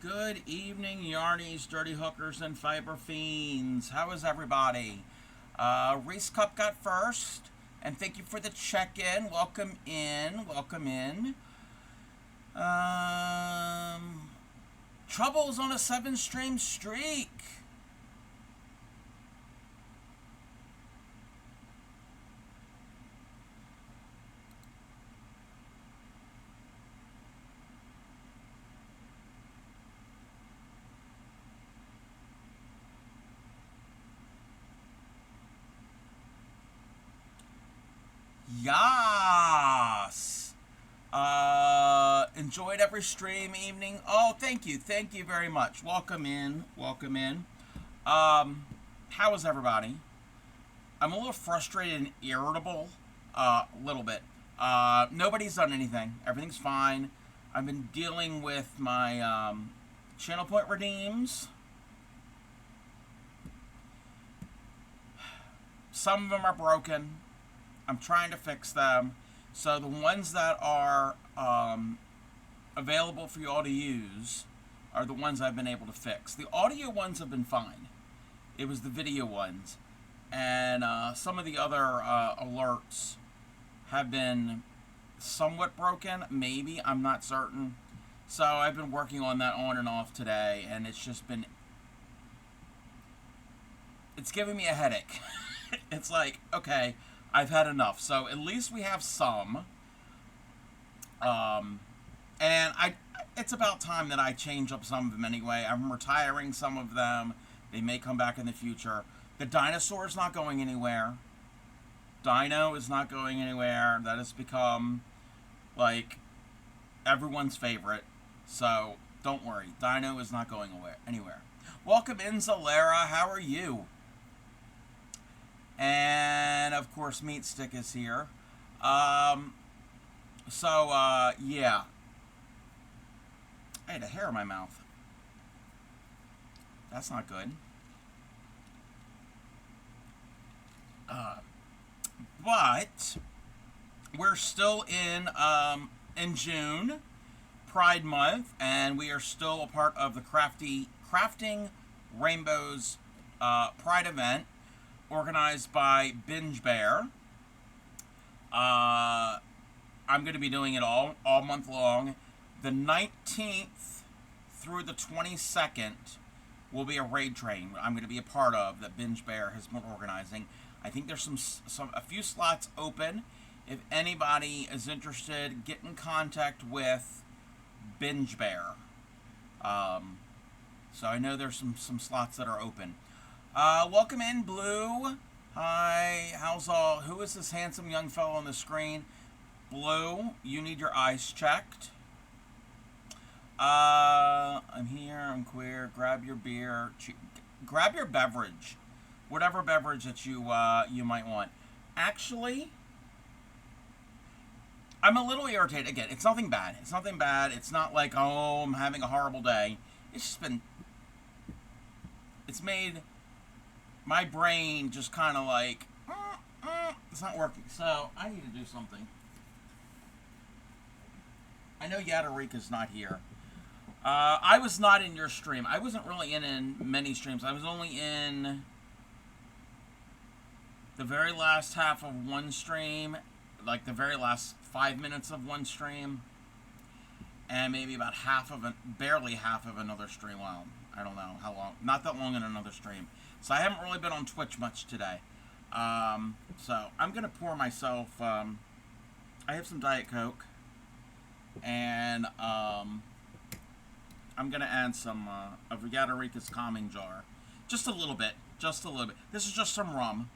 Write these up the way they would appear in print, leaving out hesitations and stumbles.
Good evening, yarnies, dirty hookers, and fiber fiends. How is everybody? Reese Cup got first, and thank you for the check-in. Welcome in, welcome in. Um, Trouble's on a 7-stream streak. Yas. Enjoyed every stream evening. Oh, thank you very much. Welcome in, welcome in. How is everybody? I'm a little frustrated and irritable, a little bit. Nobody's done anything. Everything's fine. I've been dealing with my channel point redeems. Some of them are broken. I'm trying to fix them. So the ones that are available for you all to use are the ones I've been able to fix. The audio ones have been fine. It was the video ones. And some of the other alerts have been somewhat broken. Maybe, I'm not certain. So I've been working on that on and off today, and it's just been... It's giving me a headache. It's like, okay, I've had enough. So at least we have some. And it's about time that I change up some of them anyway. I'm retiring some of them. They may come back in the future. The dinosaur is not going anywhere. Dino is not going anywhere. That has become, like, everyone's favorite. So, don't worry. Dino is not going anywhere. Welcome in, Zalera. How are you? And, of course, Meat Stick is here. Yeah. I had a hair in my mouth. That's not good. But we're still in June, Pride Month, and we are still a part of the Crafting Rainbows Pride event organized by Binge Bear. I'm going to be doing it all month long. The 19th through the 22nd will be a raid train I'm going to be a part of that Binge Bear has been organizing. I think there's a few slots open. If anybody is interested, get in contact with Binge Bear. So I know there's some slots that are open. Welcome in, Blue. Hi. Who is this handsome young fellow on the screen? Blue, you need your eyes checked. I'm here, I'm queer. Grab your beer. Grab your beverage. Whatever beverage that you might want. Actually, I'm a little irritated. Again, it's nothing bad. It's nothing bad. It's not like, oh, I'm having a horrible day. It's just been... It's made my brain just kind of like... it's not working. So, I need to do something. I know Yadarika's not here. I was not in your stream. I wasn't really in many streams. I was only in the very last half of one stream, like the very last 5 minutes of one stream, and maybe about barely half of another stream. Well, I don't know how long. Not that long in another stream. So I haven't really been on Twitch much today. So I'm going to pour myself, I have some Diet Coke, and I'm going to add some of Yadarika's calming jar. Just a little bit. Just a little bit. This is just some rum.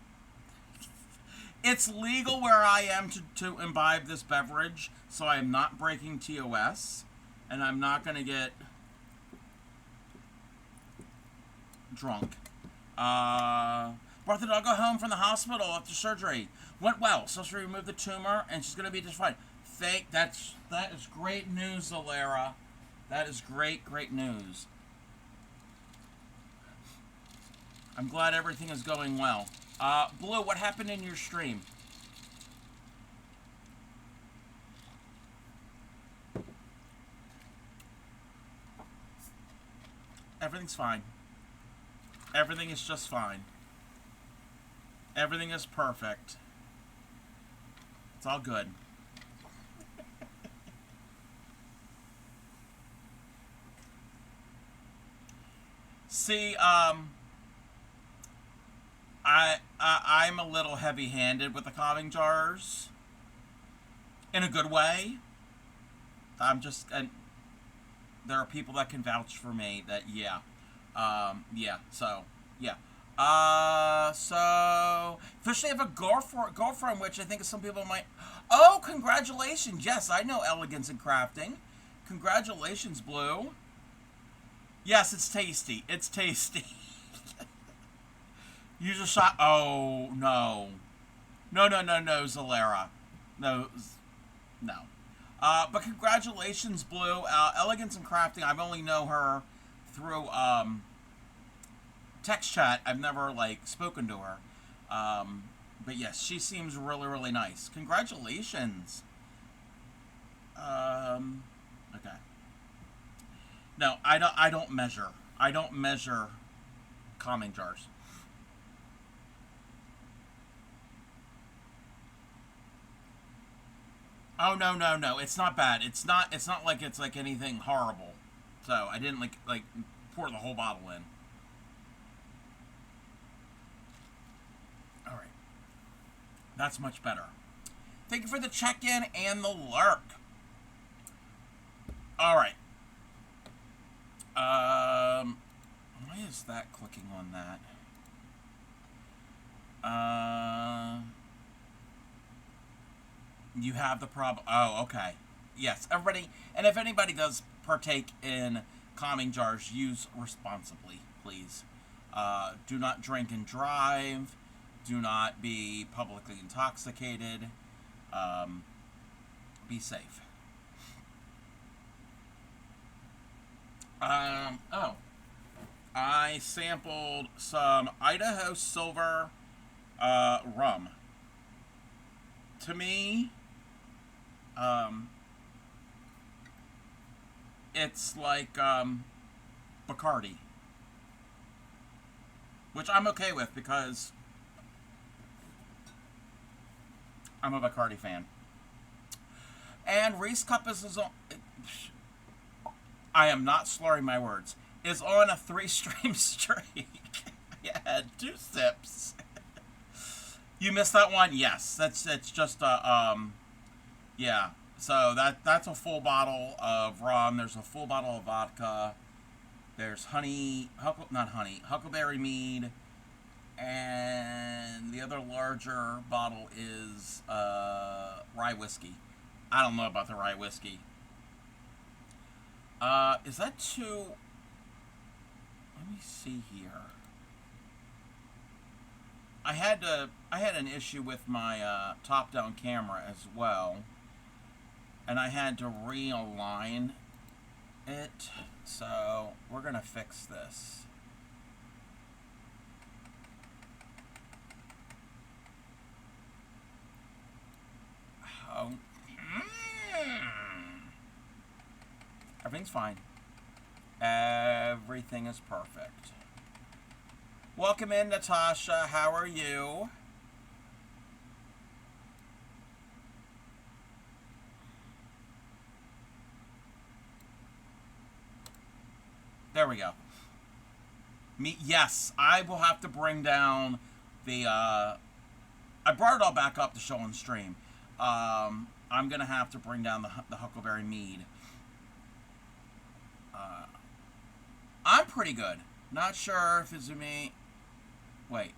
It's legal where I am to imbibe this beverage, so I am not breaking TOS, and I'm not going to get drunk. Brought the dog home from the hospital after surgery. Went well. So she removed the tumor, and she's going to be just fine. That is great news, Zalera. That is great news. I'm glad everything is going well. Blue, what happened in your stream? Everything's fine. Everything is just fine. Everything is perfect. It's all good. See, I'm a little heavy-handed with the calming jars. In a good way. And there are people that can vouch for me that, yeah. So, especially if a girlfriend, which I think some people might, oh, congratulations, yes, I know elegance in crafting. Congratulations, Blue. Yes, it's tasty. It's tasty. Use a shot. Oh, no. No, Zalera. No. But congratulations, Blue. Elegance and Crafting, I've only known her through text chat. I've never, spoken to her. But yes, she seems really, really nice. Congratulations. Okay. No, I don't measure. I don't measure calming jars. Oh, no. It's not bad. It's not like it's like anything horrible. So I didn't like pour the whole bottle in. All right. That's much better. Thank you for the check-in and the lurk. All right. Why is that clicking on that? You have the problem. Oh, okay. Yes, everybody. And if anybody does partake in calming jars, use responsibly, please. Do not drink and drive. Do not be publicly intoxicated. Be safe. I sampled some Idaho Silver rum. To me, it's like Bacardi, which I'm okay with because I'm a Bacardi fan. And Reese Cup is on. I am not slurring my words. Is on a 3-stream streak. Yeah, 2 sips. You missed that one? Yes. It's just a yeah. So that's a full bottle of rum. There's a full bottle of vodka. There's huckleberry mead, and the other larger bottle is rye whiskey. I don't know about the rye whiskey. Is that too? Let me see here. I had an issue with my top-down camera as well, and I had to realign it. So we're gonna fix this. Oh. Everything's fine. Everything is perfect. Welcome in, Natasha. How are you? There we go. Yes, I will have to bring down the, I brought it all back up to show on stream. I'm going to have to bring down the Huckleberry Mead. I'm pretty good. Not sure if it's me. Wait.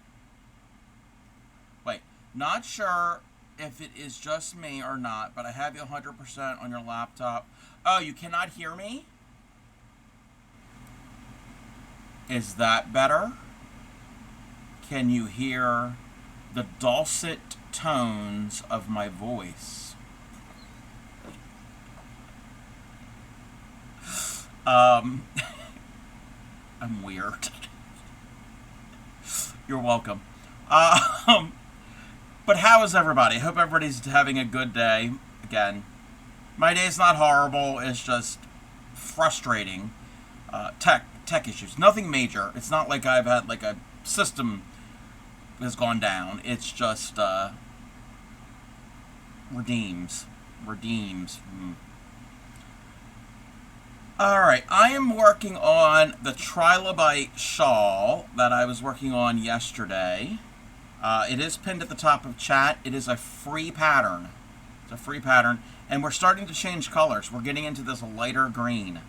Not sure if it is just me or not, but I have you 100% on your laptop. Oh, you cannot hear me? Is that better? Can you hear the dulcet tones of my voice? I'm weird. You're welcome. But how is everybody? I hope everybody's having a good day. Again, my day's not horrible. It's just frustrating. tech issues. Nothing major. It's not like I've had like a system has gone down. It's just redeems. Alright, I am working on the Trilobite shawl that I was working on yesterday. It is pinned at the top of chat. It is a free pattern. It's a free pattern. And we're starting to change colors. We're getting into this lighter green.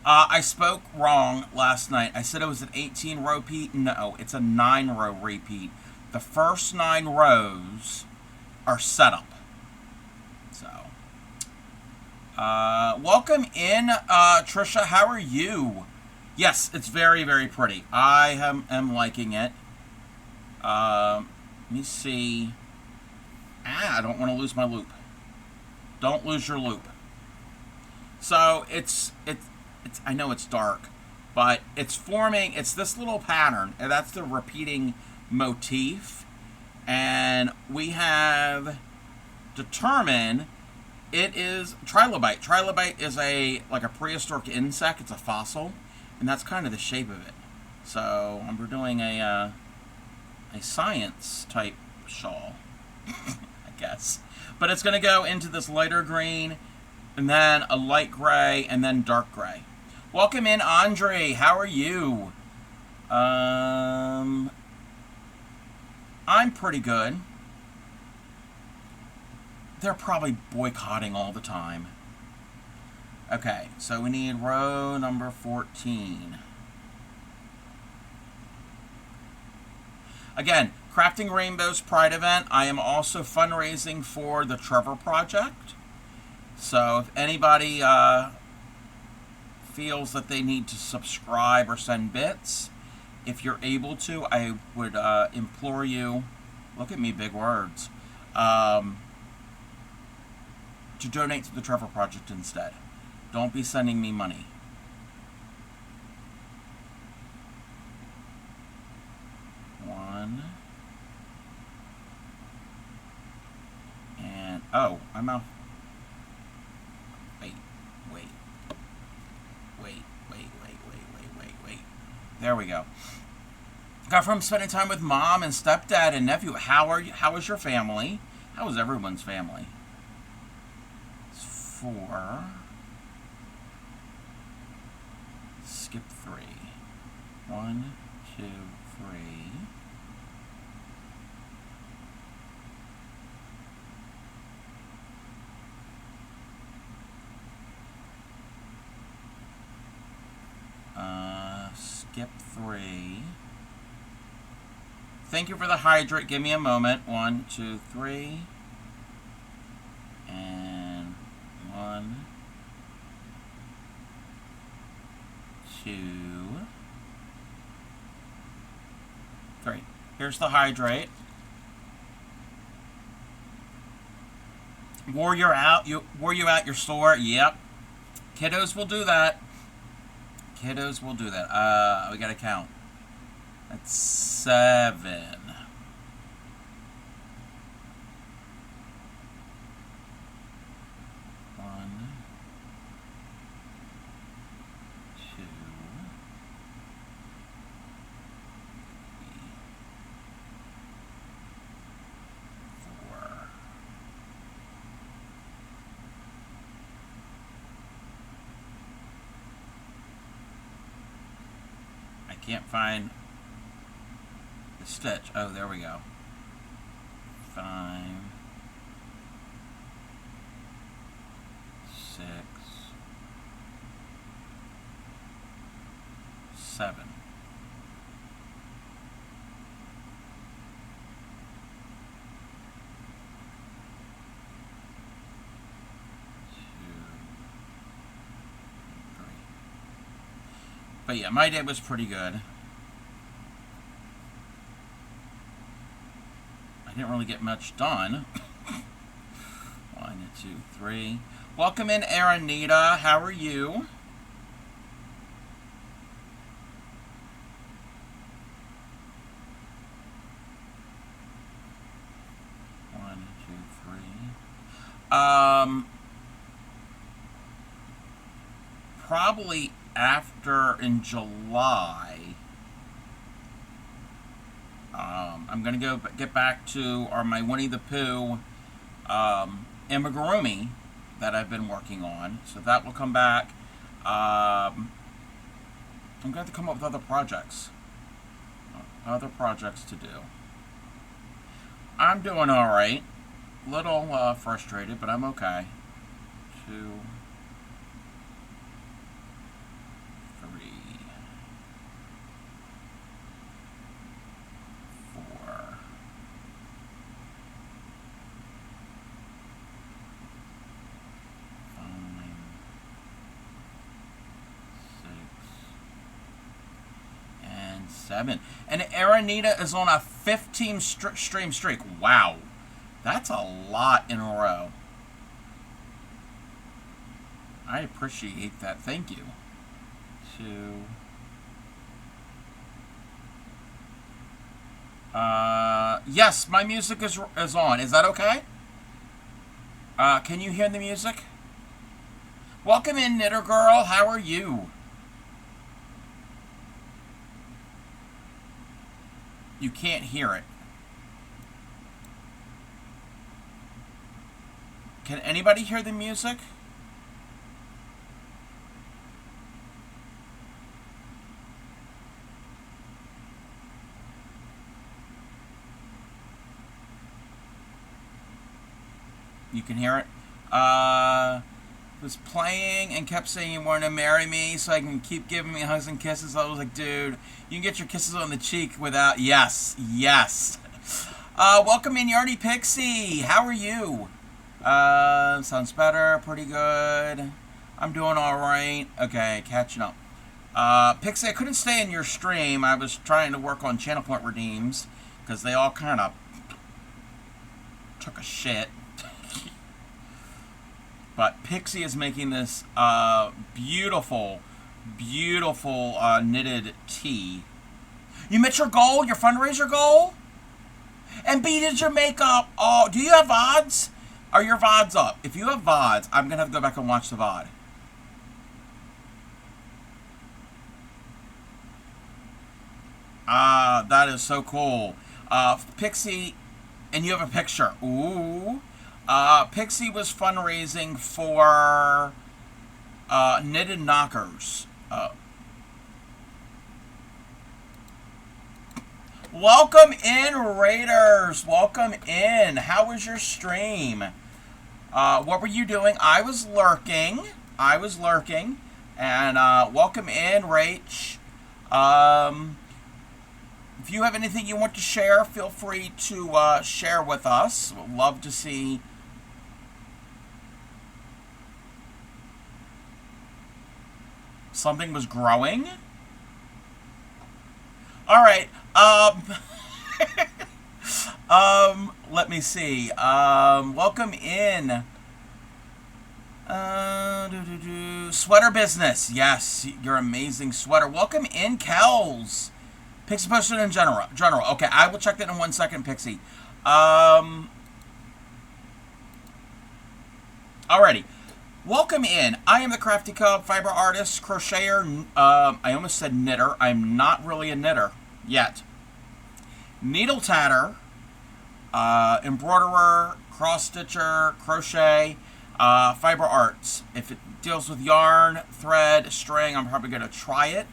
I spoke wrong last night. I said it was an 18-row repeat. No, it's a 9-row repeat. The first 9 rows are setup. So, welcome in, Trisha. How are you? Yes, it's very, very pretty. I am liking it. Let me see. I don't want to lose my loop. Don't lose your loop. So it's I know it's dark, but it's forming. It's this little pattern, and that's the repeating motif. And we have determined it is Trilobite. Trilobite is like a prehistoric insect. It's a fossil, and that's kind of the shape of it. So we're doing a science type shawl, I guess. But it's going to go into this lighter green, and then a light gray, and then dark gray. Welcome in, Andre. How are you? I'm pretty good. They're probably boycotting all the time. Okay, so we need row number 14. Again, Crafting Rainbows Pride event. I am also fundraising for the Trevor Project. So if anybody feels that they need to subscribe or send bits, if you're able to, I would implore you, look at me, big words, to donate to the Trevor Project instead. Don't be sending me money. And, oh, I'm out. Wait. There we go. Got from spending time with mom and stepdad and nephew. How are you? How is your family? How is everyone's family? It's 4. Skip 3. 1, 2, 3. Skip 3. Thank you for the hydrate. Give me a moment. 1, 2, 3. And 1, 2, 3. Here's the hydrate. Wore you out your store? Yep. Kiddos will do that. Kiddos will do that. We gotta count. That's 7. 1, 2, 3, 4. I can't find the stitch. Oh, there we go. 5, 6, 7. 2, 3. But yeah, my day was pretty good. I didn't really get much done. 1, 2, 3. Welcome in, Aranita. How are you? One, two, three. Probably after in July, I'm going to get back to my Winnie the Pooh amigurumi that I've been working on. So that will come back. I'm going to have to come up with other projects. Other projects to do. I'm doing alright. Little frustrated, but I'm okay. 2, 3, 4, 5, 6, and 7. And Aranita is on a 15 stream streak. Wow. That's a lot in a row. I appreciate that. Thank you. 2. Yes, my music is on. Is that okay? Can you hear the music? Welcome in, Knitter Girl. How are you? You can't hear it. Can anybody hear the music? You can hear it? Was playing and kept saying you wanted to marry me so I can keep giving me hugs and kisses. I was like, dude, you can get your kisses on the cheek without... Yes, yes. Welcome in, Yardy Pixie. How are you? Sounds better. Pretty good. I'm doing alright. Okay, catching up. Pixie, I couldn't stay in your stream. I was trying to work on channel point redeems because they all kind of took a shit. But Pixie is making this beautiful, beautiful knitted tee. You met your goal? Your fundraiser goal? And B, did your makeup? Oh, do you have VODs? Are your VODs up? If you have VODs, I'm going to have to go back and watch the VOD. That is so cool. Pixie, and you have a picture. Ooh. Pixie was fundraising for knitted knockers. Welcome in, Raiders. Welcome in. How was your stream? What were you doing? I was lurking. And welcome in, Rach. If you have anything you want to share, feel free to share with us. We'd love to see. Something was growing? Alright, let me see. Welcome in. Sweater business. Yes, your amazing sweater. Welcome in, Kells. Pixie posted in general. Okay, I will check that in 1 second, Pixie. Alrighty. Welcome in. I am the Crafty Cub, fiber artist, crocheter. I almost said knitter. I'm not really a knitter yet. Needle tatter, embroiderer, cross stitcher, crochet, fiber arts. If it deals with yarn, thread, string, I'm probably going to try it.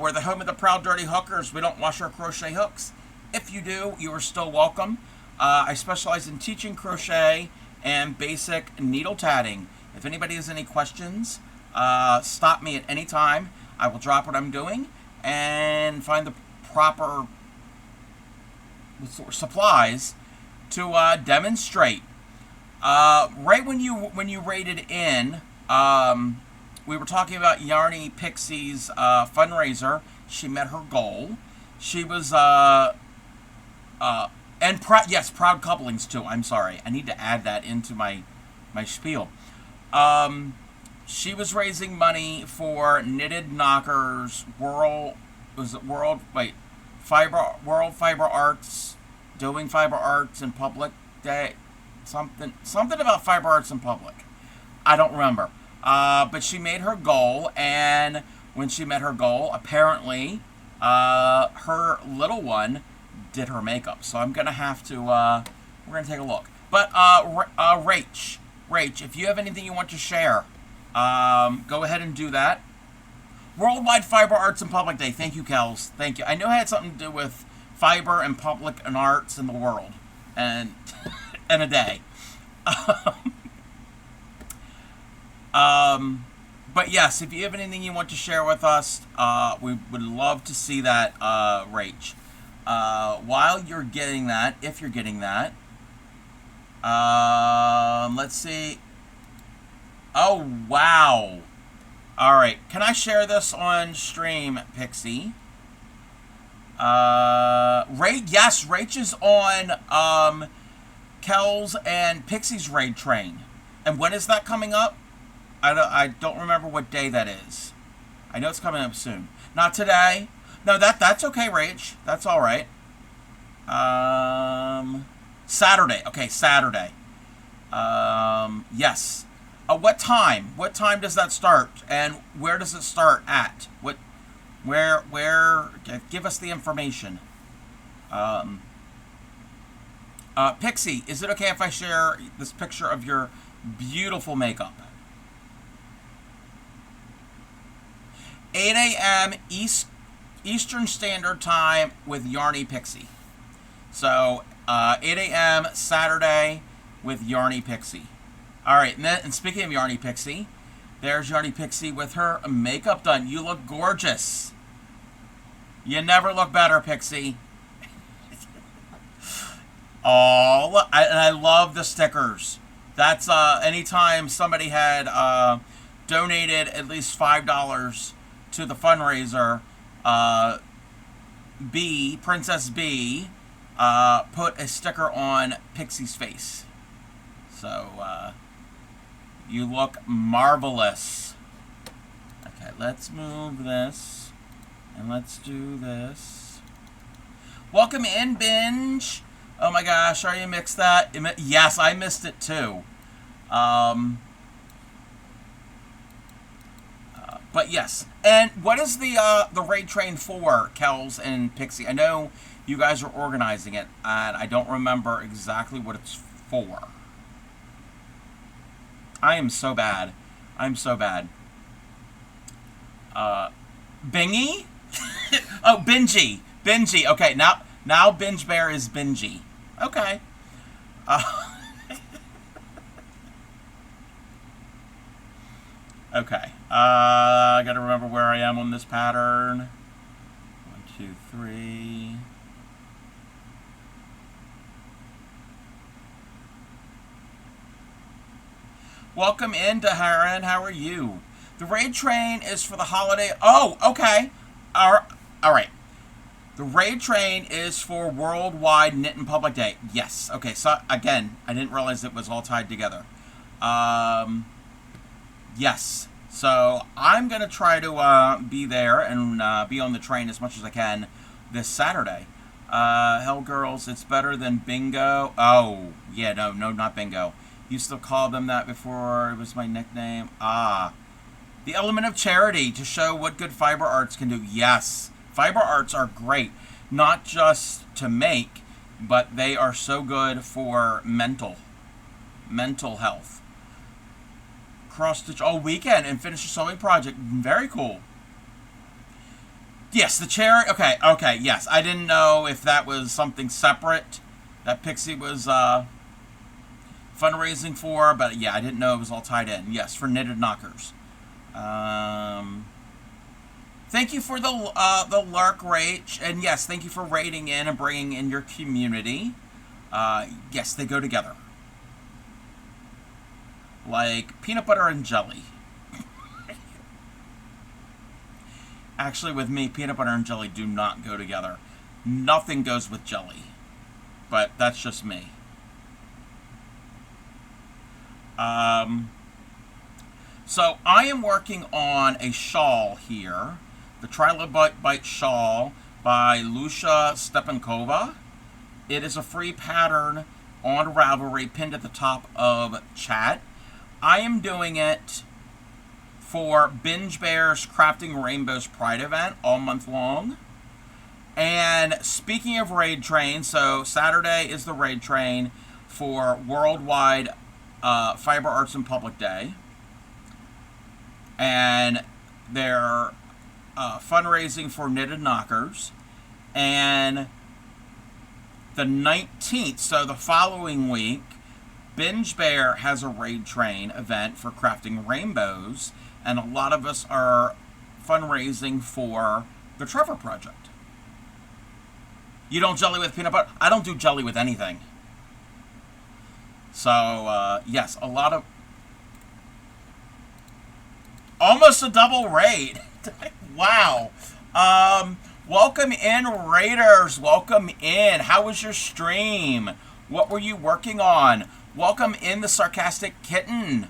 We're the home of the proud dirty hookers. We don't wash our crochet hooks. If you do, you are still welcome. I specialize in teaching crochet and basic needle tatting. If anybody has any questions, stop me at any time. I will drop what I'm doing and find the proper supplies to demonstrate. Right when you rated in, we were talking about Yarny Pixie's fundraiser. She met her goal. She was and proud couplings too. I'm sorry, I need to add that into my spiel. She was raising money for Knitted Knockers World Fiber Arts, doing fiber arts in public day, something about fiber arts in public. I don't remember. But she made her goal, and when she met her goal, apparently her little one did her makeup. So I'm gonna have to. We're gonna take a look. But Rach, if you have anything you want to share, go ahead and do that. Worldwide Fiber Arts and Public Day. Thank you, Kels. Thank you. I know it had something to do with fiber and public and arts in the world, and and a day. But yes, if you have anything you want to share with us, we would love to see that, Rach. While you're getting that, if you're getting that, let's see. Oh, wow. All right. Can I share this on stream, Pixie? Yes, Rach is on, Kel's and Pixie's raid train. And when is that coming up? I don't remember what day that is. I know it's coming up soon. Not today. No, that's okay, Rach. That's all right. Saturday. Okay, Saturday. Yes. What time? What time does that start? And where does it start at? Where? Give us the information. Pixie, is it okay if I share this picture of your beautiful makeup? 8 a.m. Eastern Standard Time with Yarny Pixie. So, 8 a.m. Saturday with Yarny Pixie. All right, and speaking of Yarny Pixie, there's Yarny Pixie with her makeup done. You look gorgeous. You never look better, Pixie. Oh, and I love the stickers. That's anytime somebody had donated at least $5 to the fundraiser, Princess B, put a sticker on Pixie's face. So, you look marvelous. Okay, let's move this. And let's do this. Welcome in, Binge. Oh my gosh, sorry you mixed that. Yes, I missed it too. But yes. And what is the raid train for, Kels and Pixie? I know you guys are organizing it, and I don't remember exactly what it's for. I am so bad. I'm so bad. Bingy? Oh, Bingy. Bingy. Okay, now Binge Bear is Bingy. Okay. Okay. I gotta remember where I am on this pattern. 1, 2, 3. Welcome in, Daharan. How are you? The raid train is for the holiday. Oh, okay. All right. The raid train is for Worldwide Knitting Public Day. Yes. Okay. So again, I didn't realize it was all tied together. Yes. So I'm gonna try to be there and be on the train as much as I can this Saturday. Hell, girls, it's better than bingo. Oh, yeah. No, not bingo. Used to call them that before. It was my nickname. The element of charity to show what good fiber arts can do. Yes, fiber arts are great, not just to make, but they are so good for mental health. Cross stitch all weekend and finish a sewing project. Very cool. Yes, the charity. Okay. Yes, I didn't know if that was something separate that Pixie was fundraising for, but yeah, I didn't know it was all tied in. Yes, for Knitted Knockers. Thank you for the lurk, Rach, and yes, thank you for raiding in and bringing in your community. Yes, they go together. Like peanut butter and jelly. Actually, with me, peanut butter and jelly do not go together. Nothing goes with jelly. But that's just me. So I am working on a shawl here, the Trilobite shawl by Lucia Stepankova. It is a free pattern on Ravelry pinned at the top of chat. I am doing it for Binge Bear's Crafting Rainbows Pride event all month long. And speaking of raid train, so Saturday is the raid train for Worldwide Fiber Arts and Public Day. And they're fundraising for Knitted Knockers. And the 19th, so the following week, Binge Bear has a raid train event for Crafting Rainbows. And a lot of us are fundraising for the Trevor Project. You don't jelly with peanut butter? I don't do jelly with anything. So, yes, a lot of... Almost a double raid. Wow. Welcome in, Raiders. Welcome in. How was your stream? What were you working on? Welcome in, the Sarcastic Kitten.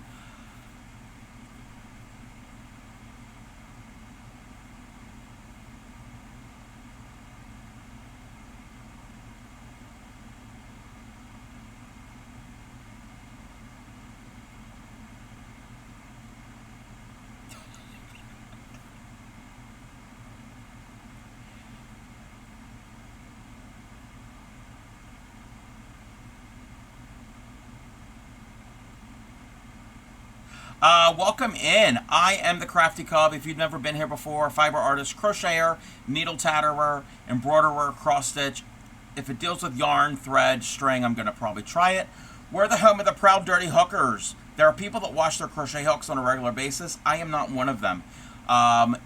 Welcome in. I am the Crafty Cub. If you've never been here before, fiber artist, crocheter, needle tatterer, embroiderer, cross stitch. If it deals with yarn, thread, string, I'm going to probably try it. We're the home of the proud dirty hookers. There are people that wash their crochet hooks on a regular basis. I am not one of them.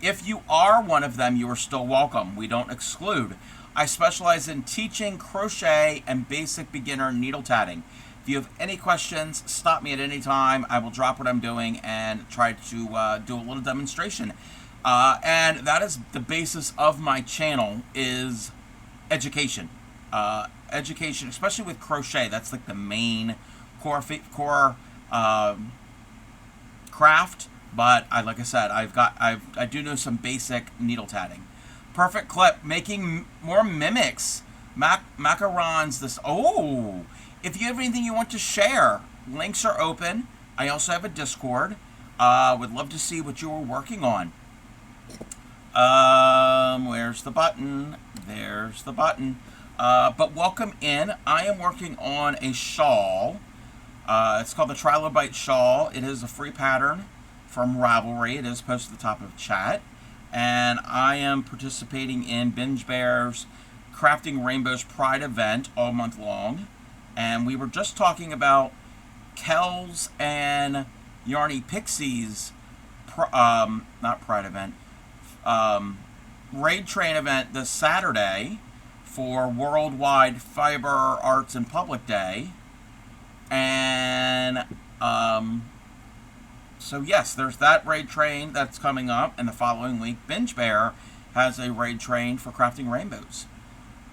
If you are one of them, you are still welcome. We don't exclude. I specialize in teaching crochet and basic beginner needle tatting. If you have any questions, stop me at any time. I will drop what I'm doing and try to do a little demonstration. And that is the basis of my channel, is education. Education, especially with crochet. That's like the main core craft. But like I said, I do know some basic needle tatting. Perfect clip. Making more mimics. Macarons. This. Oh. If you have anything you want to share, links are open. I also have a Discord. Would love to see what you were working on. Where's the button? There's the button. But welcome in. I am working on a shawl. It's called the Trilobite shawl. It is a free pattern from Ravelry. It is posted at the top of chat. And I am participating in Binge Bear's Crafting Rainbows Pride event all month long. And we were just talking about Kel's and Yarny Pixie's, not Pride event, Raid Train event this Saturday for Worldwide Fiber Arts and Public Day. And so yes, there's that raid train that's coming up. And the following week, Binge Bear has a raid train for Crafting Rainbows.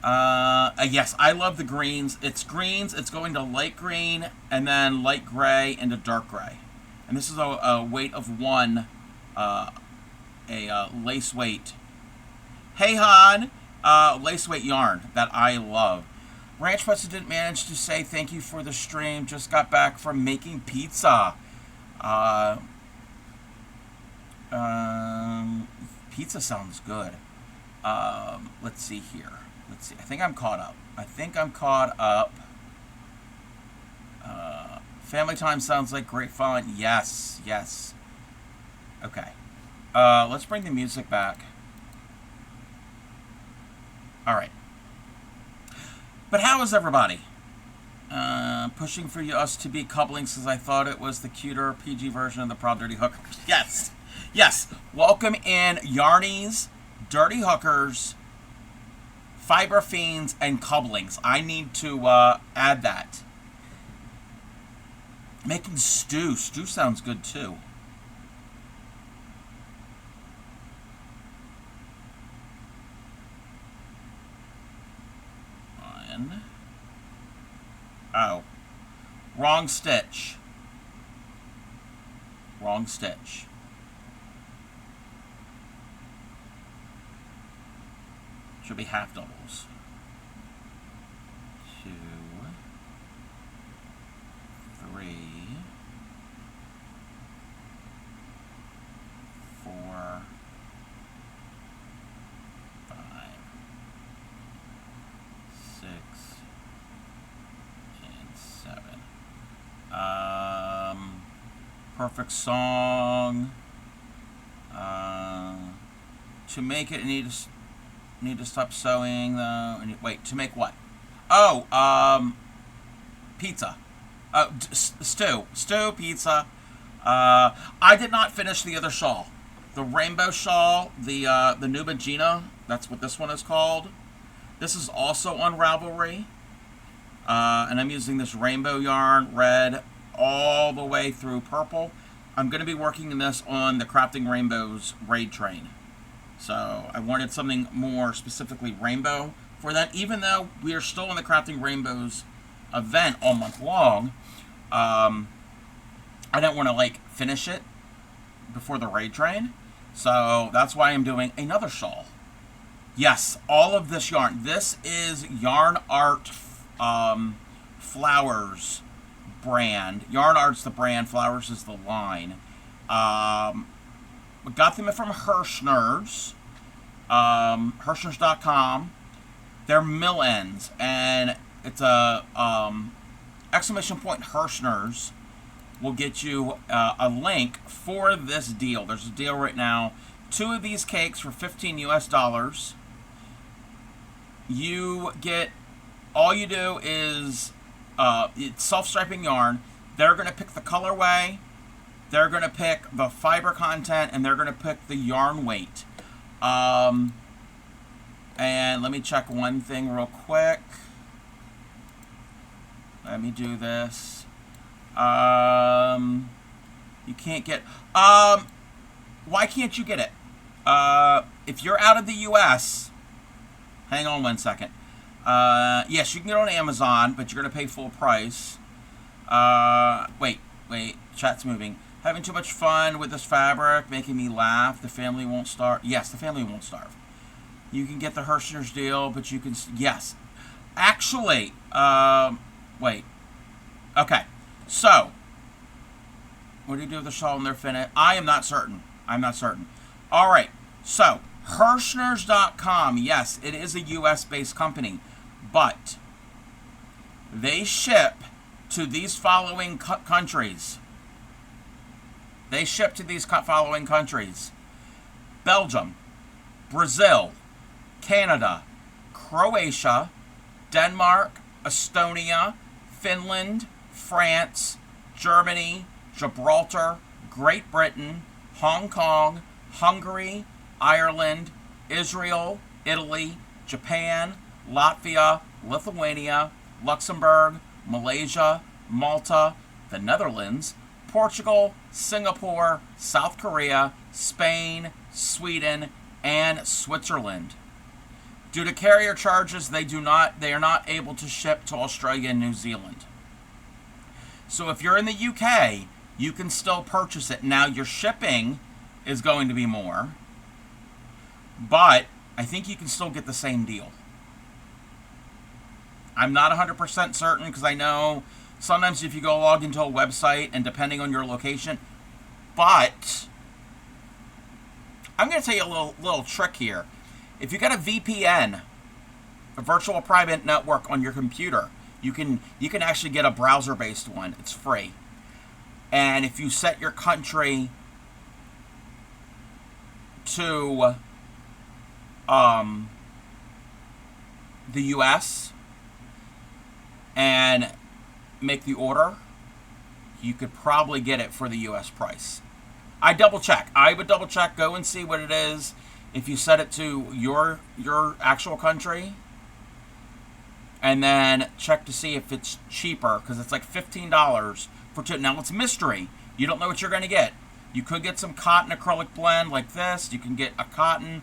Yes, I love the greens. It's greens, it's going to light green, and then light gray into dark gray. And this is a weight of one, lace weight. Hey, Han! Lace weight yarn that I love. Ranch President didn't manage to say thank you for the stream. Just got back from making pizza. Pizza sounds good. Let's see here. Let's see. I think I'm caught up. Family Time sounds like great fun. Yes. Okay. Let's bring the music back. All right. But how is everybody? Pushing for us to be couplings because I thought it was the cuter PG version of the Proud Dirty Hookers. Yes. Welcome in, Yarnies, Dirty Hookers, Fiber Fiends, and Couplings. I need to add that. Making stew. Stew sounds good too. Oh. Wrong stitch. Should be half doubles. 2, 3, Perfect song. To make it, I need to stop sewing though. Wait, to make what? Oh, pizza. Stew, pizza. I did not finish the other shawl. The rainbow shawl, the Nubagina, that's what this one is called. This is also on Ravelry. And I'm using this rainbow yarn, red, all the way through purple. I'm going to be working in this on the Crafting Rainbows raid train. So I wanted something more specifically rainbow for that. Even though we are still in the Crafting Rainbows event all month long, I don't want to like finish it before the raid train. So that's why I'm doing another shawl. Yes, all of this yarn. This is Yarn Art Flowers brand. Yarn Art's the brand, Flowers is the line. We got them from Hirschner's, Hirschners.com. They're mill ends, and it's a exclamation point Hirschner's will get you a link for this deal. There's a deal right now. 2 of these cakes for $15 US. You get, all you do is it's self-striping yarn. They're going to pick the colorway, they're going to pick the fiber content, and they're going to pick the yarn weight. And let me check one thing real quick. Let me do this. You can't get, why can't you get it? If you're out of the US, hang on one second. Yes, you can get it on Amazon, but you're going to pay full price. Wait, chat's moving. Having too much fun with this fabric, making me laugh. The family won't starve. Yes, the family won't starve. You can get the Hirschner's deal, but you can, yes. Actually, wait. Okay, so, what do you do with the shawl when they're finished? I am not certain. I'm not certain. All right, so, Hirschners.com, yes, it is a US-based company, but they ship to these following countries. They ship to these following countries: Belgium, Brazil, Canada, Croatia, Denmark, Estonia, Finland, France, Germany, Gibraltar, Great Britain, Hong Kong, Hungary, Ireland, Israel, Italy, Japan, Latvia, Lithuania, Luxembourg, Malaysia, Malta, the Netherlands, Portugal, Singapore, South Korea, Spain, Sweden, and Switzerland. Due to carrier charges, they are not able to ship to Australia and New Zealand. So if you're in the UK, you can still purchase it. Now your shipping is going to be more, but I think you can still get the same deal. I'm not 100% certain, because I know sometimes if you go log into a website and depending on your location, but I'm going to tell you a little trick here. If you got a VPN, a virtual private network on your computer, you can actually get a browser-based one. It's free. And if you set your country to the US and make the order, you could probably get it for the US price. I double check. I would double check, go and see what it is if you set it to your actual country, and then check to see if it's cheaper, because it's like $15 for 2. Now it's mystery. You don't know what you're going to get. You could get some cotton acrylic blend like this. You can get a cotton,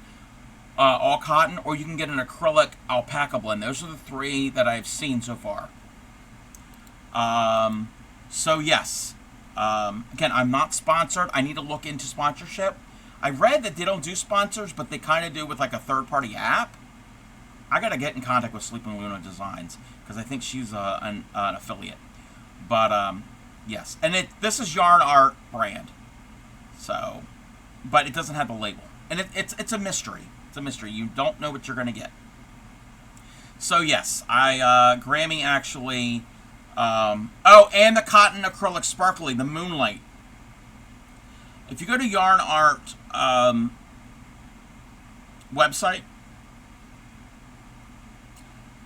all cotton, or you can get an acrylic alpaca blend. Those are the 3 that I've seen so far. So yes, again, I'm not sponsored. I need to look into sponsorship. I read that they don't do sponsors, but they kind of do with like a third-party app. I got to get in contact with Sleeping Luna Designs, because I think she's an affiliate. But yes, and this is Yarn Art brand. So, but it doesn't have the label, and it's a mystery. It's a mystery. You don't know what you're going to get. So yes, Grammy actually. Oh, and the cotton acrylic sparkly, the Moonlight. If you go to Yarn Art website,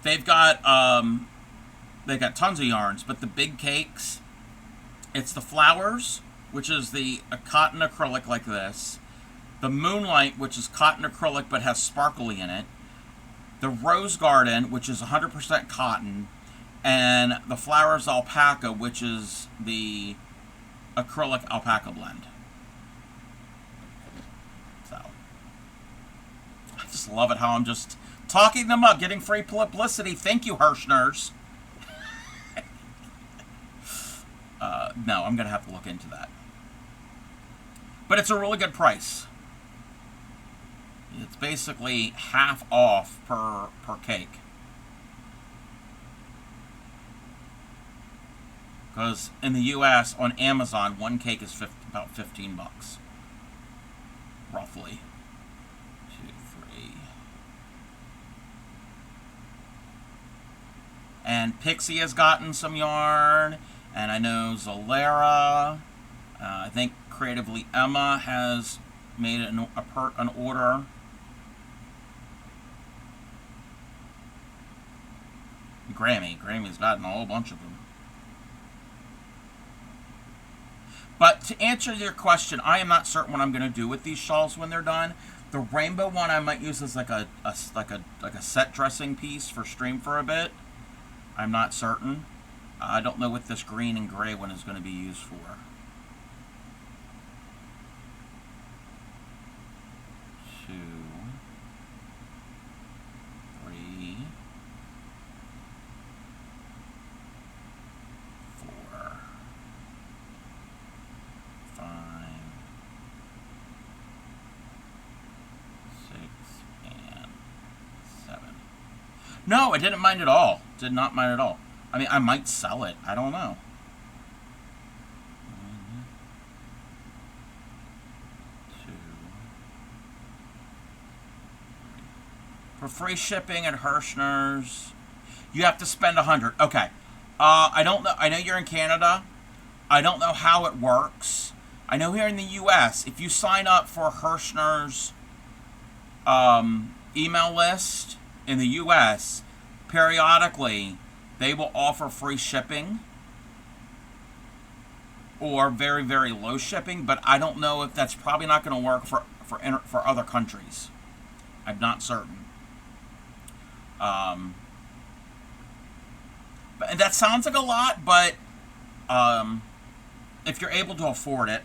they've got tons of yarns, but the big cakes, it's the flowers, which is the cotton acrylic like this, the Moonlight, which is cotton acrylic but has sparkly in it, the Rose Garden, which is 100% cotton, and the Flowers Alpaca, which is the acrylic alpaca blend. So, I just love it how I'm just talking them up, getting free publicity. Thank you, Hirschners. No, I'm going to have to look into that. But it's a really good price. It's basically half off per cake. Because in the U.S. on Amazon, one cake is about $15, roughly. 2, 3. And Pixie has gotten some yarn, and I know Zalera. I think Creatively Emma has made an order. Grammy's gotten a whole bunch of them. But to answer your question, I am not certain what I'm going to do with these shawls when they're done. The rainbow one I might use as like a set dressing piece for stream for a bit. I'm not certain. I don't know what this green and gray one is going to be used for. 2, 3, 4, 5, 6, and 7. No, I didn't mind at all. Did not mind at all. I mean, I might sell it. I don't know. 1, 2, 3. For free shipping at Hirschner's, you have to spend $100. Okay. I don't know. I know you're in Canada. I don't know how it works. I know here in the U.S., if you sign up for Hirschner's email list in the U.S., periodically they will offer free shipping or very, very low shipping, but I don't know if that's probably not going to work for other countries. I'm not certain. And that sounds like a lot, but if you're able to afford it,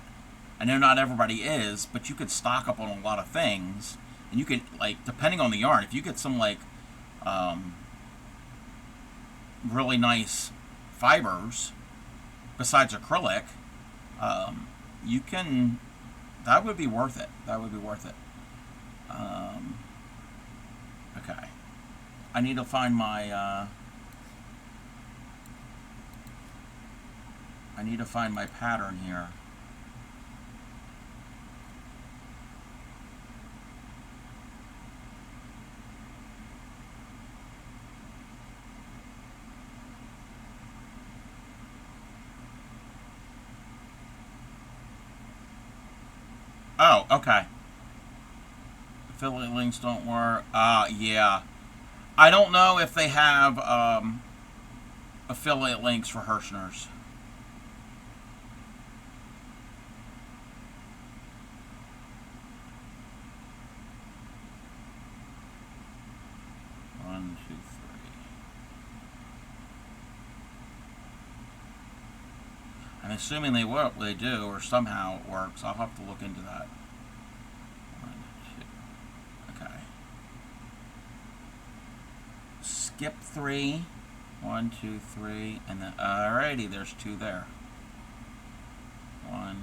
I know not everybody is, but you could stock up on a lot of things, and you could, like, depending on the yarn, if you get some, like, really nice fibers besides acrylic, you can, that would be worth it. That would be worth it. Okay. I need to find my, pattern here. Oh, okay. Affiliate links don't work. Yeah. I don't know if they have affiliate links for Hirschner's. One, two, three. I'm assuming they work. They do, or somehow it works. I'll have to look into that. 1, 2. Okay. Skip 3. 1, 2, 3, and then alrighty, there's 2 there. 1,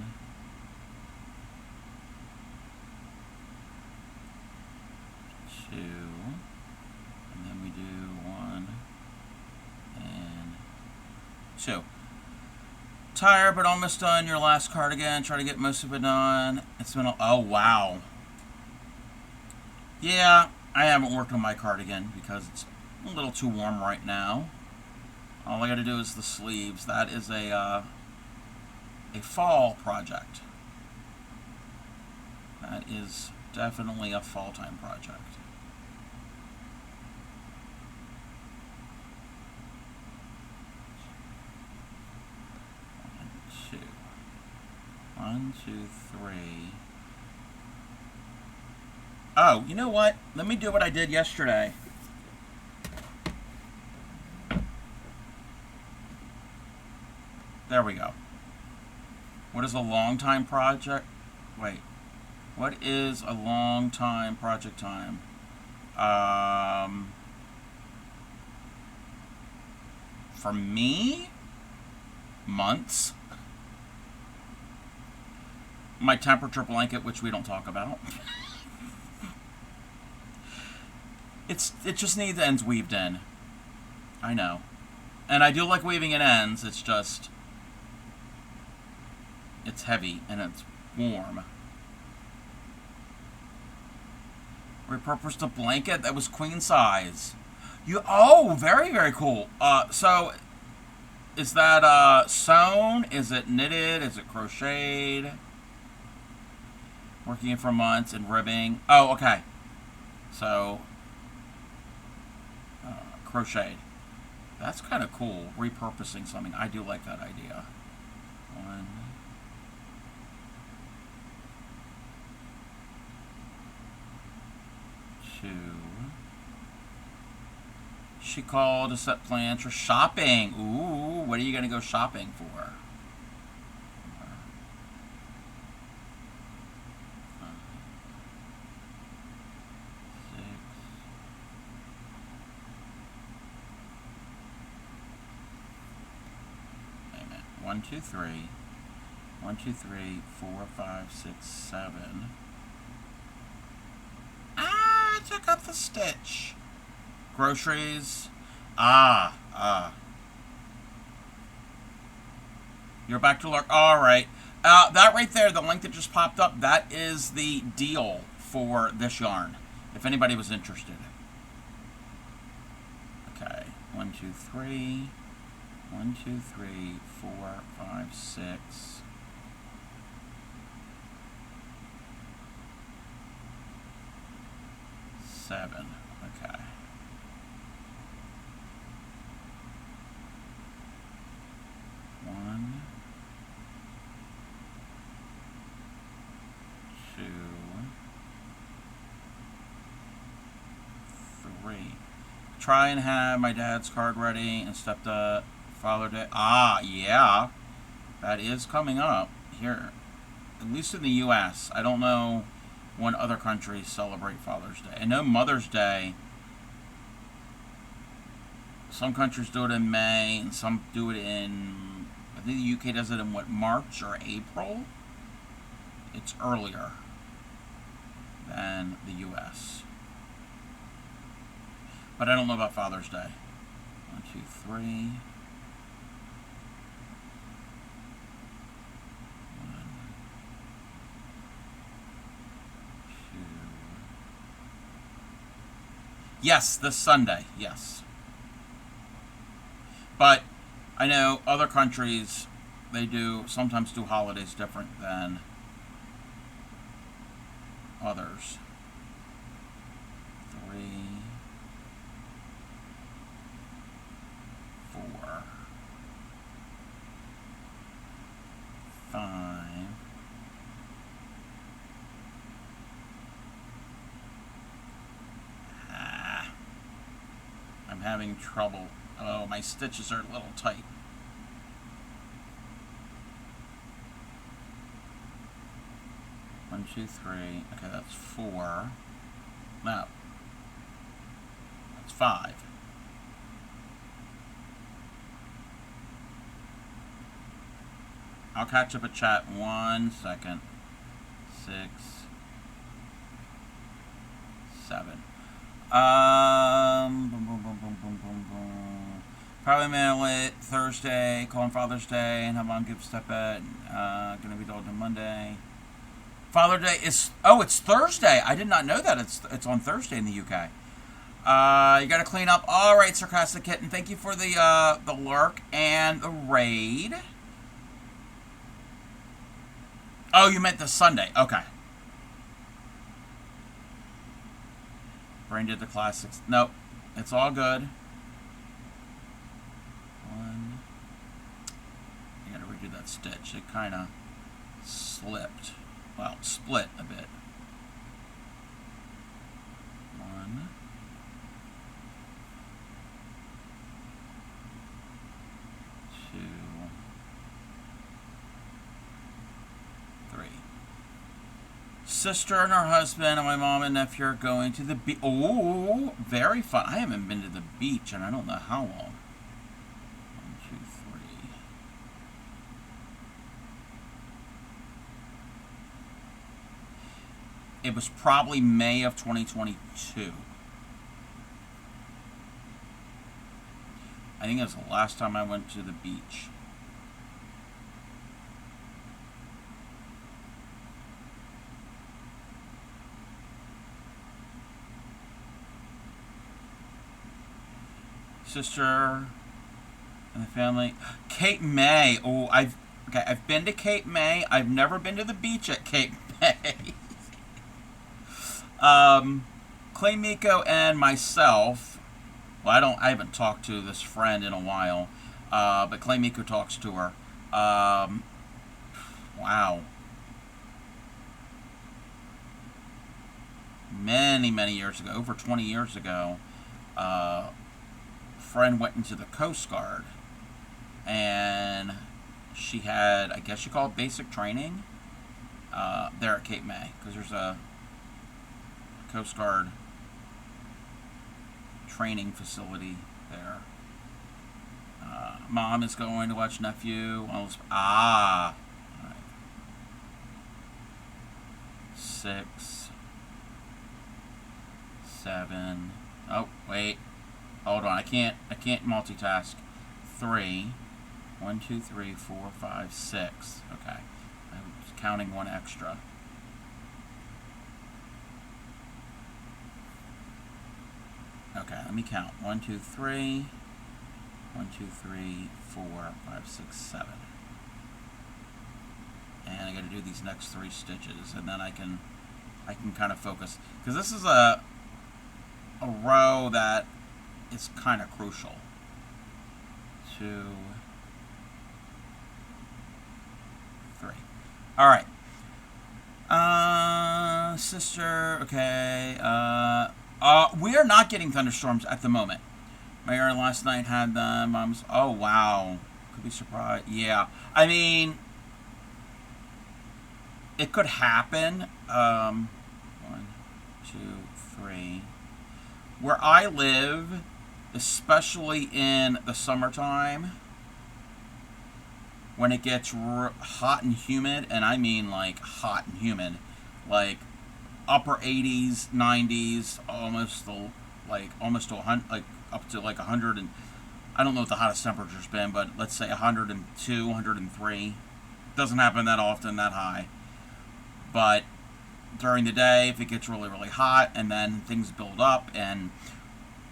2, and then we do 1 and 2. Tired but almost done. Your last cardigan. Try to get most of it done. It's been oh wow. Yeah, I haven't worked on my cardigan because it's a little too warm right now. All I got to do is the sleeves. That is a fall project. That is definitely a fall-time project. One, two, three. Oh, you know what? Let me do what I did yesterday. There we go. What is a long time project? Wait. What is a long time project time? For me, months. My temperature blanket, which we don't talk about. It just needs ends weaved in. I know. And I do like weaving in ends, it's just... It's heavy and it's warm. Repurposed a blanket that was queen size. Oh, very, very cool. So is that sewn? Is it knitted? Is it crocheted? Working it for months and ribbing. Oh, okay. So crocheted. That's kind of cool. Repurposing something. I do like that idea. 1, 2. She called to set plans for shopping. Ooh, what are you going to go shopping for? 4, 5, 6. Wait a minute. 1, 2, 3. 1, 2, 3, 4, 5, 6, 7. Ah, I took up the stitch. Groceries. You're back to work. All right. That right there, the link that just popped up, that is the deal for this yarn, if anybody was interested. Okay. 1, 2, 3. 1, 2, 3, 4, 5, 6. 7. Okay. 1, 2, 3. Try and have my dad's card ready and stepdad Father Day. Yeah. That is coming up here. At least in the U.S. I don't know when other countries celebrate Father's Day. I know Mother's Day, some countries do it in May and some do it in, I think the UK does it in what, March or April? It's earlier than the US. But I don't know about Father's Day. 1, 2, 3. 1, 2. Yes, this Sunday, yes. But I know other countries, they sometimes do holidays different than others. 3, 4, 5. I'm having trouble. Oh, my stitches are a little tight. One, 2, 3. Okay, that's 4. No. That's 5. I'll catch up at chat 1 second. 6, 7. Boom, boom, boom, boom, boom, boom, boom. Probably mail it Thursday, call on Father's Day, and have mom give stepdad. Gonna be delivered on Monday. Father's Day is, it's Thursday. I did not know that it's on Thursday in the UK. You gotta clean up. All right, Sarcastic Kitten. Thank you for the lurk and the raid. Oh, you meant the Sunday. Okay. Brain did the classics. Nope. It's all good. One. I gotta redo that stitch. It kind of slipped. Well, split a bit. One. Two. Three. Sister and her husband and my mom and nephew are going to the beach. Oh, very fun. I haven't been to the beach and I don't know how long. 1, 2, 3. It was probably May of 2022. I think it was the last time I went to the beach. Sister and the family. Cape May. Oh, I've been to Cape May. I've never been to the beach at Cape May. Clay Miko and myself. Well, I haven't talked to this friend in a while. But Clay Miko talks to her. Wow. Many years ago, over 20 years ago, friend went into the Coast Guard, and she had, I guess you call it basic training, there at Cape May, because there's a Coast Guard training facility there. Mom is going to watch nephew. Right. 6, 7. Oh, wait. Hold on. I can't multitask. 3. 1, 2, 3, 4, 5, 6. Okay. I was counting one extra. Okay, let me count. 1, 2, 3. 1, 2, 3, 4, 5, 6, 7. And I got to do these next 3 stitches, and then I can kind of focus, because this is a row that is kind of crucial. 2, 3. All right. Sister. Okay. We are not getting thunderstorms at the moment. My area last night had them. Mom's. Oh wow. Could be surprised. Yeah. I mean, it could happen. 1, 2, 3. Where I live, especially in the summertime, when it gets hot and humid, and I mean like hot and humid, like upper 80s, 90s, almost to 100, like up to like 100, and I don't know what the hottest temperature's been, but let's say 102, 103. Doesn't happen that often, that high. But during the day, if it gets really hot, and then things build up, and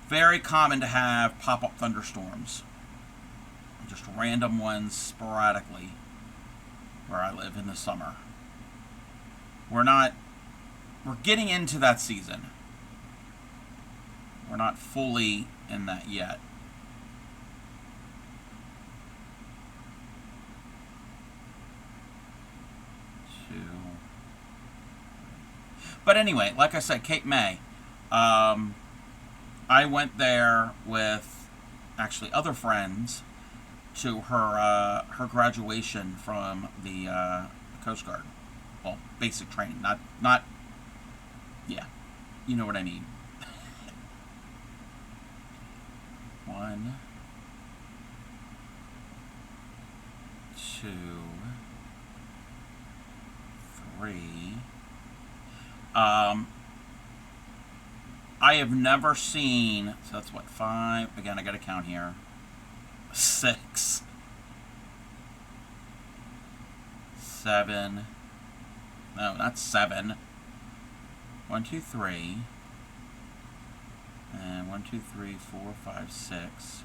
very common to have pop-up thunderstorms. Just random ones sporadically where I live in the summer. We're getting into that season. We're not fully in that yet. But anyway, like I said, Cape May. I went there with actually other friends to her graduation from the Coast Guard. Well, basic training, not. Yeah, you know what I mean. 1, 2, 3. I have never seen, so that's what, 5, again, I gotta count here, 6, 7, no, not 7, 1, 2, 3, and 1, 2, 3, 4, 5, 6.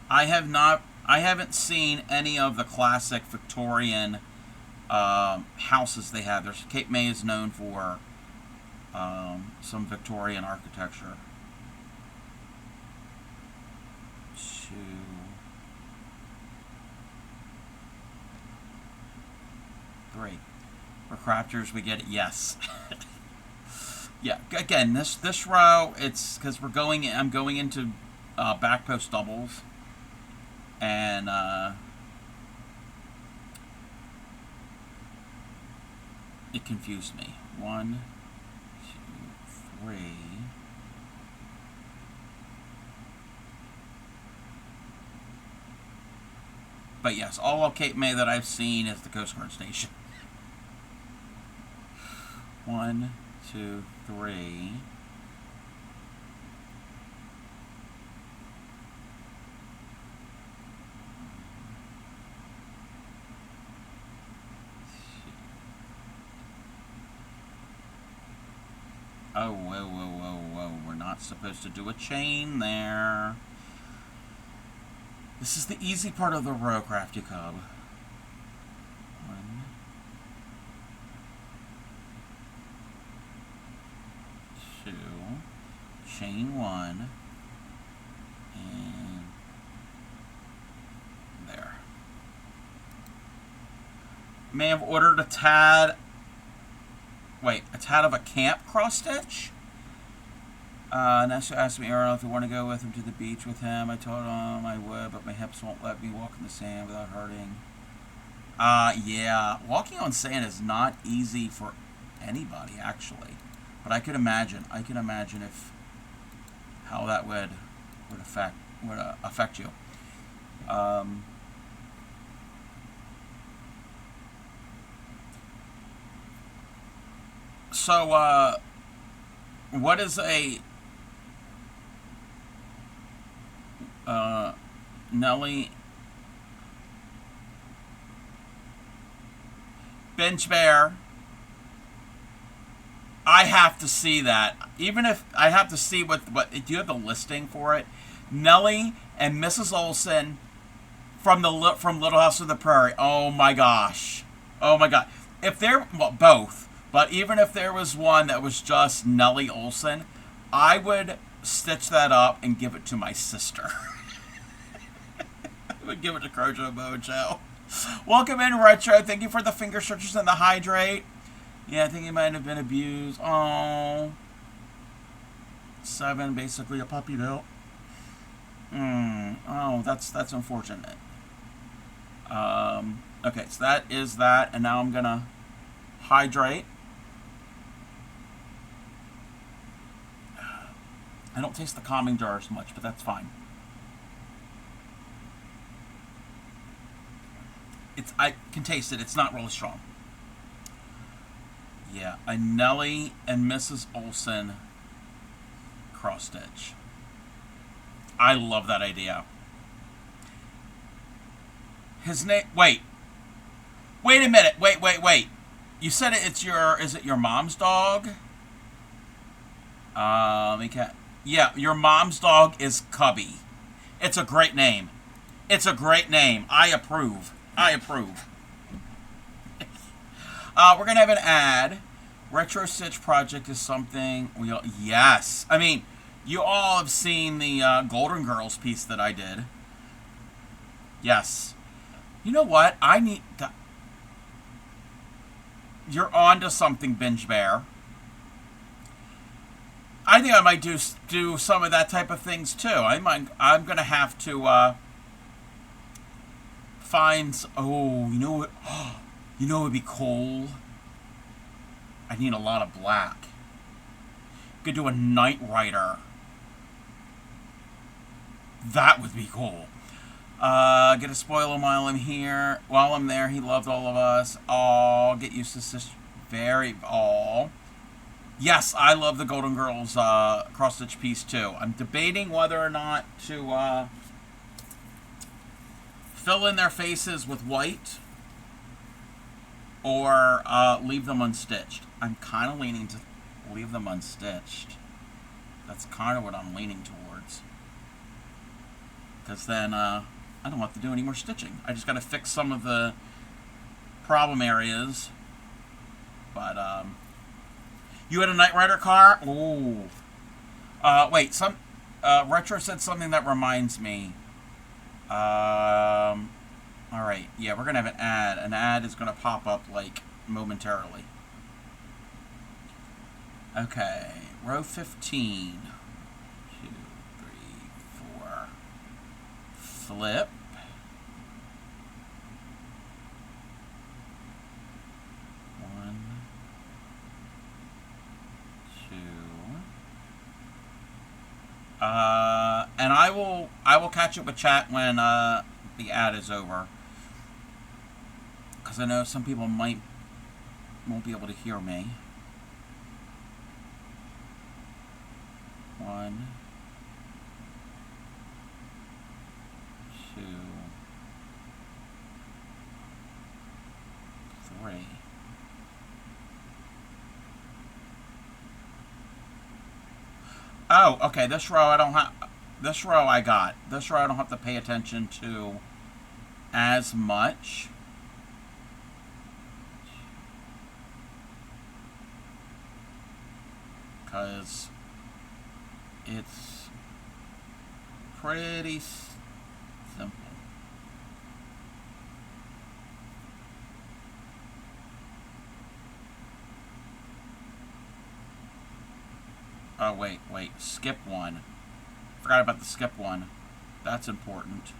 I haven't seen any of the classic Victorian houses they have. Cape May is known for some Victorian architecture. 2, 3. For crafters, we get it. Yes. Yeah. Again, this row, it's because I'm going into back post doubles, and it confused me. 1, 2, 3. But yes, all of Cape May that I've seen is the Coast Guard station. 1, 2, 3. Oh, whoa, whoa, whoa, whoa. We're not supposed to do a chain there. This is the easy part of the row, Crafty Cub. 1, 2, chain 1, and there. May have ordered a tad of a camp cross stitch. Nestor asked me earlier if I want to go with him to the beach with him. I told him I would, but my hips won't let me walk in the sand without hurting. Yeah, walking on sand is not easy for anybody, actually. But I could imagine if how that would affect you. So, what is a Nelly Bench Bear? I have to see that. Even if I have to see what do you have the listing for it? Nellie and Mrs. Olsen from Little House on the Prairie. Oh my gosh. Oh my god. If there both, but even if there was one that was just Nellie Olsen, I would stitch that up and give it to my sister. I would give it to Crojo Mojo. Welcome in, Retro. Thank you for the finger stretchers and the hydrate. Yeah, I think he might have been abused. Oh. 7, basically a puppy bill. Oh, that's unfortunate. Okay, so that is that, and now I'm gonna hydrate. I don't taste the calming jar as much, but that's fine. I can taste it. It's not really strong. Yeah, a Nellie and Mrs. Olsen cross stitch. I love that idea. His name. Wait a minute. Wait. You said is it your mom's dog? Yeah, your mom's dog is Cubby. It's a great name. I approve. We're going to have an ad. Retro Stitch Project is something yes. I mean, you all have seen the Golden Girls piece that I did. Yes. You know what? You're on to something, Binge Bear. I think I might do some of that type of things too. I'm going to have to find. Oh, you know what? You know what would be cool? I need a lot of black. Could do a Night Rider. That would be cool. Get a spoiler while I'm here. While I'm there, he loved all of us. Oh, get used to this. Yes, I love the Golden Girls cross-stitch piece too. I'm debating whether or not to fill in their faces with white or leave them unstitched. I'm kind of leaning to leave them unstitched. That's kind of what I'm leaning towards. Because then I don't have to do any more stitching. I just got to fix some of the problem areas. But You had a Knight Rider car? Ooh. Wait, Retro said something that reminds me. Alright, yeah, we're gonna have an ad. An ad is gonna pop up, like, momentarily. Okay, row 15. 2, 3, 4. Flip. 1, 2. And I will catch up with chat when the ad is over, because I know some people won't be able to hear me. 1, 2, 3. Oh, okay. This row I don't have. This row I got. This row I don't have to pay attention to as much. Because it's pretty simple. Oh, wait. Skip one. Forgot about the skip one. That's important.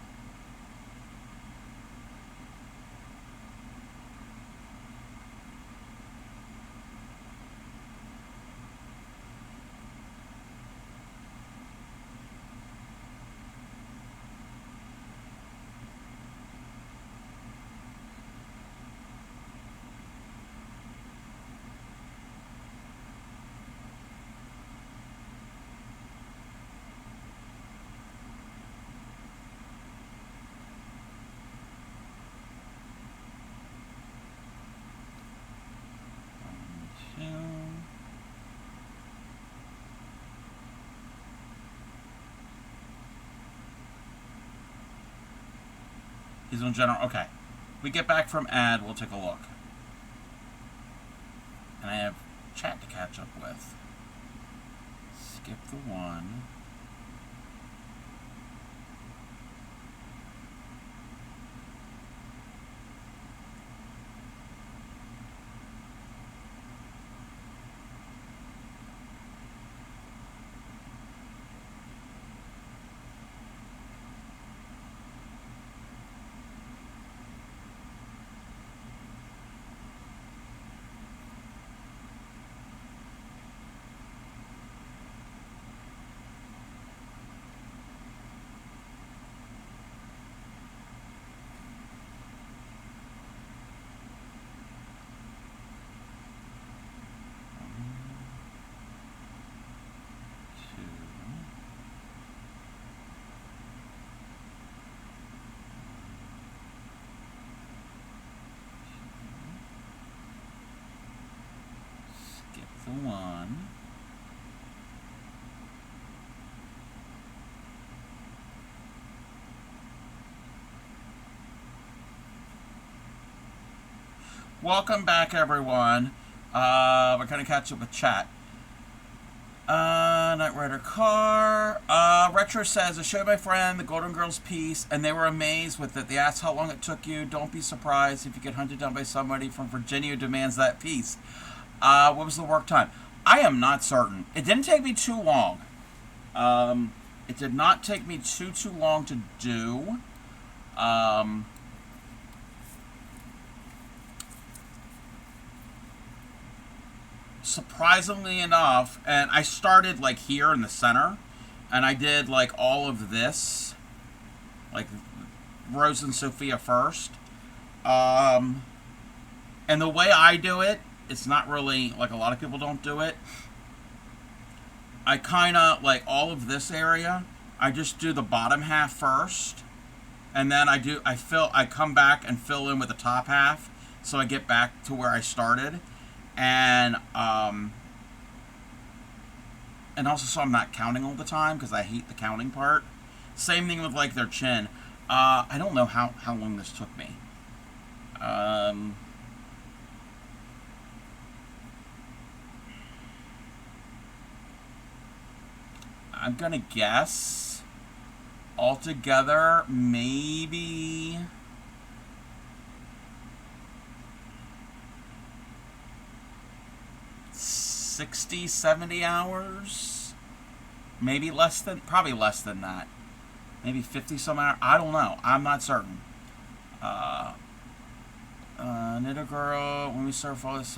He's on general. Okay. We get back from ad, we'll take a look. And I have chat to catch up with. Skip the 1. Skip the 1. Welcome back, everyone. We're going to catch up with chat. Knight Rider car. Retro says, I showed my friend the Golden Girls piece, and they were amazed with it. They asked how long it took you. Don't be surprised if you get hunted down by somebody from Virginia who demands that piece. What was the work time? I am not certain. It didn't take me too long. It did not take me too long to do. Surprisingly enough, and I started like here in the center, and I did like all of this, like Rose and Sophia first. And the way I do it, it's not really like a lot of people don't do it. I kind of like all of this area. I just do the bottom half first, and then I come back and fill in with the top half, so I get back to where I started. And also so I'm not counting all the time, because I hate the counting part. Same thing with like their chin. I don't know how long this took me. I'm gonna guess altogether maybe 60, 70 hours. Maybe less than, probably less than that. Maybe 50 some hours. I don't know. I'm not certain. Knitter girl, when we surfed all this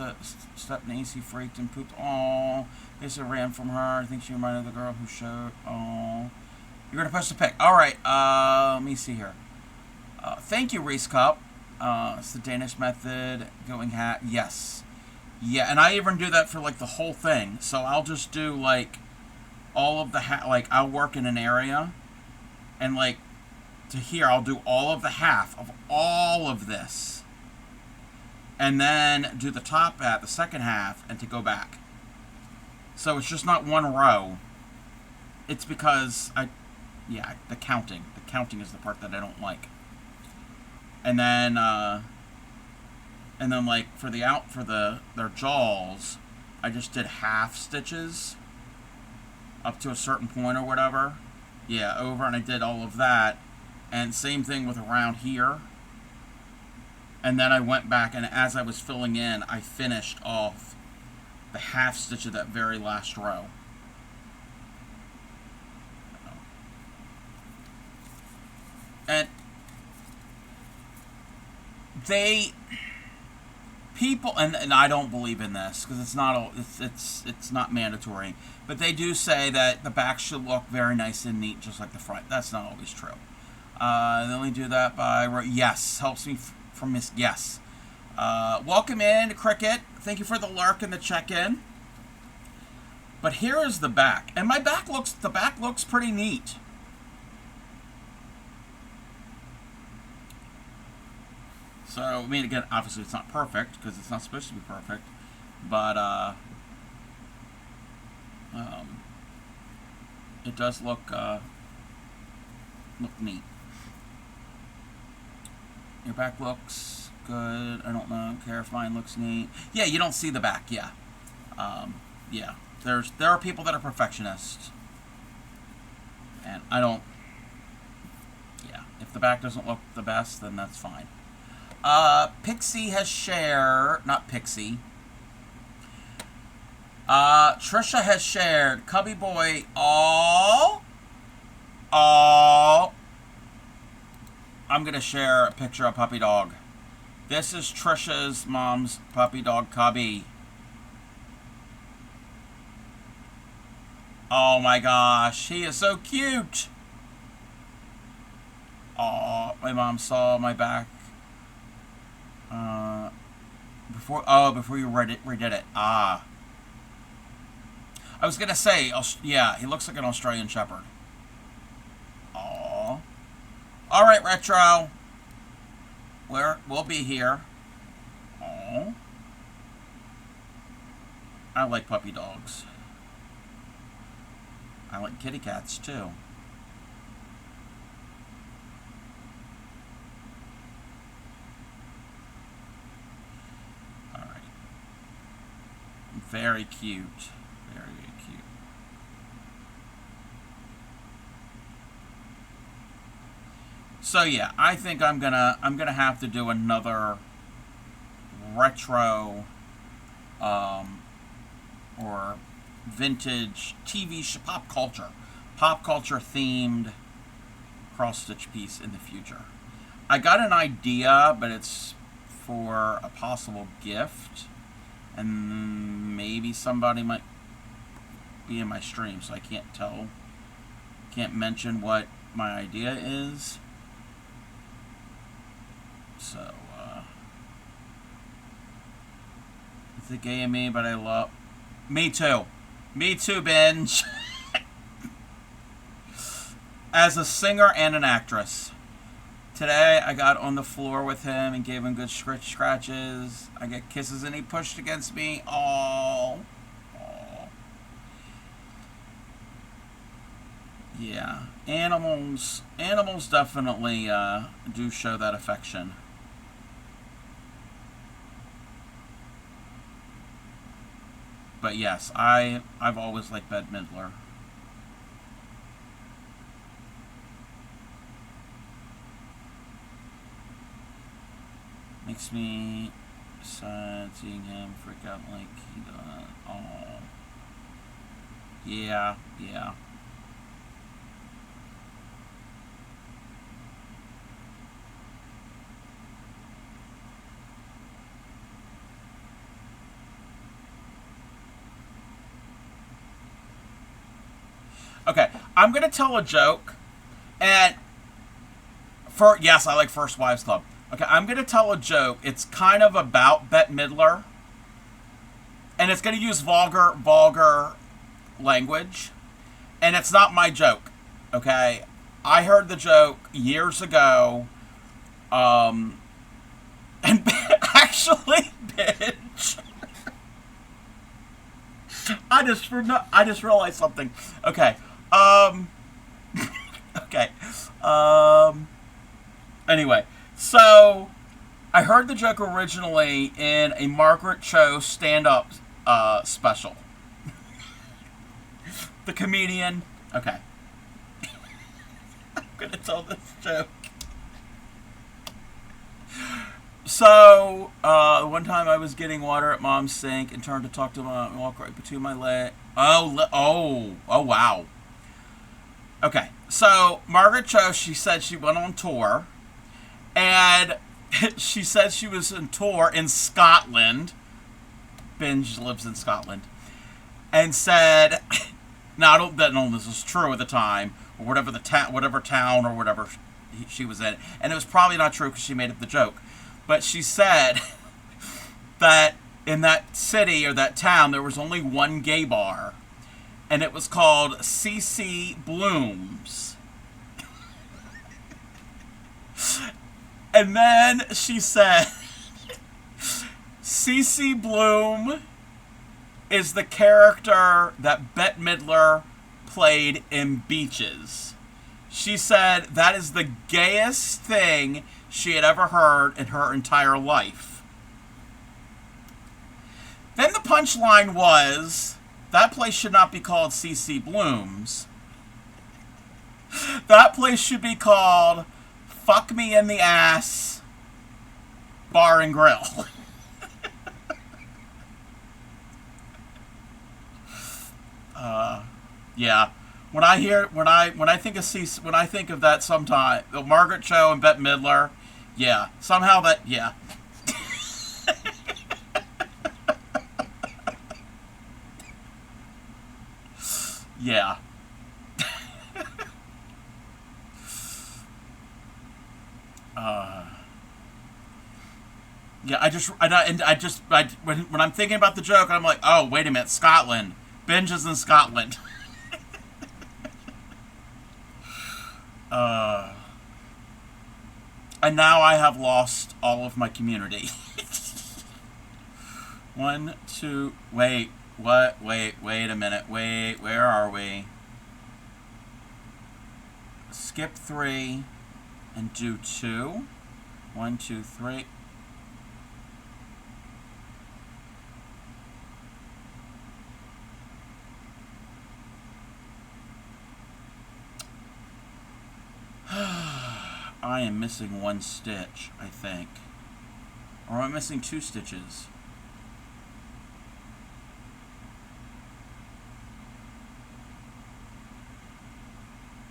step, Nancy freaked and pooped. Aww. Basically ran from her. I think she reminded the girl who showed. Aww. You're going to post a pic. Alright, let me see here. Thank you, Reese Cup. It's the Danish method. Going hat. Yes. Yeah, and I even do that for, like, the whole thing. So I'll just do, like, all of the like, I'll work in an area. And, like, to here, I'll do all of the half of all of this. And then do the top hat, the second half, and to go back. So it's just not one row. It's because the counting. The counting is the part that I don't like. And then like for their jaws, I just did half stitches up to a certain point or whatever. Yeah, over, and I did all of that. And same thing with around here. And then I went back, and as I was filling in, I finished off the half stitch of that very last row. And people, and I don't believe in this because it's not mandatory, but they do say that the back should look very nice and neat, just like the front. That's not always true. They only do that by yes, helps me from Miss Yes. Welcome in, Cricket. Thank you for the lurk and the check-in. But here is the back, and the back looks pretty neat. So, I mean, again, obviously it's not perfect, because it's not supposed to be perfect, but, it does look neat. Your back looks good. I don't care if mine looks neat. Yeah, you don't see the back, yeah. Yeah, there are people that are perfectionists, and I don't, yeah, if the back doesn't look the best, then that's fine. Pixie has shared, not Pixie. Trisha has shared, Cubby Boy, I'm gonna share a picture of Puppy Dog. This is Trisha's mom's puppy dog, Cubby. Oh my gosh, he is so cute. Oh, my mom saw my back. Before you redid it. Ah. I was gonna say, yeah, he looks like an Australian Shepherd. Aww. Alright, Retro. We'll be here. Aww. I like puppy dogs. I like kitty cats, too. Very cute. Very, very cute. So yeah, I think I'm gonna have to do another retro or vintage TV pop culture themed cross stitch piece in the future. I got an idea, but it's for a possible gift. And maybe somebody might be in my stream, so I can't mention what my idea is. So, it's a gay of me, but I love... Me too. Me too, Binge. As a singer and an actress. Today, I got on the floor with him and gave him good scratches. I get kisses and he pushed against me. Aww. Aww. Yeah. Animals definitely do show that affection. But yes, I've always liked Bette Midler. Makes me sad seeing him freak out like he does. Oh. Yeah, yeah. Okay, I'm gonna tell a joke, and yes, I like First Wives Club. Okay, I'm gonna tell a joke. It's kind of about Bette Midler, and it's gonna use vulgar language, and it's not my joke. Okay, I heard the joke years ago, and actually, bitch. I just realized something. Okay. Okay. Anyway, so I heard the joke originally in a Margaret Cho stand-up special. The comedian. Okay. I'm gonna tell this joke. So, one time I was getting water at Mom's sink and turned to talk to Mom and walked right between my legs. Oh, wow. Okay, so Margaret Cho, she said she went on tour, and she said she was on tour in Scotland. Binge lives in Scotland. And said, now I don't know this is true at the time, or whatever whatever town or whatever she was in, and it was probably not true because she made up the joke. But she said that in that city or that town there was only one gay bar, and it was called C.C. Bloom's. And then she said, C.C. Bloom is the character that Bette Midler played in Beaches. She said that is the gayest thing she had ever heard in her entire life. Then the punchline was, that place should not be called C.C. Bloom's. That place should be called Fuck Me in the Ass Bar and Grill. Yeah. When I think of that sometime, Margaret Cho and Bette Midler, yeah. Somehow that, yeah. Yeah. Yeah, when I'm thinking about the joke, I'm like, oh, wait a minute, Scotland. Binge is in Scotland. And now I have lost all of my community. One, two, wait, what? Wait a minute. Wait, where are we? Skip 3 and do 2. 1, 2, 3. I am missing one stitch, I think. Or am I missing 2 stitches?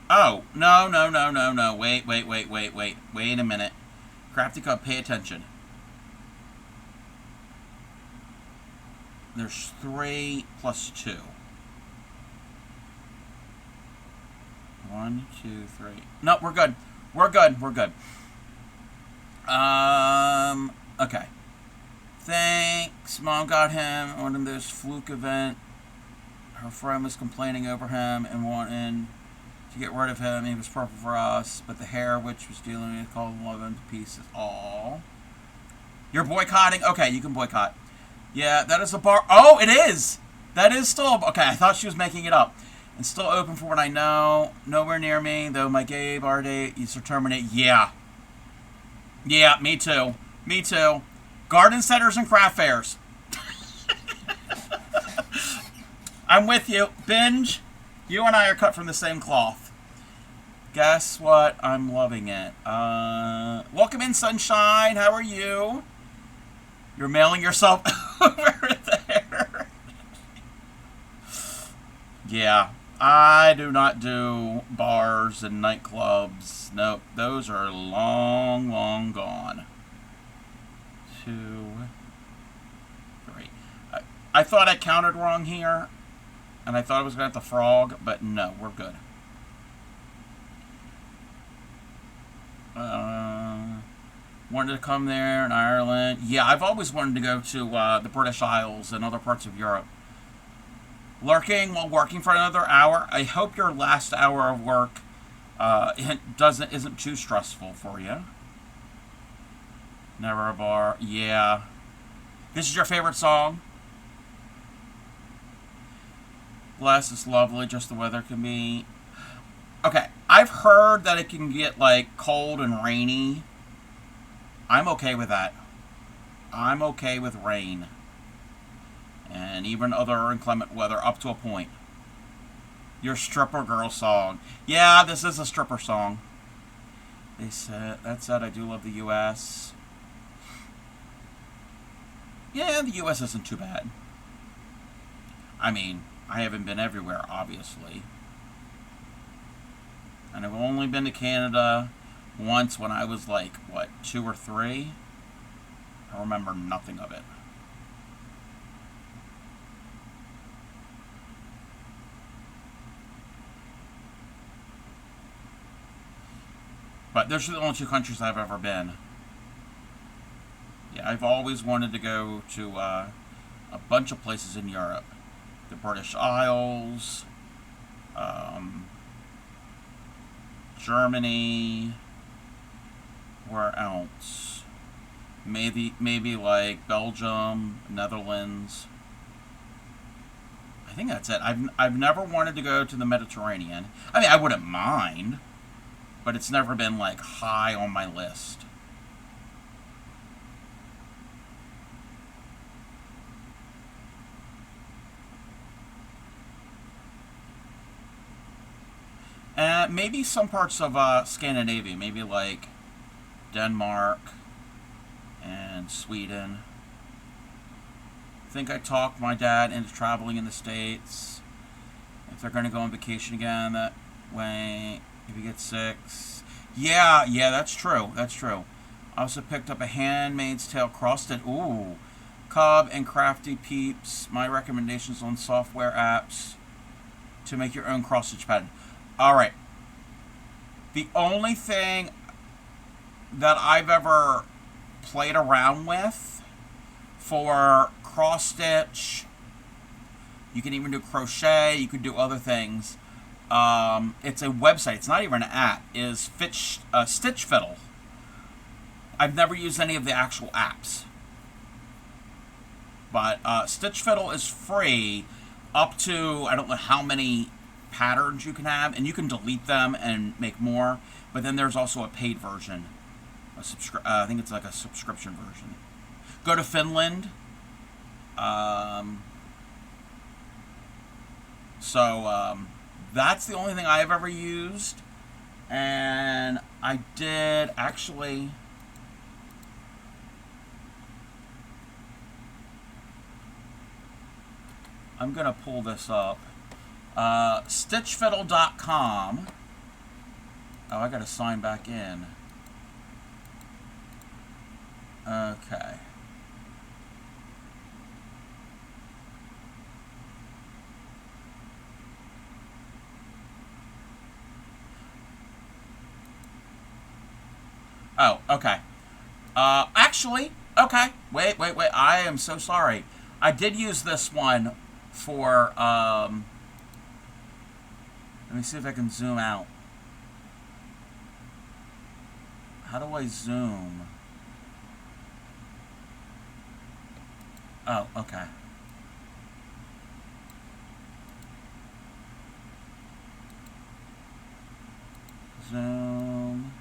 Oh, no. Wait. Wait a minute. Crafty Cup, pay attention. There's 3 plus 2. 1, 2, 3. No, we're good. We're good. Okay. Thanks. Mom got him on this fluke event. Her friend was complaining over him and wanting to get rid of him. He was perfect for us, but the hair witch was dealing with called 11 pieces. All. You're boycotting? Okay, you can boycott. Yeah, that is a bar. Oh, it is! That is still... Okay, I thought she was making it up. And still open for what I know. Nowhere near me, though my gay bar date used to terminate. Yeah. Yeah, me too. Me too. Garden centers and craft fairs. I'm with you. Binge, you and I are cut from the same cloth. Guess what? I'm loving it. Welcome in, Sunshine. How are you? You're mailing yourself over there. Yeah. I do not do bars and nightclubs. Nope. Those are long, long gone. 2, 3. I thought I counted wrong here. And I thought I was going to have the frog. But no, we're good. Wanted to come there in Ireland. Yeah, I've always wanted to go to the British Isles and other parts of Europe. Lurking while working for another hour. I hope your last hour of work isn't too stressful for you. Never a bar. Yeah. This is your favorite song? Bless, it's lovely, just the weather can be. Okay, I've heard that it can get like cold and rainy. I'm okay with that. I'm okay with rain. And even other inclement weather up to a point. Your stripper girl song. Yeah, this is a stripper song. That said, I do love the U.S. Yeah, the U.S. isn't too bad. I mean, I haven't been everywhere, obviously. And I've only been to Canada once when I was like, what, 2 or 3? I remember nothing of it. But those are the only 2 countries I've ever been. Yeah, I've always wanted to go to a bunch of places in Europe. The British Isles, Germany, where else? Maybe like Belgium, Netherlands. I think that's it. I've never wanted to go to the Mediterranean. I mean, I wouldn't mind, but it's never been like high on my list. Maybe some parts of Scandinavia, maybe like Denmark and Sweden. I think I talked my dad into traveling in the States. If they're going to go on vacation again that way, if he gets sick. Yeah, that's true. That's true. I also picked up a Handmaid's Tale cross-stitch. Ooh. Cub and Crafty Peeps. My recommendations on software apps to make your own cross-stitch pattern. Alright. The only thing that I've ever played around with for cross-stitch, you can even do crochet, you can do other things. It's a website, it's not even an app, is Stitch Fiddle. I've never used any of the actual apps. But Stitch Fiddle is free up to, I don't know how many patterns you can have, and you can delete them and make more. But then there's also a paid version. I think it's like a subscription version. Go to Finland. That's the only thing I've ever used. And I did actually... I'm going to pull this up. Stitchfiddle.com. Oh, I got to sign back in. Okay. Oh, okay. Actually, okay. Wait. I am so sorry. I did use this one for, let me see if I can zoom out. How do I zoom? Oh, okay. Zoom.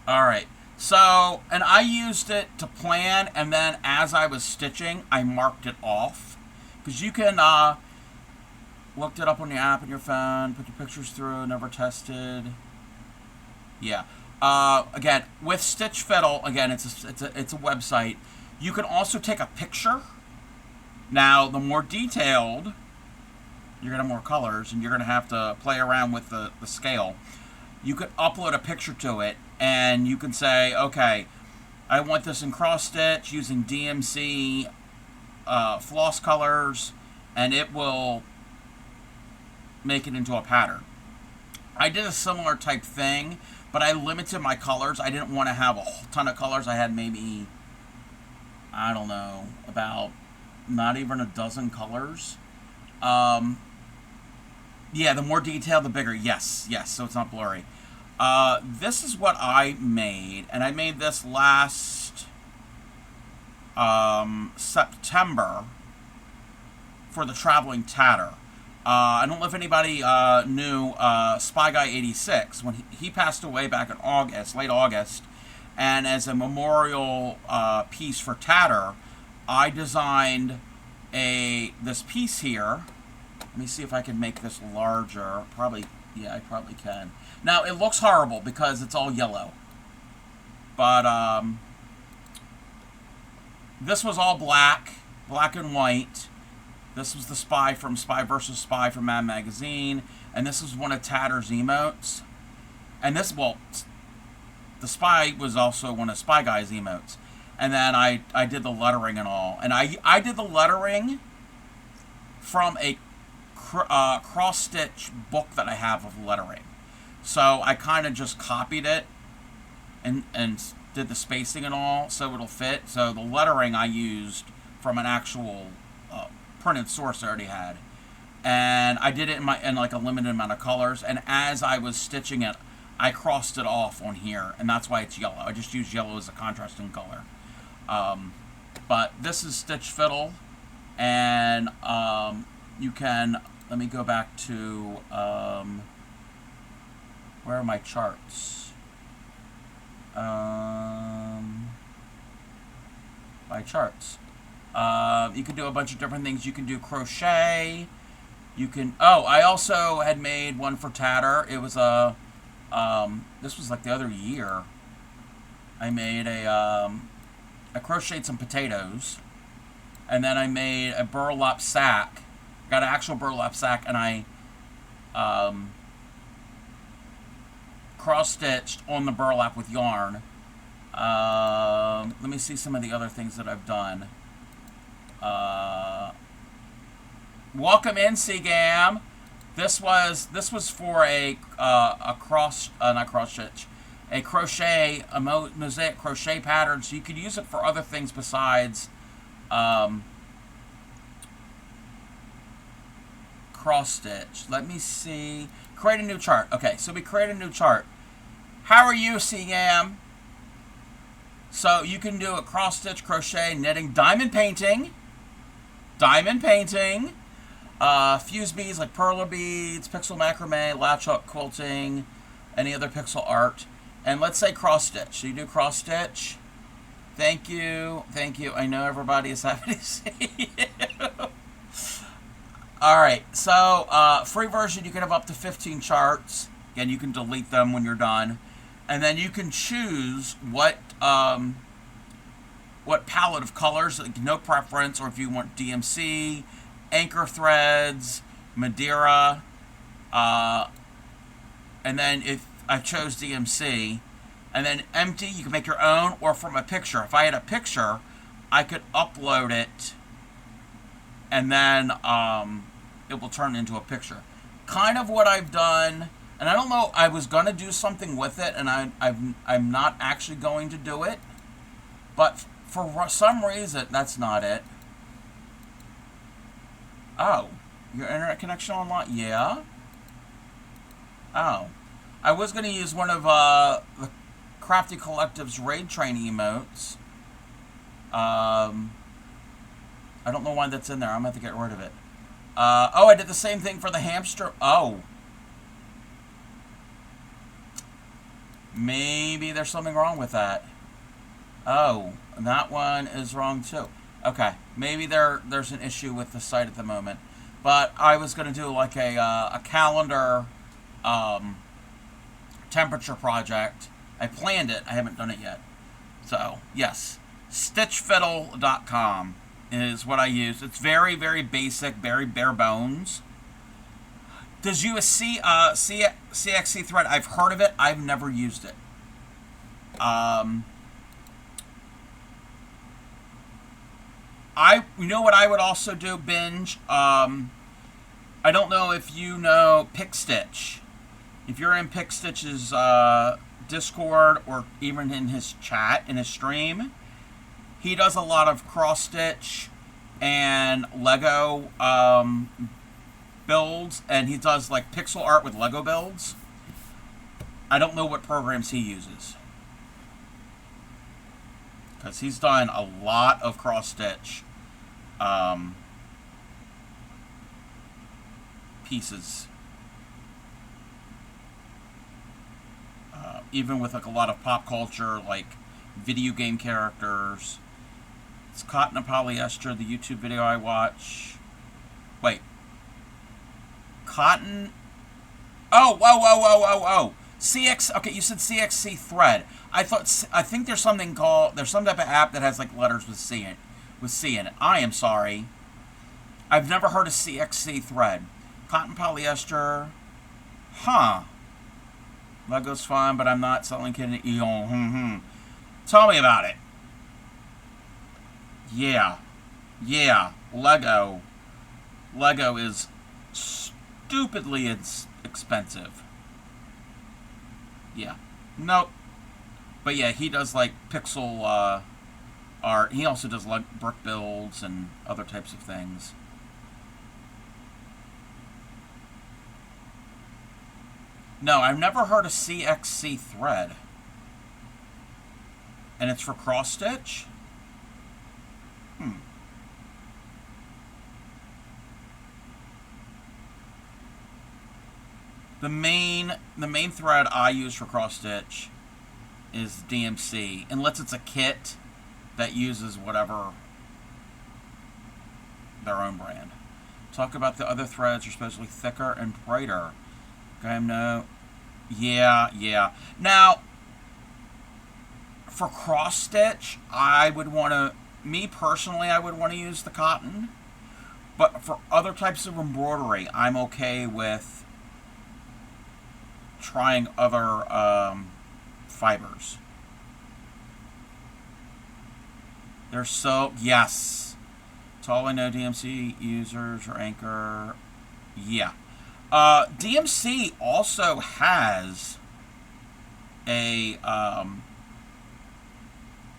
Alright. So, and I used it to plan, and then as I was stitching, I marked it off. Because you can, looked it up on your app on your phone, put your pictures through, never tested. Yeah. Again, with Stitch Fiddle, again, it's a website. You can also take a picture. Now, the more detailed, you're going to have more colors, and you're going to have to play around with the scale. You could upload a picture to it, and you can say, okay, I want this in cross stitch using DMC floss colors, and it will make it into a pattern. I did a similar type thing, but I limited my colors. I didn't want to have a whole ton of colors. I had maybe, I don't know, about not even a dozen colors. Yeah, the more detailed, the bigger. Yes, so it's not blurry. This is what I made, and I made this last September for the Traveling Tatter. I don't know if anybody knew Spy Guy 86 when he passed away back in August, late August, and as a memorial piece for Tatter, I designed this piece here. Let me see if I can make this larger. Probably, yeah, I probably can. Now it looks horrible because it's all yellow, but this was all black and white. This was the Spy from Spy vs. Spy from Mad Magazine. And this was one of Tatter's emotes. And this, well, the Spy was also one of Spy Guy's emotes. And then I did the lettering and all. And I did the lettering from a cross-stitch book that I have of lettering. So I kind of just copied it and did the spacing and all so it'll fit. So the lettering I used from an actual printed source I already had, and I did it in like a limited amount of colors, and as I was stitching it I crossed it off on here, and that's why it's yellow. I just used yellow as a contrasting color. But this is Stitch Fiddle, and you can, let me go back to where are my charts? My charts. You can do a bunch of different things. You can do crochet. You can, oh, I also had made one for Tatter. It was a, this was like the other year. I made I crocheted some potatoes. And then I made a burlap sack. Got an actual burlap sack, and I cross-stitched on the burlap with yarn. Let me see some of the other things that I've done. Welcome in, Seagam. This was for a crochet, a mosaic crochet pattern, so you could use it for other things besides cross stitch. Let me see. Create a new chart. Okay, so we create a new chart. How are you, Seagam? So you can do a cross stitch, crochet, knitting, diamond painting, fuse beads like perler beads, pixel macrame, latch hook quilting, any other pixel art, and let's say cross stitch. So you do cross stitch. Thank you. I know everybody is happy to see you. All right, so free version, you can have up to 15 charts. Again, you can delete them when you're done, and then you can choose what palette of colors, like no preference, or if you want DMC, anchor threads, Madeira, and then if I chose DMC, and then empty, you can make your own, or from a picture. If I had a picture, I could upload it, and then it will turn into a picture. Kind of what I've done, and I don't know, I was going to do something with it, and I'm not actually going to do it, but for some reason, that's not it. Oh, your internet connection online? Yeah. Oh, I was going to use one of the Crafty Collective's Raid Train emotes. I don't know why that's in there. I'm going to have to get rid of it. Oh, I did the same thing for the hamster. Oh. Maybe there's something wrong with that. Oh, that one is wrong too. Okay, maybe there's an issue with the site at the moment. But I was going to do like a calendar temperature project, I planned it. I haven't done it yet. So, yes. Stitchfiddle.com is what I use. It's very, very basic, very bare bones. Does use CXC thread? I've heard of it. I've never used it. You know what I would also do, Binge? I don't know if you know PickStitch. If you're in PickStitch's Discord or even in his chat, in his stream, he does a lot of cross-stitch and Lego builds, and he does like pixel art with Lego builds. I don't know what programs he uses, because he's done a lot of cross-stitch pieces. Even with like a lot of pop culture, like video game characters. It's Cotton and Polyester, the YouTube video I watch. Wait. Cotton. Oh, whoa. CX. Okay, you said CXC thread. I think there's some type of app that has like letters with C in it. I am sorry. I've never heard of CXC thread. Cotton polyester. Huh. Lego's fine, but I'm not selling kidding. Tell me about it. Yeah. Lego is stupidly expensive. Yeah. Nope. But yeah, he does like pixel art. He also does like brick builds and other types of things. No, I've never heard of CXC thread. And it's for cross stitch? The main thread I use for cross stitch is DMC, unless it's a kit that uses whatever their own brand. Talk about the other threads are supposedly thicker and brighter. Okay, no. Yeah. Now, for cross stitch, I would want to use the cotton. But for other types of embroidery, I'm okay with trying other fibers. They're so, yes. That's all I know. DMC users or Anchor. Yeah. DMC also has a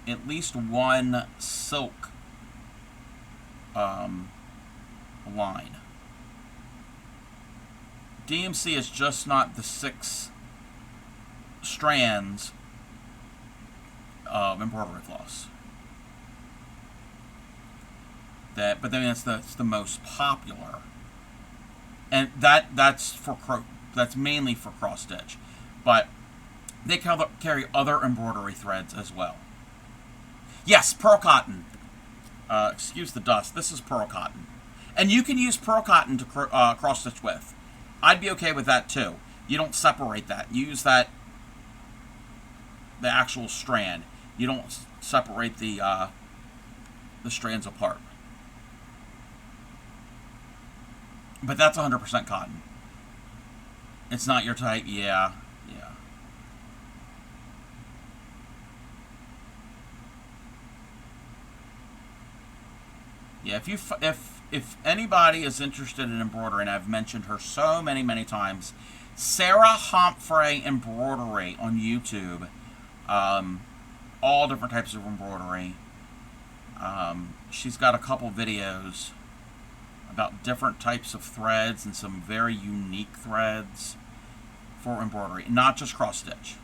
at least one silk line. DMC is just not the 6 strands of embroidery floss. But then it's the most popular, and that's mainly for cross stitch, but they carry other embroidery threads as well. Yes, pearl cotton. Excuse the dust. This is pearl cotton, and you can use pearl cotton to cross stitch with. I'd be okay with that too. You don't separate that. You use the actual strand. You don't separate the strands apart. But that's 100% cotton. It's not your type. Yeah. If anybody is interested in embroidery, and I've mentioned her so many times, Sarah Humphrey Embroidery on YouTube. All different types of embroidery. She's got a couple videos about different types of threads and some very unique threads for embroidery, not just cross stitch.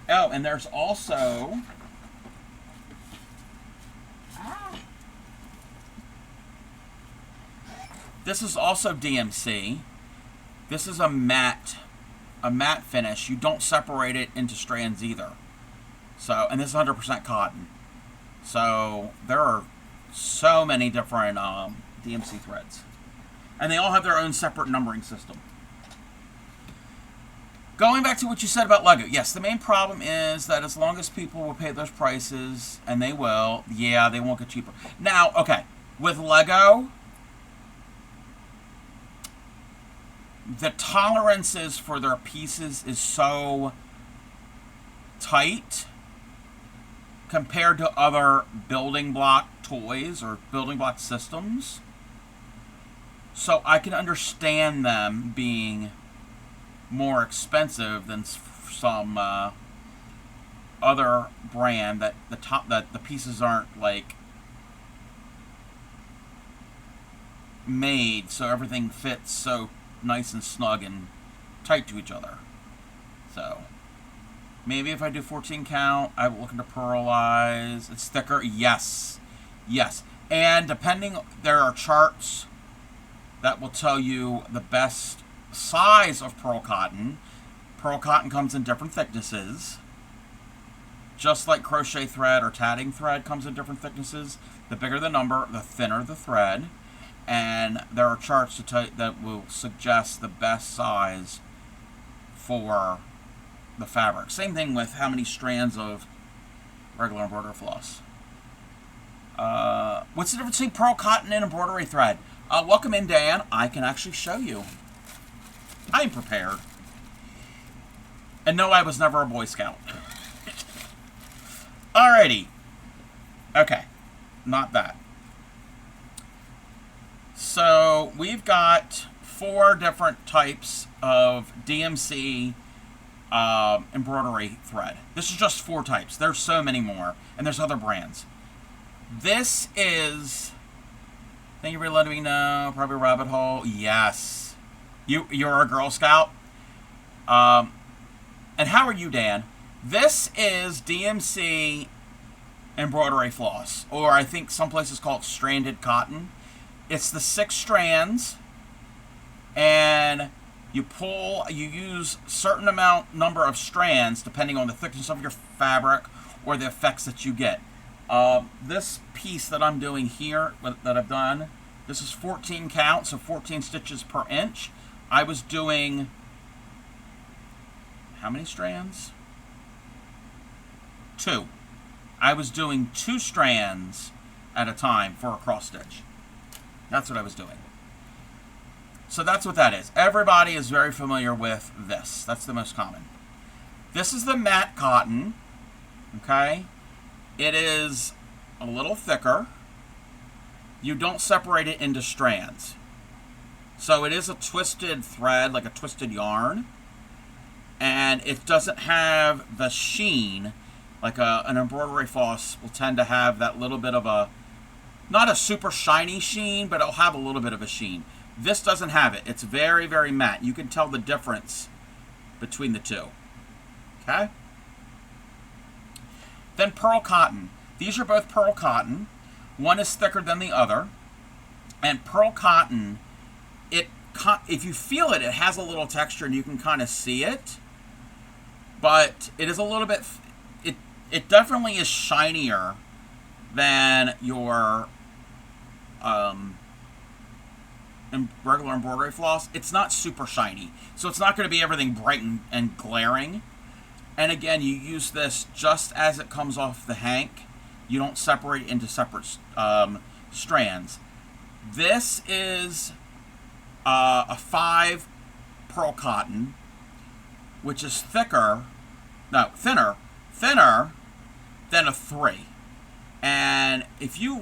Oh, and there's also this is also DMC. This is a matte finish. You don't separate it into strands either. So, and this is 100% cotton. So there are so many different DMC threads, and they all have their own separate numbering system. Going back to what you said about Lego, yes, the main problem is that as long as people will pay those prices, and they will, yeah, they won't get cheaper. Now, okay, with Lego, the tolerances for their pieces is so tight compared to other building block toys or building block systems. So I can understand them being more expensive than some other brand that the pieces aren't like made so everything fits so nice and snug and tight to each other. So maybe if I do 14 count, I will look into pearlize. It's thicker, yes, yes. And depending, there are charts that will tell you the best size of pearl cotton. Pearl cotton comes in different thicknesses, just like crochet thread or tatting thread comes in different thicknesses. The bigger the number, the thinner the thread. And there are charts to tell you, that will suggest the best size for the fabric. Same thing with how many strands of regular embroidery floss. What's the difference between pearl cotton and embroidery thread? Welcome in, Dan. I can actually show you. I'm prepared. And no, I was never a Boy Scout. Alrighty. Okay. Not that. So we've got 4 different types of DMC embroidery thread. This is just 4 types. There's so many more, and there's other brands. This is, thank you for letting me know, probably rabbit hole. Yes, you're a Girl Scout. And how are you, Dan? This is DMC embroidery floss, or I think some places call it stranded cotton. It's the 6 strands, and you use certain number of strands depending on the thickness of your fabric or the effects that you get. This piece that I'm doing here, that I've done, this is 14 count, so 14 stitches per inch. I was doing, how many strands? 2. I was doing 2 strands at a time for a cross stitch. That's what I was doing. So that's what that is. Everybody is very familiar with this. That's the most common. This is the matte cotton. Okay? It is a little thicker. You don't separate it into strands. So it is a twisted thread, like a twisted yarn. And it doesn't have the sheen, like an embroidery floss will tend to have that little bit of a, not a super shiny sheen, but it'll have a little bit of a sheen. This doesn't have it. It's very, very matte. You can tell the difference between the two. Okay? Then pearl cotton. These are both pearl cotton. One is thicker than the other. And pearl cotton, if you feel it, it has a little texture and you can kind of see it. But it is a little bit, it definitely is shinier than your regular embroidery floss. It's not super shiny, so it's not going to be everything bright and glaring. And again, you use this just as it comes off the hank. You don't separate it into separate strands. This is a 5 pearl cotton, which is thinner than a 3. And if you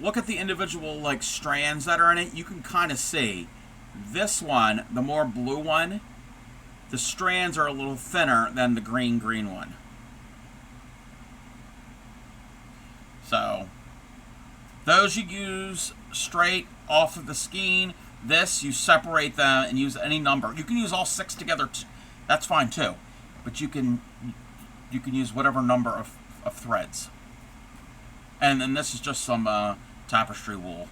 look at the individual like strands that are in it, you can kind of see this one, the more blue one, the strands are a little thinner than the green one. So those you use straight off of the skein. This you separate them and use any number. You can use all 6 together. That's fine too, but you can use whatever number of threads. And then this is just some tapestry wool.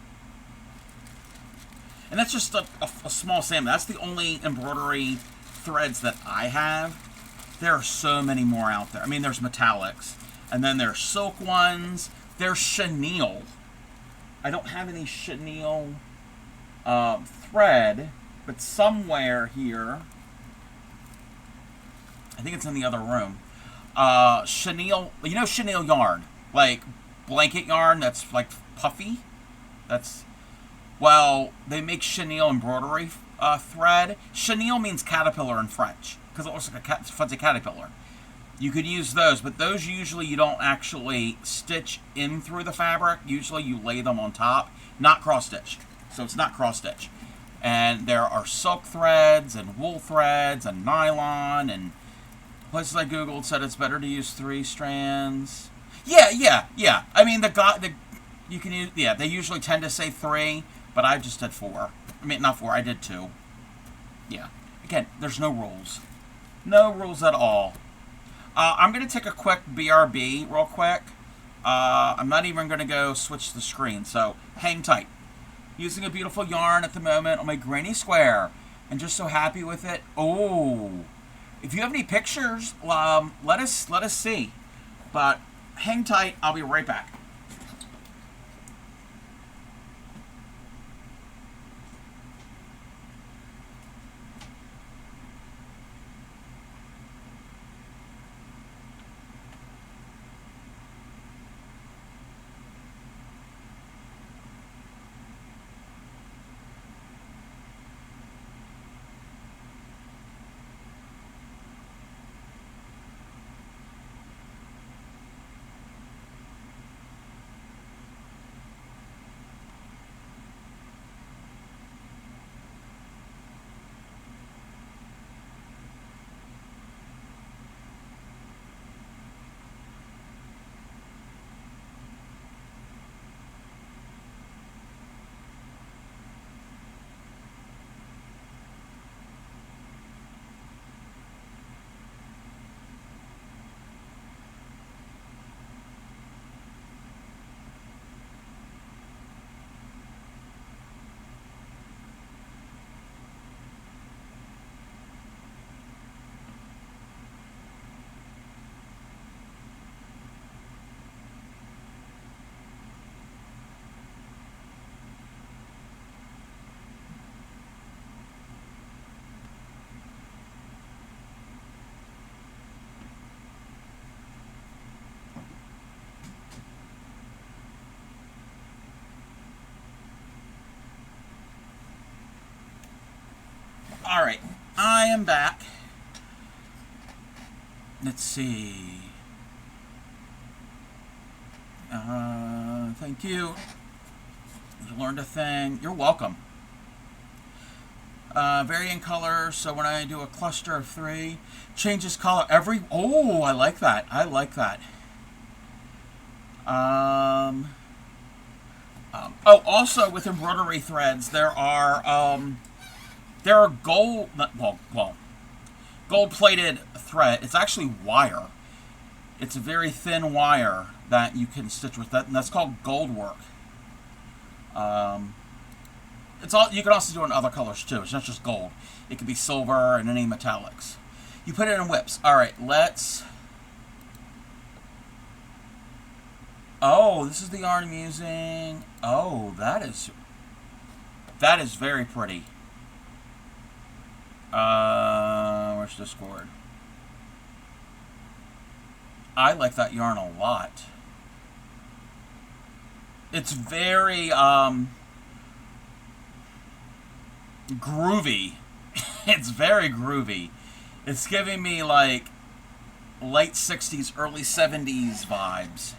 And that's just a small sample. That's the only embroidery threads that I have. There are so many more out there. I mean, there's metallics. And then there's silk ones. There's chenille. I don't have any chenille thread, but somewhere here think it's in the other room. Chenille, you know chenille yarn, like blanket yarn that's like puffy. That's well, they make chenille embroidery thread. Chenille means caterpillar in French because it looks like a fuzzy caterpillar. You could use those, but those usually you don't actually stitch in through the fabric. Usually you lay them on top, not cross stitch. So it's not cross stitch. And there are silk threads and wool threads and nylon, and places I googled said it's better to use 3 strands. Yeah. I mean you can use, yeah, they usually tend to say 3, but I just did 4. I mean not 4, I did 2. Yeah. Again, there's no rules. No rules at all. I'm going to take a quick BRB real quick. I'm not even going to go switch the screen, so hang tight. Using a beautiful yarn at the moment on my granny square, and just so happy with it. Oh, if you have any pictures, let us see. But hang tight, I'll be right back. Alright, I am back. Let's see. Thank you. You learned a thing. You're welcome. Varying color, so when I do a cluster of 3, changes color every... Oh, I like that. I like that. Oh, also with embroidery threads, there are gold, gold-plated thread. It's actually wire. It's a very thin wire that you can stitch with that, and that's called gold work. It's all. You can also do it in other colors too. It's not just gold. It could be silver and any metallics. You put it in whips. All right, let's. Oh, this is the yarn I'm using. Oh, that is very pretty. Where's Discord? I like that yarn a lot. It's very groovy. It's very groovy. It's giving me like late 60s, early 70s vibes.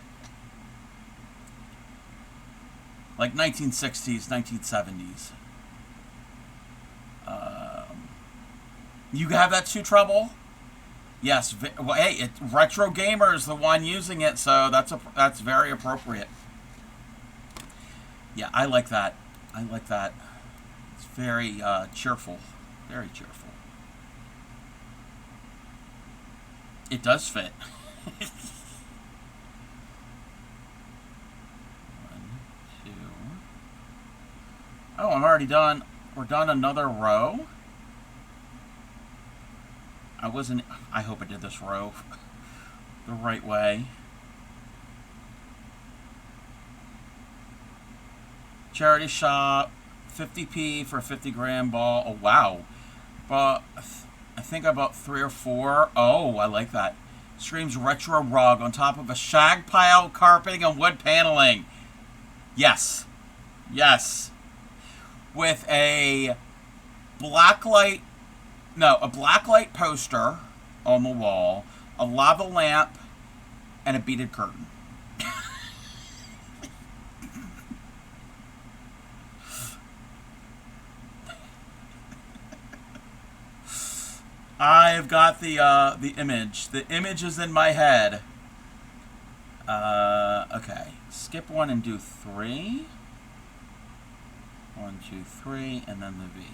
Like 1960s, 1970s. You have that too, Trouble? Yes. Well, hey, Retro Gamer is the one using it, so that's very appropriate. Yeah, I like that. I like that. It's very cheerful. Very cheerful. It does fit. 1, 2. Oh, I'm already done. We're done another row. I hope I did this row the right way. Charity shop, 50p for a 50-gram ball. Oh, wow. But I think about 3 or 4. Oh, I like that. Stream's retro rug on top of a shag pile, carpeting, and wood paneling. Yes. Yes. With a blacklight poster on the wall, a lava lamp, and a beaded curtain. I've got the image. The image is in my head. Okay. Skip 1 and do 3. 1, 2, 3, and then the V.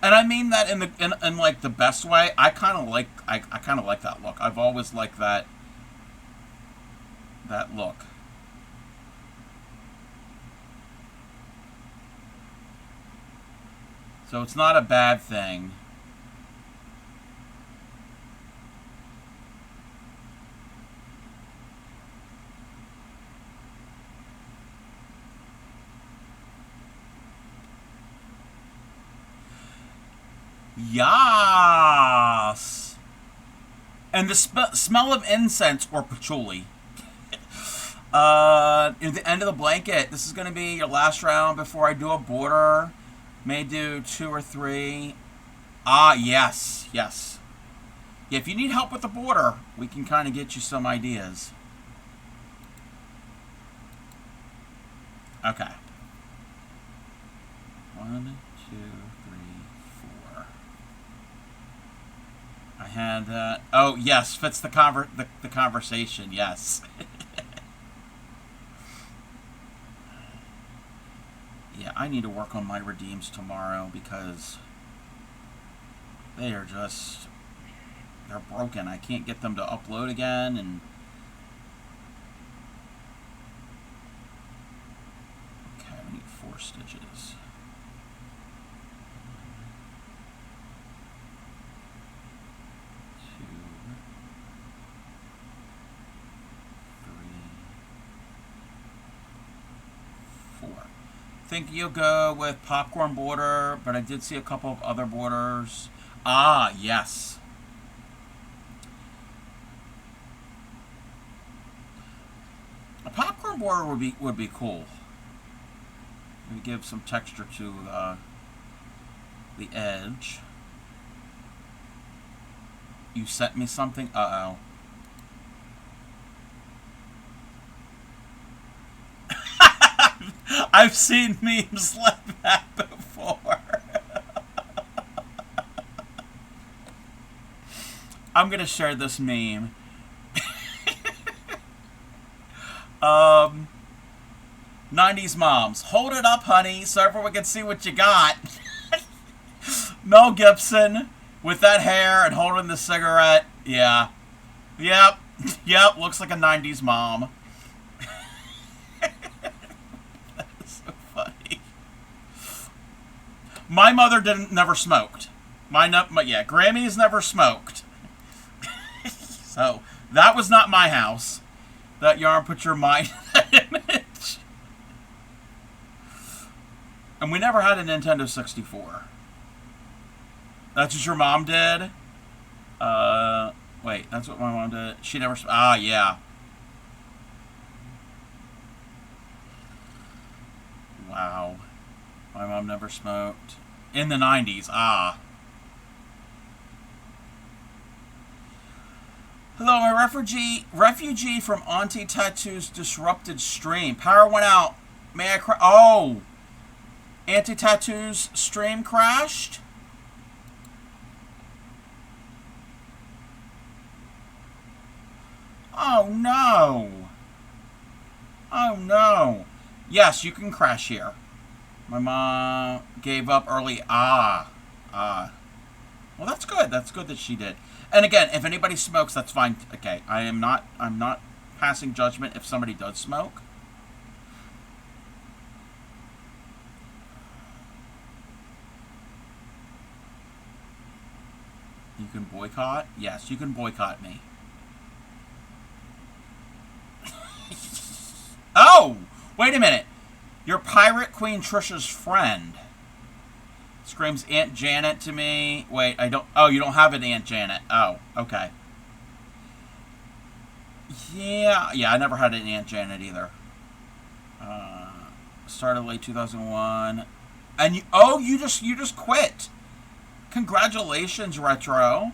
And I mean that in like the best way. I kind of like that look. I've always liked that look. So it's not a bad thing. Yas! And the smell of incense or patchouli. In the end of the blanket. This is going to be your last round before I do a border. May do 2 or 3. Ah, yes. Yes. Yeah, if you need help with the border, we can kind of get you some ideas. Okay. 1, 2, 3, 4. I had that. Oh, yes. Fits the conversation. Yes. Yeah, I need to work on my redeems tomorrow because they are just, they're broken. I can't get them to upload again, and okay, we need 4 stitches. 2, 3, 4. Think you'll go with popcorn border, but I did see a couple of other borders. Ah, yes. A popcorn border would be cool. Maybe give some texture to the edge. You sent me something? Uh-oh. I've seen memes like that before. I'm gonna share this meme. 90s moms. Hold it up, honey, so everyone can see what you got. Mel Gibson with that hair and holding the cigarette. Yeah. Yep. Yep. Looks like a 90s mom. My mother never smoked. Yeah, Grammy's never smoked. So, that was not my house. That yarn put your mind in that image. And we never had a Nintendo 64. That's what your mom did? Wait, that's what my mom did? She never... Ah, yeah. Wow. My mom never smoked. In the 90s, ah. Hello, my refugee from Auntie Tattoo's disrupted stream. Power went out. May I oh! Auntie Tattoo's stream crashed? Oh, no. Oh, no. Yes, you can crash here. My mom gave up early. Ah. Well, that's good. That's good that she did. And again, if anybody smokes, that's fine. Okay, I'm not passing judgment if somebody does smoke. You can boycott? Yes, you can boycott me. Oh! Wait a minute. You're Pirate Queen Trisha's friend. Screams Aunt Janet to me. Wait, I don't... Oh, you don't have an Aunt Janet. Oh, okay. Yeah, I never had an Aunt Janet either. Started late 2001. And you just quit. Congratulations, Retro.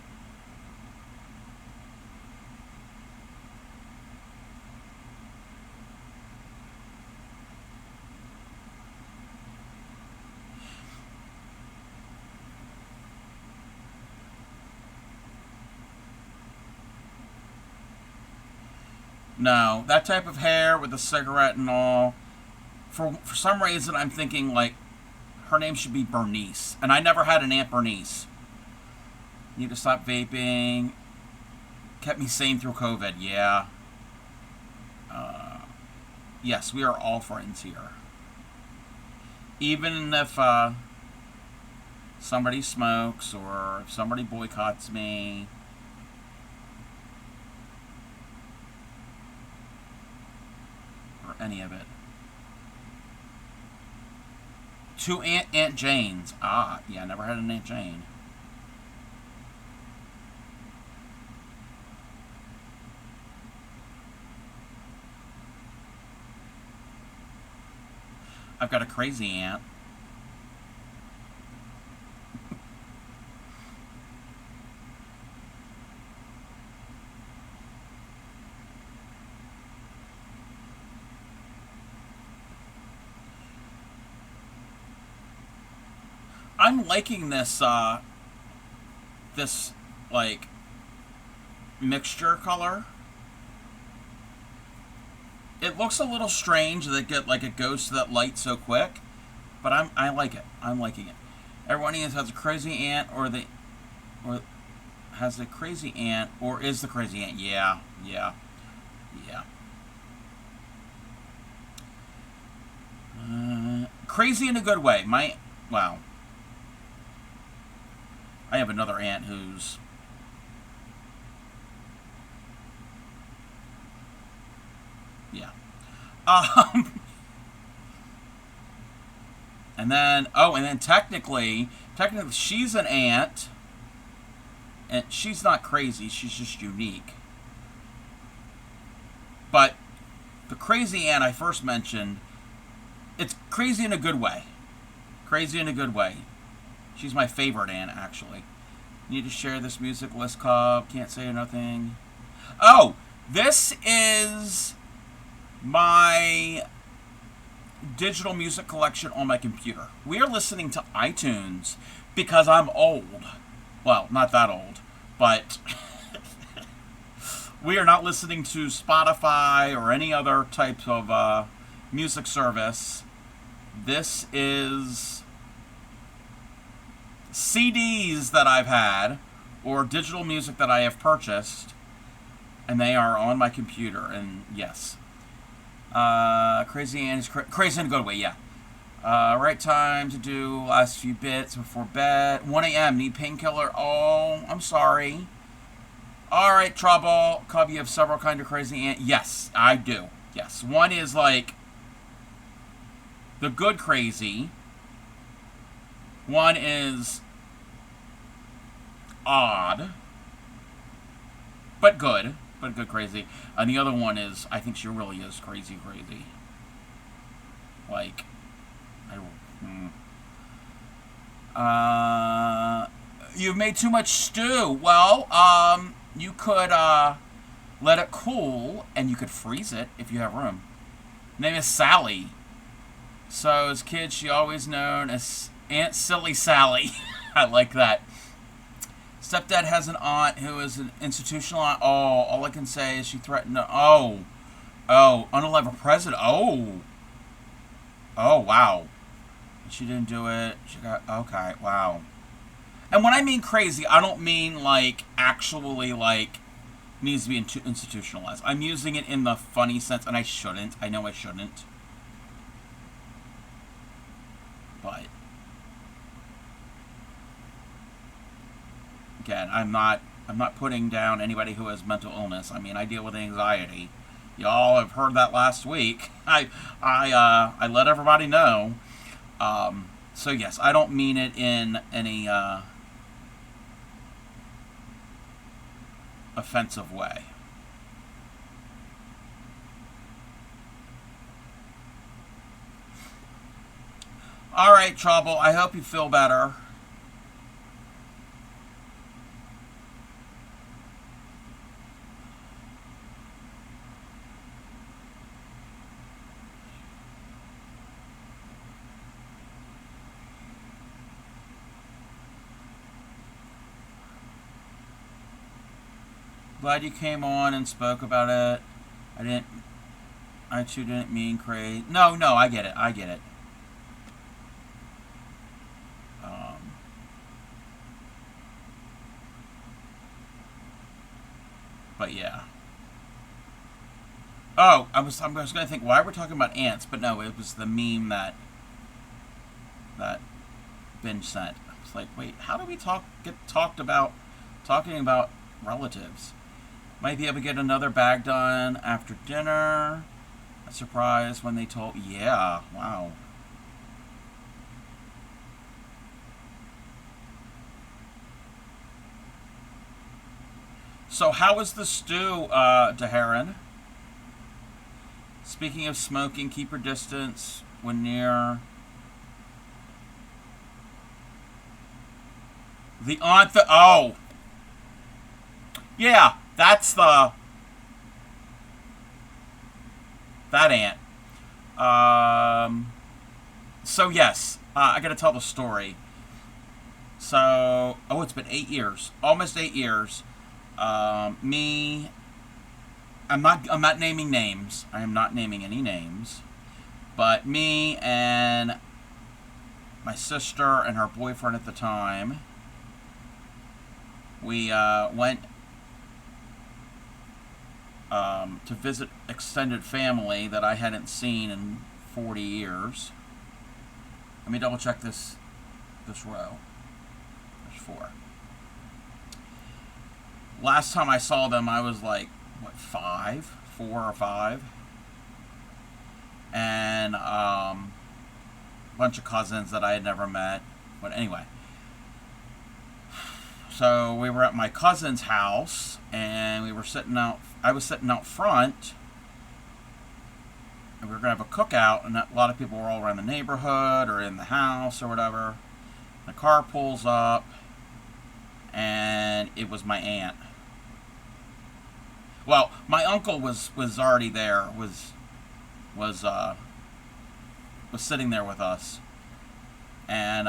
No, that type of hair with a cigarette and all. For some reason, I'm thinking like her name should be Bernice, and I never had an Aunt Bernice. Need to stop vaping. Kept me sane through COVID. Yeah. Yes, we are all friends here. Even if somebody smokes or if somebody boycotts me. Or any of it. Two Aunt Janes. Ah, yeah, I never had an Aunt Jane. I've got a crazy aunt. I'm liking this, this, like, mixture color. It looks a little strange that it goes to that light so quick, but I like it. I'm liking it. Everyone has a crazy aunt, or has a crazy aunt, or is the crazy aunt. Yeah. Crazy in a good way. Wow. I have another aunt who's... Yeah. And then technically she's an aunt, and she's not crazy, she's just unique. But the crazy aunt I first mentioned, it's crazy in a good way. Crazy in a good way. She's my favorite aunt, actually. Need to share this music list, Cobb. Can't say nothing. Oh, this is my digital music collection on my computer. We are listening to iTunes because I'm old. Well, not that old, but we are not listening to Spotify or any other type of music service. This is CDs that I've had or digital music that I have purchased, and they are on my computer. And yes, crazy and is crazy in a good way. Yeah. Right time to do last few bits before bed. 1 a.m. Need painkiller. Oh, I'm sorry. All right, Trouble. Cub, you have several kind of crazy aunt. Yes, I do. Yes, one is like the good crazy. One is odd, but good crazy. And the other one is, I think she really is crazy. Like, you've made too much stew. Well, you could let it cool, and you could freeze it if you have room. Name is Sally. So as kids, she always known as Aunt Silly Sally. I like that. Stepdad has an aunt who is an institutional aunt. Oh, all I can say is she threatened to... Oh, unalive president. Oh, wow. She didn't do it. She got... Okay, wow. And when I mean crazy, I don't mean, like, actually, like, needs to be institutionalized. I'm using it in the funny sense, and I shouldn't. I know I shouldn't. But... Again, I'm not putting down anybody who has mental illness. I mean, I deal with anxiety. Y'all have heard that last week. I let everybody know. So yes, I don't mean it in any offensive way. All right, Trouble. I hope you feel better. Glad you came on and spoke about it. I didn't. I too didn't mean crazy. No, no, I get it. I get it. But yeah. Oh, I was going to think why we're talking about ants, but no, it was the meme that Ben sent. I was like, wait, how do we get talking about relatives? Might be able to get another bag done after dinner. A surprise when they told. Yeah, wow. So how is the stew, Daharan? Speaking of smoking, keep your distance when near the aunt. Oh, yeah, that's that aunt. So yes, I got to tell the story. So, oh, it's been 8 years, almost 8 years. Me, I'm not naming names. I am not naming any names. But me and my sister and her boyfriend at the time, we went to visit extended family that I hadn't seen in 40 years. Let me double check this row. There's 4. Last time I saw them, I was like, what, 4 or 5? And a bunch of cousins that I had never met. But anyway. So we were at my cousin's house, and I was sitting out front, and we were going to have a cookout, and a lot of people were all around the neighborhood or in the house or whatever. The car pulls up, and it was my aunt. Well, my uncle was already there, was sitting there with us, and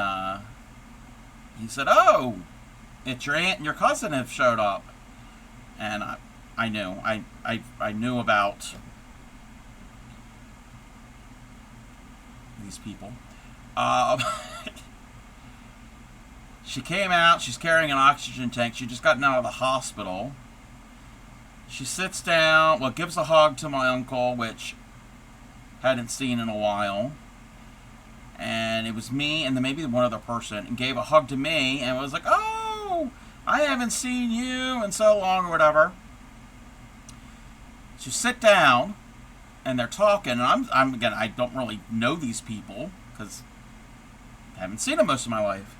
he said, "Oh, it's your aunt and your cousin have showed up," and I knew I knew about these people. She came out. She's carrying an oxygen tank. She just gotten out of the hospital. She sits down, well, gives a hug to my uncle, which hadn't seen in a while. And it was me and then maybe one other person, and gave a hug to me, and was like, "Oh, I haven't seen you in so long," or whatever. So sit down, and they're talking, and I'm again, I don't really know these people, because I haven't seen them most of my life.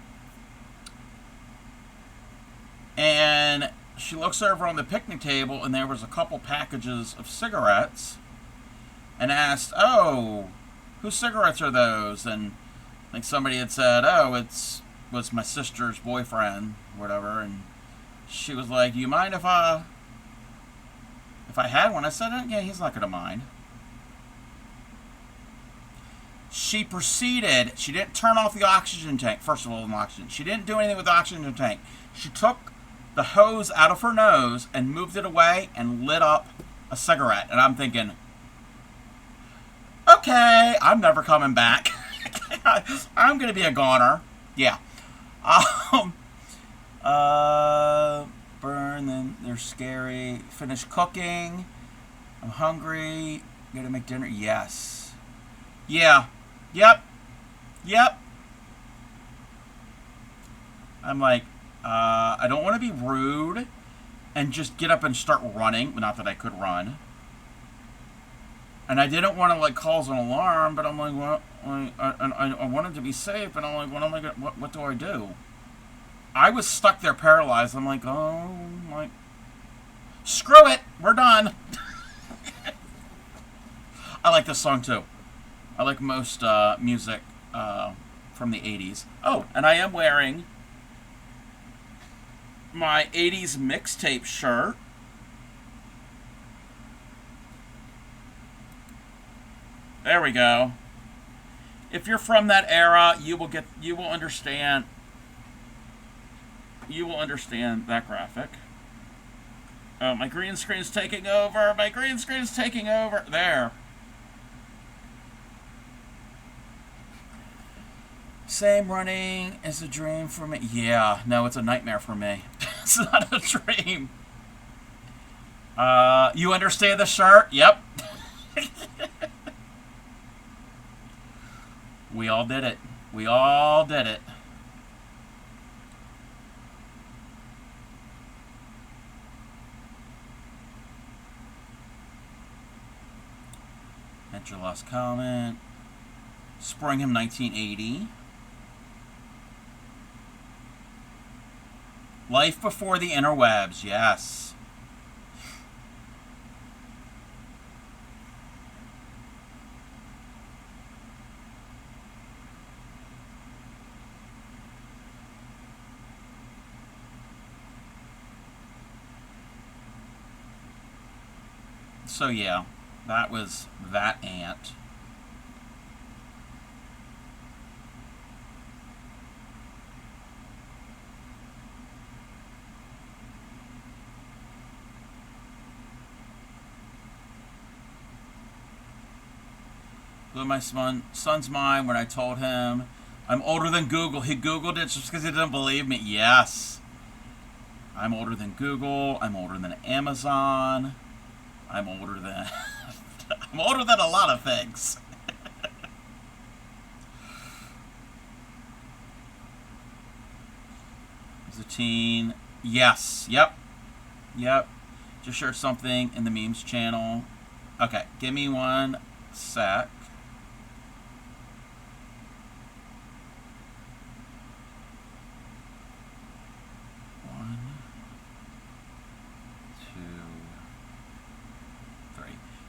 And she looks over on the picnic table, and there was a couple packages of cigarettes, and asked, "Oh, whose cigarettes are those?" And I think somebody had said, "Oh, was my sister's boyfriend," or whatever. And she was like, "Do you mind if I had one?" I said, "Yeah, he's not gonna mind." She proceeded. She didn't turn off the oxygen tank. First of all, she didn't do anything with the oxygen tank. She took the hose out of her nose and moved it away and lit up a cigarette. And I'm thinking, okay, I'm never coming back. I'm going to be a goner. Yeah. Burn, then they're scary. Finish cooking. I'm hungry. Gotta make dinner. Yes. Yeah. Yep. I'm like, I don't want to be rude and just get up and start running. Not that I could run. And I didn't want to like cause an alarm, but I'm like, well, I wanted to be safe, but I'm like, what am I gonna, what do I do? I was stuck there paralyzed. I'm like, oh my, screw it, we're done. I like this song too. I like most music from the 80s. Oh, and I am wearing my 80s mixtape shirt. There we go. If you're from that era, you will understand that graphic. Oh, my green screen's taking over. My green screen's taking over. There. Same running is a dream for me. Yeah, no, it's a nightmare for me. It's not a dream. You understand the shirt? Yep. We all did it. We all did it. That's your last comment. Springham 1980. Life before the interwebs, yes. So yeah, that was that ant. Blew my son's mind when I told him I'm older than Google. He Googled it just because he didn't believe me. Yes. I'm older than Google. I'm older than Amazon. I'm older than I'm older than a lot of things. As a teen, yes, yep. Just shared something in the memes channel. Okay, give me one sec.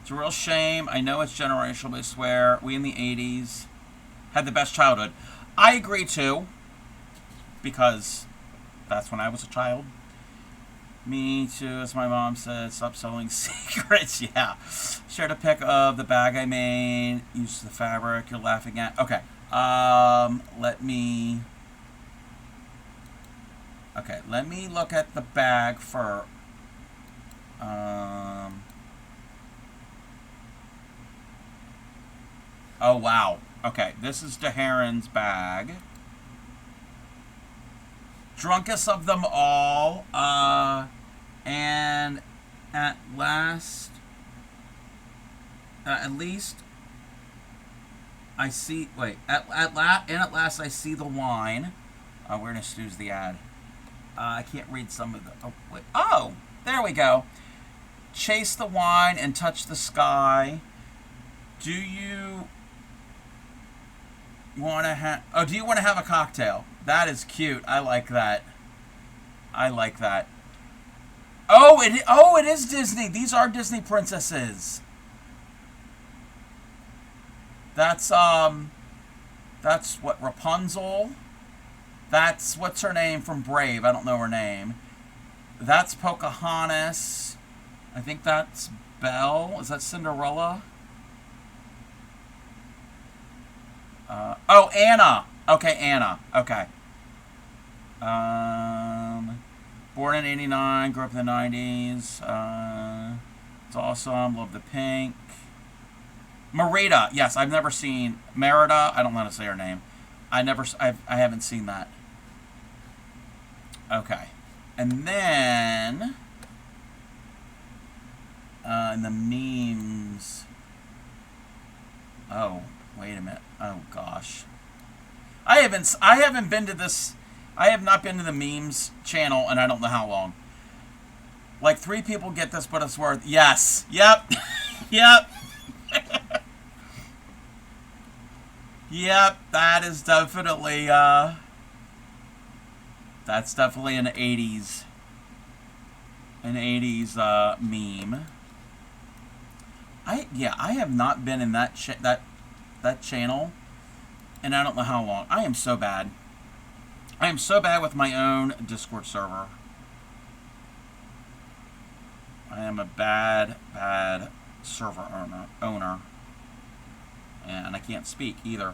It's a real shame. I know it's generational, but I swear, we in the 80s had the best childhood. I agree too, because that's when I was a child. Me too, as my mom said, stop selling secrets. Yeah. Shared a pic of the bag I made. Used the fabric you're laughing at. Okay. Let me look at the bag for oh, wow. Okay, this is DeHaren's bag. Drunkest of them all. And at least I see, wait, at last I see the wine. We're going to snooze the ad. I can't read some of the, oh, wait. Oh, there we go. Chase the wine and touch the sky. Do you want to have a cocktail? That is cute. I like that. Oh, it is Disney. These are Disney princesses. That's what, Rapunzel? That's, what's her name from Brave? I don't know her name. That's Pocahontas. I think that's Belle. Is that Cinderella? Oh, Anna. Okay, Anna. Okay. Born in 89, grew up in the 90s. It's awesome. Love the pink. Merida. Yes, I've never seen Merida. I don't know how to say her name. I haven't seen that. Okay. And then in the memes. Oh, wait a minute. Oh gosh. I haven't been to this. I have not been to the memes channel and I don't know how long. Like 3 people get this, but it's worth. Yes. Yep. Yep. Yep, that's definitely an 80s meme. I have not been in that channel, and I don't know how long. I am so bad. I am so bad with my own Discord server. I am a bad server owner. And I can't speak either.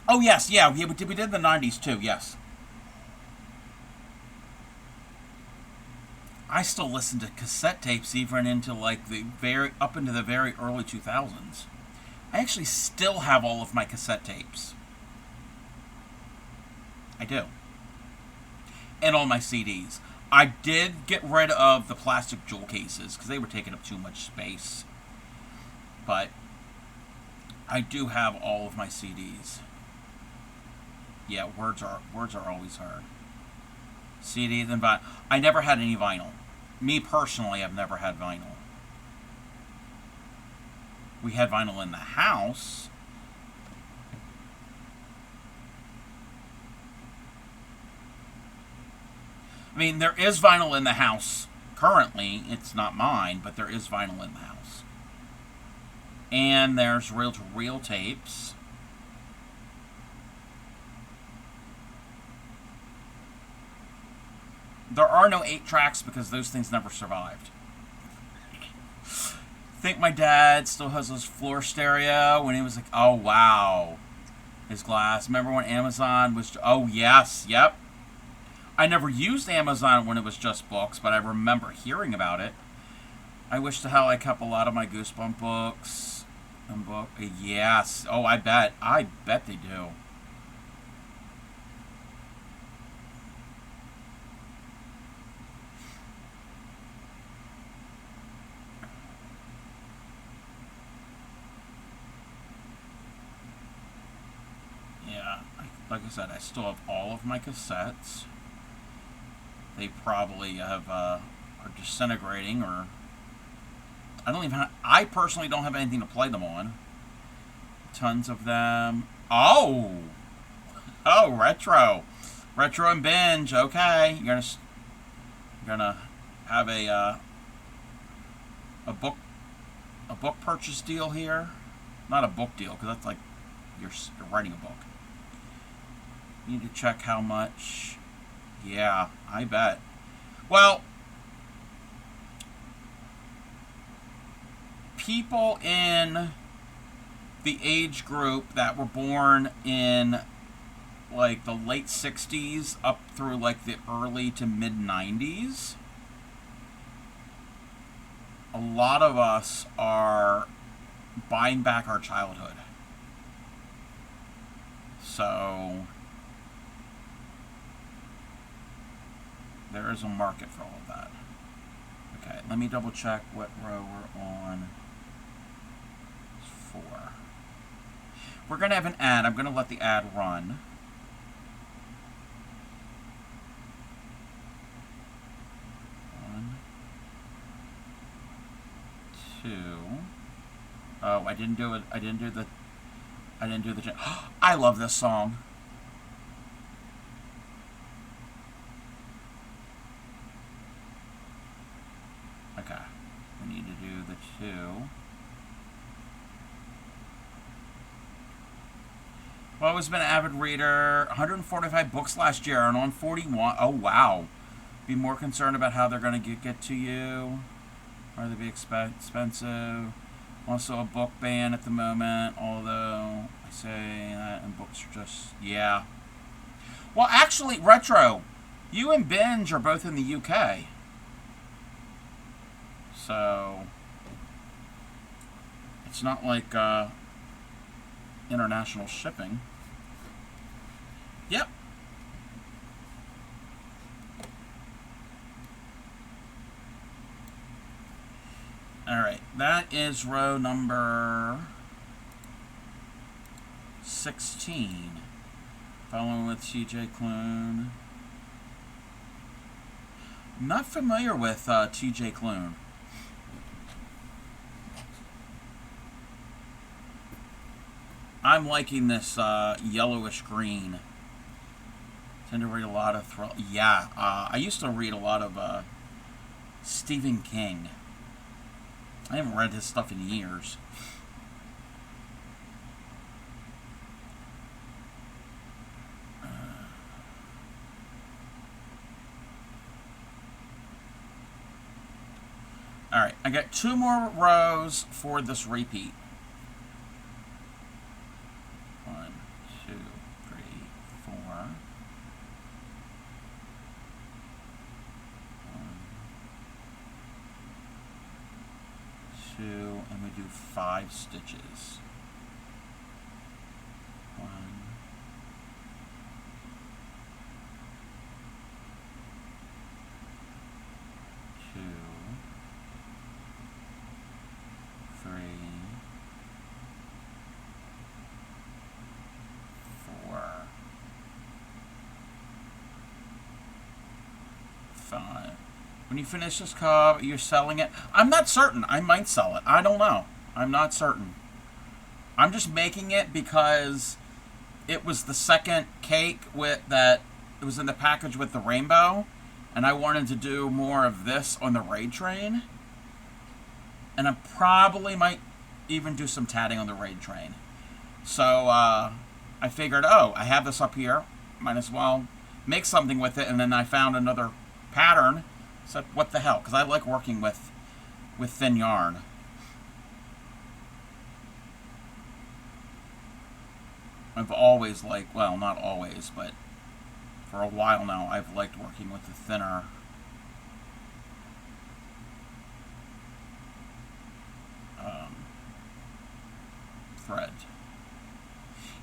Oh yes, yeah, we did the 90s too, yes. I still listen to cassette tapes even into like up into the very early 2000s. I actually still have all of my cassette tapes. I do. And all my CDs. I did get rid of the plastic jewel cases because they were taking up too much space. But I do have all of my CDs. Yeah, words are always hard. CD then vinyl. I never had any vinyl. Me personally, I've never had vinyl. We had vinyl in the house. I mean, there is vinyl in the house currently. It's not mine, but there is vinyl in the house. And there's reel-to-reel tapes. There are no 8 tracks because those things never survived. I think my dad still has his floor stereo when he was like, oh wow, his glass. Remember when Amazon was, oh yes, yep. I never used Amazon when it was just books, but I remember hearing about it. I wish to hell I kept a lot of my Goosebump books. Yes. Oh, I bet they do. Yeah, like I said, I still have all of my cassettes. They probably have are disintegrating, or I personally don't have anything to play them on. Tons of them. Oh, retro and binge. Okay, you're gonna have a book purchase deal here. Not a book deal because that's like you're writing a book. You need to check how much. Yeah, I bet. Well, people in the age group that were born in like the late 60s up through like the early to mid 90s, a lot of us are buying back our childhood. So there is a market for all of that. Okay, let me double check what row we're on. It's 4. We're going to have an ad. I'm going to let the ad run. One, 2. Oh, I didn't do it. I didn't do the. I love this song. Okay, we need to do the 2. Well, I've always been an avid reader. 145 books last year, and on 41. Oh wow! Be more concerned about how they're going to get to you. Or they be expensive. Also a book ban at the moment, although I say that and books are just, yeah. Well, actually, Retro, you and Binge are both in the UK. So, it's not like international shipping. Yep. Alright, that is row number 16. Following with TJ Klune. I'm not familiar with TJ Klune. I'm liking this yellowish green. Tend to read a lot of yeah. I used to read a lot of Stephen King. I haven't read his stuff in years. Alright, I got 2 more rows for this repeat. 1, 2, 3, 4. 1, 2, and we do 5 stitches. 1, 2, 3, 4, 5. When you finish this cup, you're selling it. I'm not certain. I might sell it. I don't know. I'm not certain. I'm just making it because it was the second cake with that. It was in the package with the rainbow, and I wanted to do more of this on the raid train. And I probably might even do some tatting on the raid train. So I figured, oh, I have this up here. Might as well make something with it. And then I found another pattern. So what the hell? Because I like working with thin yarn. I've always liked, well, not always, but for a while now, I've liked working with the thinner thread.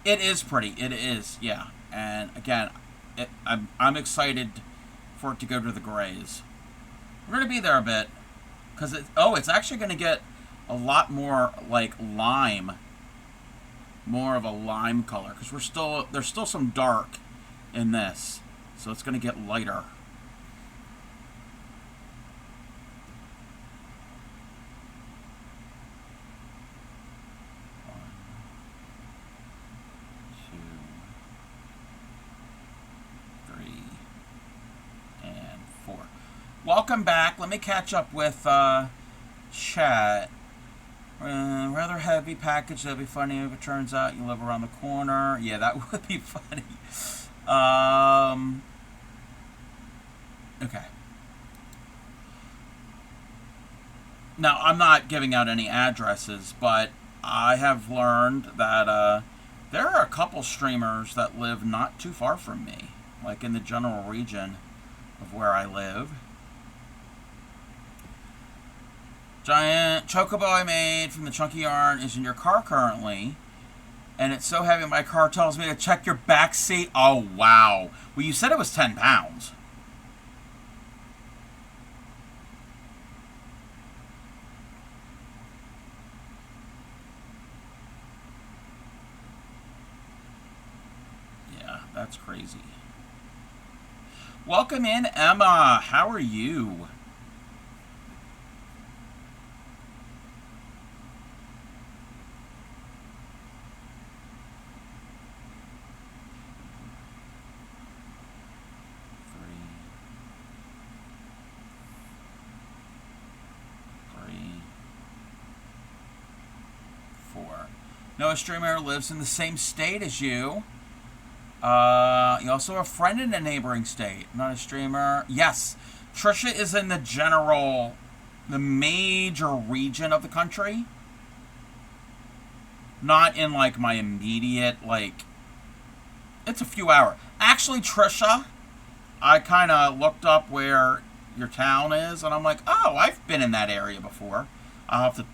It is pretty. It is, yeah. And again, I'm excited for it to go to the grays. We're going to be there a bit because it's actually going to get a lot more like lime, more of a lime color because there's still some dark in this, so it's going to get lighter. Welcome back. Let me catch up with chat. Rather heavy package. That'd be funny if it turns out you live around the corner. Yeah, that would be funny. Okay. Now, I'm not giving out any addresses, but I have learned that there are a couple streamers that live not too far from me, like in the general region of where I live. Giant chocobo I made from the chunky yarn is in your car currently, and it's so heavy my car tells me to check your back seat. Oh, wow. Well, you said it was 10 pounds. Yeah, that's crazy. Welcome in, Emma. How are you? Noah Streamer lives in the same state as you. You also have a friend in a neighboring state. Not a streamer. Yes, Trisha is in the major region of the country. Not in like my immediate, like, it's a few hours. Actually, Trisha, I kind of looked up where your town is, and I'm like, oh, I've been in that area before. I'll have to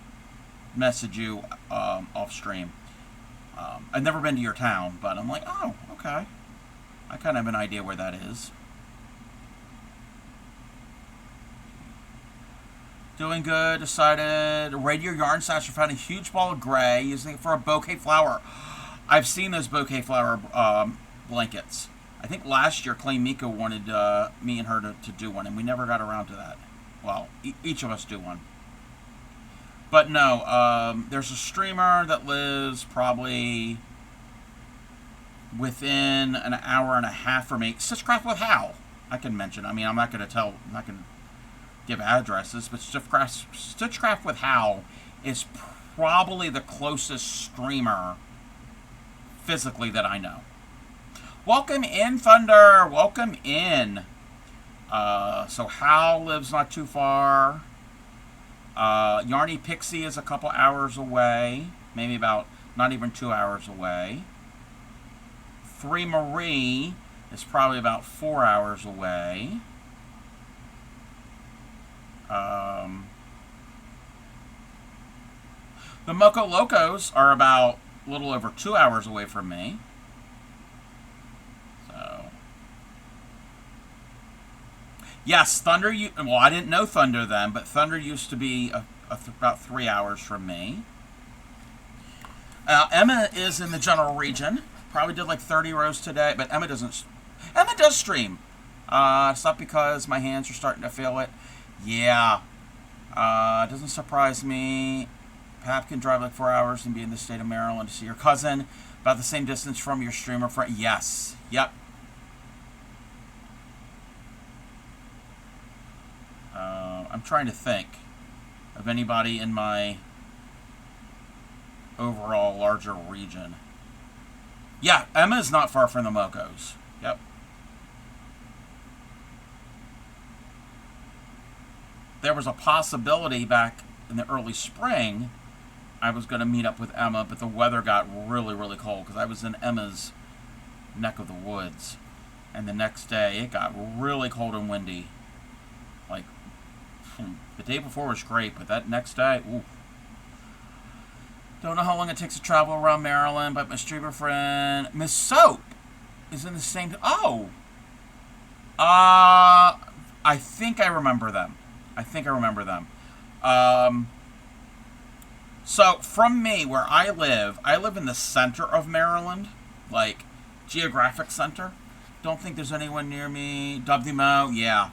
message you off stream. I've never been to your town, but I'm like, oh, okay. I kind of have an idea where that is. Doing good. Decided to raid your yarn stash and found a huge ball of gray, using it for a bouquet flower. I've seen those bouquet flower blankets. I think last year Clay Miko wanted me and her to do one, and we never got around to that. Well, each of us do one. But no, there's a streamer that lives probably within an hour and a half from me. Stitchcraft with Hal, I can mention. I mean, I'm not going to give addresses, but Stitchcraft with Hal is probably the closest streamer physically that I know. Welcome in, Thunder. Welcome in. So Hal lives not too far. Yarny Pixie is a couple hours away. Maybe about not even 2 hours away. 3 Marie is probably about 4 hours away. The Moco Locos are about a little over 2 hours away from me. So, yes, Thunder. Well, I didn't know Thunder then, but Thunder used to be about 3 hours from me. Emma is in the general region. Probably did like 30 rows today, but Emma doesn't. Emma does stream. It's not because my hands are starting to feel it. Yeah. Doesn't surprise me. Pap can drive like 4 hours and be in the state of Maryland to see your cousin. About the same distance from your streamer friend. Yes. Yep. I'm trying to think of anybody in my overall larger region. Yeah, Emma is not far from the Mocos. Yep. There was a possibility back in the early spring I was going to meet up with Emma, but the weather got really, really cold because I was in Emma's neck of the woods. And the next day, it got really cold and windy. Like, the day before was great, but that next day, ooh. Don't know how long it takes to travel around Maryland, but my streamer friend, Miss Soap, is in the same... Oh! I think I remember them. So, from me, where I live in the center of Maryland, like, geographic center. Don't think there's anyone near me. WMO, yeah.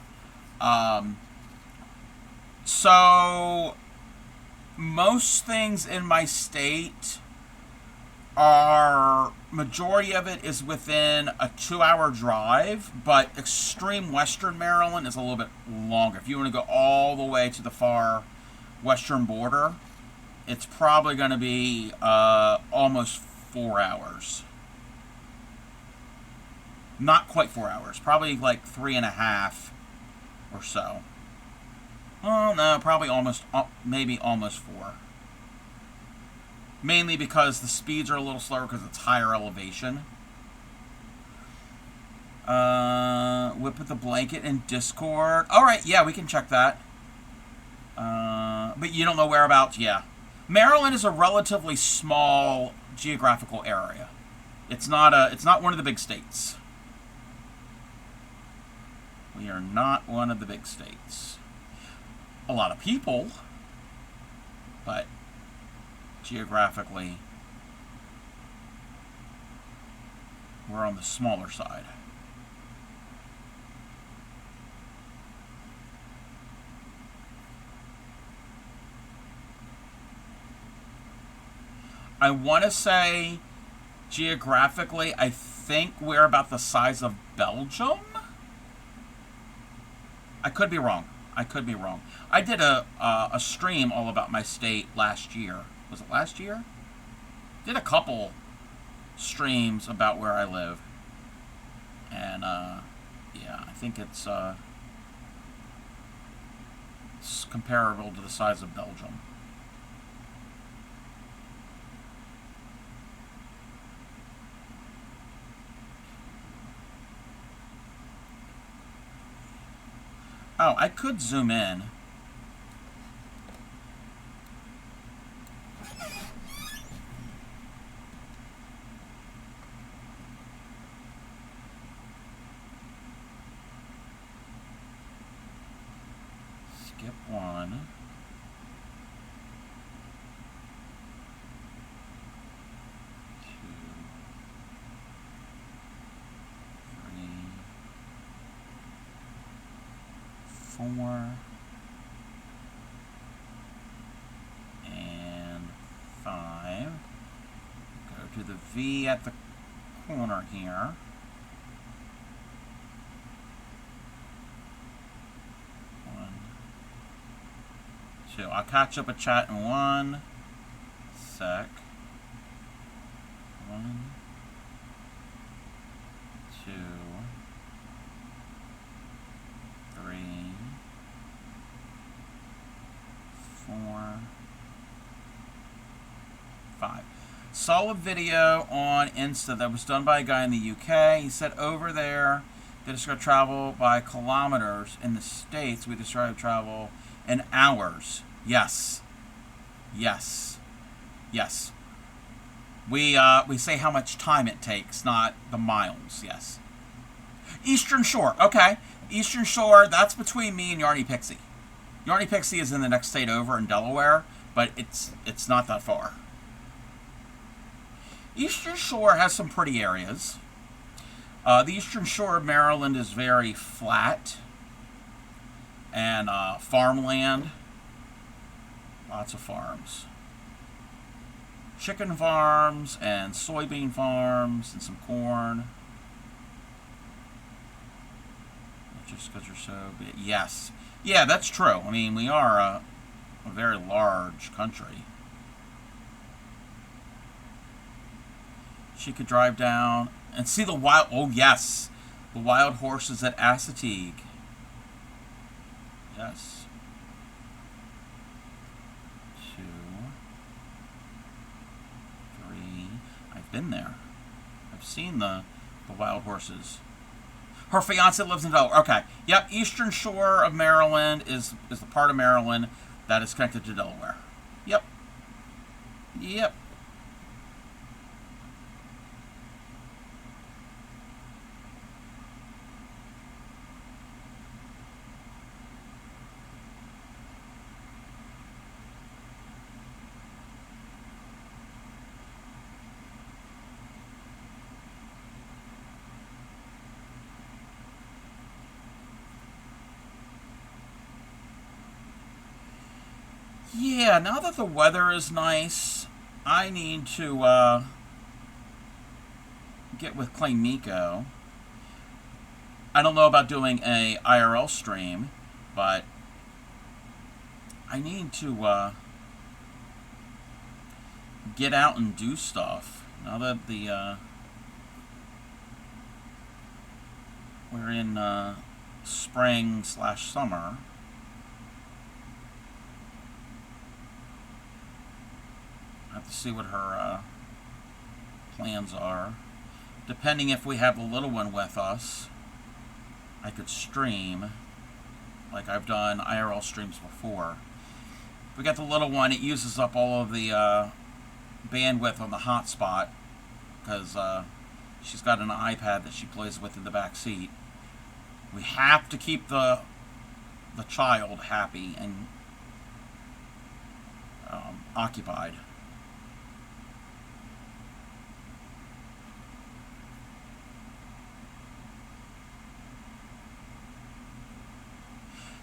So, most things in my state are, majority of it is within a 2-hour drive, but extreme western Maryland is a little bit longer. If you want to go all the way to the far western border, it's probably going to be almost 4 hours. Not quite 4 hours. Probably like 3.5 or so. Oh, no, probably almost, maybe almost 4. Mainly because the speeds are a little slower because it's higher elevation. Whip with the blanket in Discord. Alright, yeah, we can check that. But you don't know whereabouts? Yeah. Maryland is a relatively small geographical area. It's not one of the big states. We are not one of the big states. A lot of people, but geographically, we're on the smaller side. I want to say, geographically, I think we're about the size of Belgium. I could be wrong. I did a stream all about my state last year. Was it last year? Did a couple streams about where I live. And, yeah, I think it's comparable to the size of Belgium. Oh, I could zoom in. Skip 1. 2, 3, 4, and 5. Go to the V at the corner here. One, two. I'll catch up a chat in one sec. One, two, three, four, five. Saw a video on Insta that was done by a guy in the UK. He said over there they describe travel by kilometers. In the States, we describe travel in hours. Yes. Yes. Yes. We say how much time it takes, not the miles. Yes. Eastern Shore. Okay. Eastern Shore, that's between me and Yarny Pixie. Yarny Pixie is in the next state over in Delaware, but it's not that far. Eastern Shore has some pretty areas. The Eastern Shore of Maryland is very flat and farmland. Lots of farms. Chicken farms and soybean farms and some corn. Just because you're so big. Yes. Yeah, that's true. I mean, we are a very large country. She could drive down and see the wild... Oh, yes. The wild horses at Assateague. Yes. 2, 3. I've been there. I've seen the wild horses. Her fiance lives in Delaware. Okay. Yep. Eastern Shore of Maryland is the part of Maryland that is connected to Delaware. Yep. Yep. Yeah, now that the weather is nice, I need to get with Clay Miko. I don't know about doing a IRL stream, but I need to get out and do stuff. Now that we're in spring/summer. I have to see what her plans are. Depending if we have the little one with us, I could stream like I've done IRL streams before. If we got the little one, it uses up all of the bandwidth on the hotspot because she's got an iPad that she plays with in the back seat. We have to keep the child happy and occupied.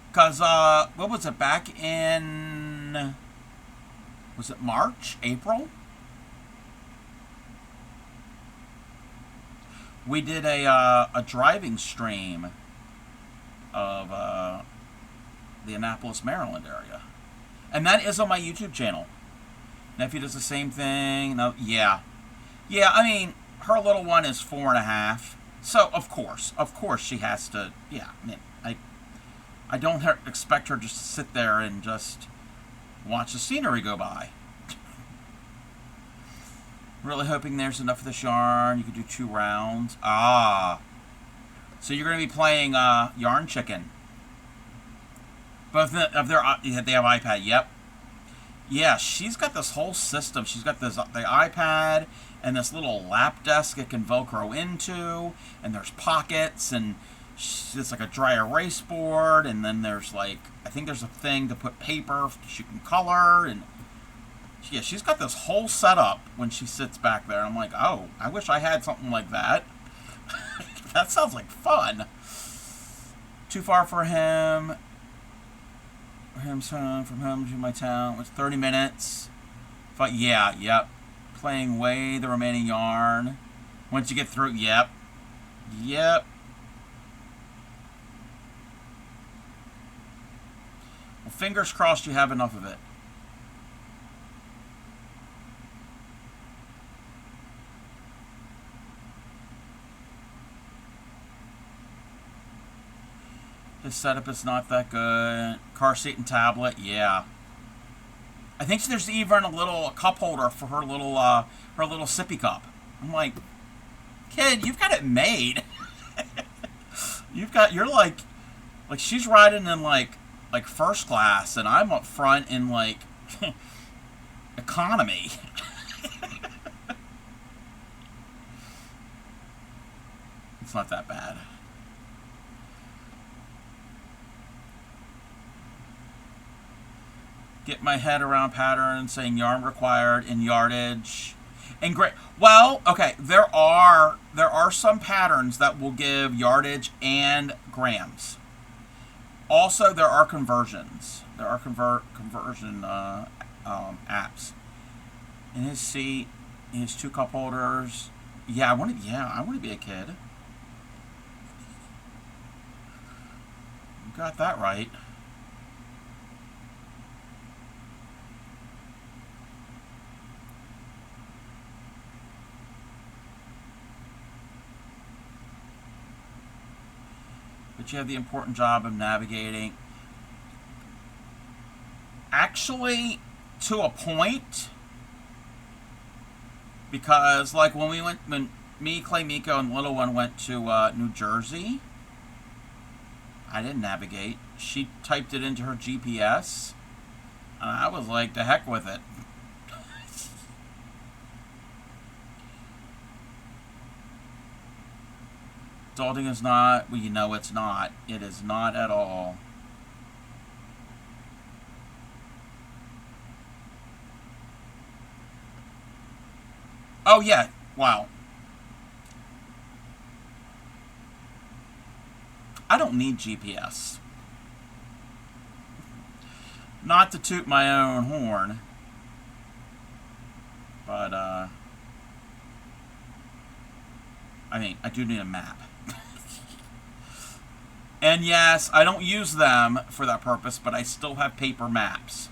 Because, what was it, back in, was it March, April? We did a driving stream of the Annapolis, Maryland area. And that is on my YouTube channel. Nephew does the same thing. No, yeah. Yeah, I mean, her little one is 4.5. So, of course she has to, yeah, I mean, I don't expect her just to sit there and just watch the scenery go by. Really hoping there's enough of this yarn. You could do 2 rounds. Ah. So you're going to be playing Yarn Chicken. Both of their, they have iPad. Yep. Yeah, she's got this whole system. She's got the iPad and this little lap desk it can Velcro into. And there's pockets and... It's like a dry erase board, and then there's like, I think there's a thing to put paper she can color, and yeah, she's got this whole setup when she sits back there. I'm like, oh, I wish I had something like that. That sounds like fun. Too far for him. From home to my town was 30 minutes. But yeah, yep. Playing way the remaining yarn. Once you get through, yep. Yep. Well, fingers crossed you have enough of it. His setup is not that good. Car seat and tablet, yeah. I think there's even a cup holder for her little sippy cup. I'm like, kid, you've got it made. You're like she's riding in like first class, and I'm up front in like economy. It's not that bad. Get my head around patterns, saying yarn required in yardage. And great. Well, okay, there are some patterns that will give yardage and grams. Also, there are conversions. There are conversion apps. In his seat, his 2 cup holders. Yeah, I want to be a kid. You got that right. But you have the important job of navigating. Actually, to a point, because like when me, Clay, Miko, and Little One went to New Jersey, I didn't navigate. She typed it into her GPS, and I was like, the heck with it. Adulting is not, well, you know it's not. It is not at all. Oh, yeah. Wow. I don't need GPS. Not to toot my own horn, but, I mean, I do need a map. And yes, I don't use them for that purpose, but I still have paper maps.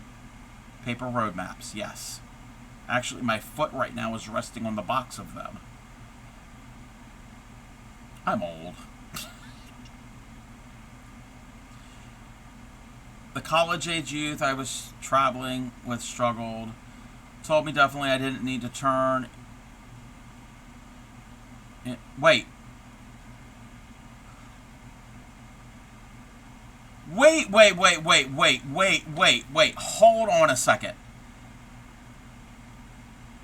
Paper road maps, yes. Actually, my foot right now is resting on the box of them. I'm old. The college-age youth I was traveling with struggled. Told me definitely I didn't need to turn. Wait. Wait. Hold on a second.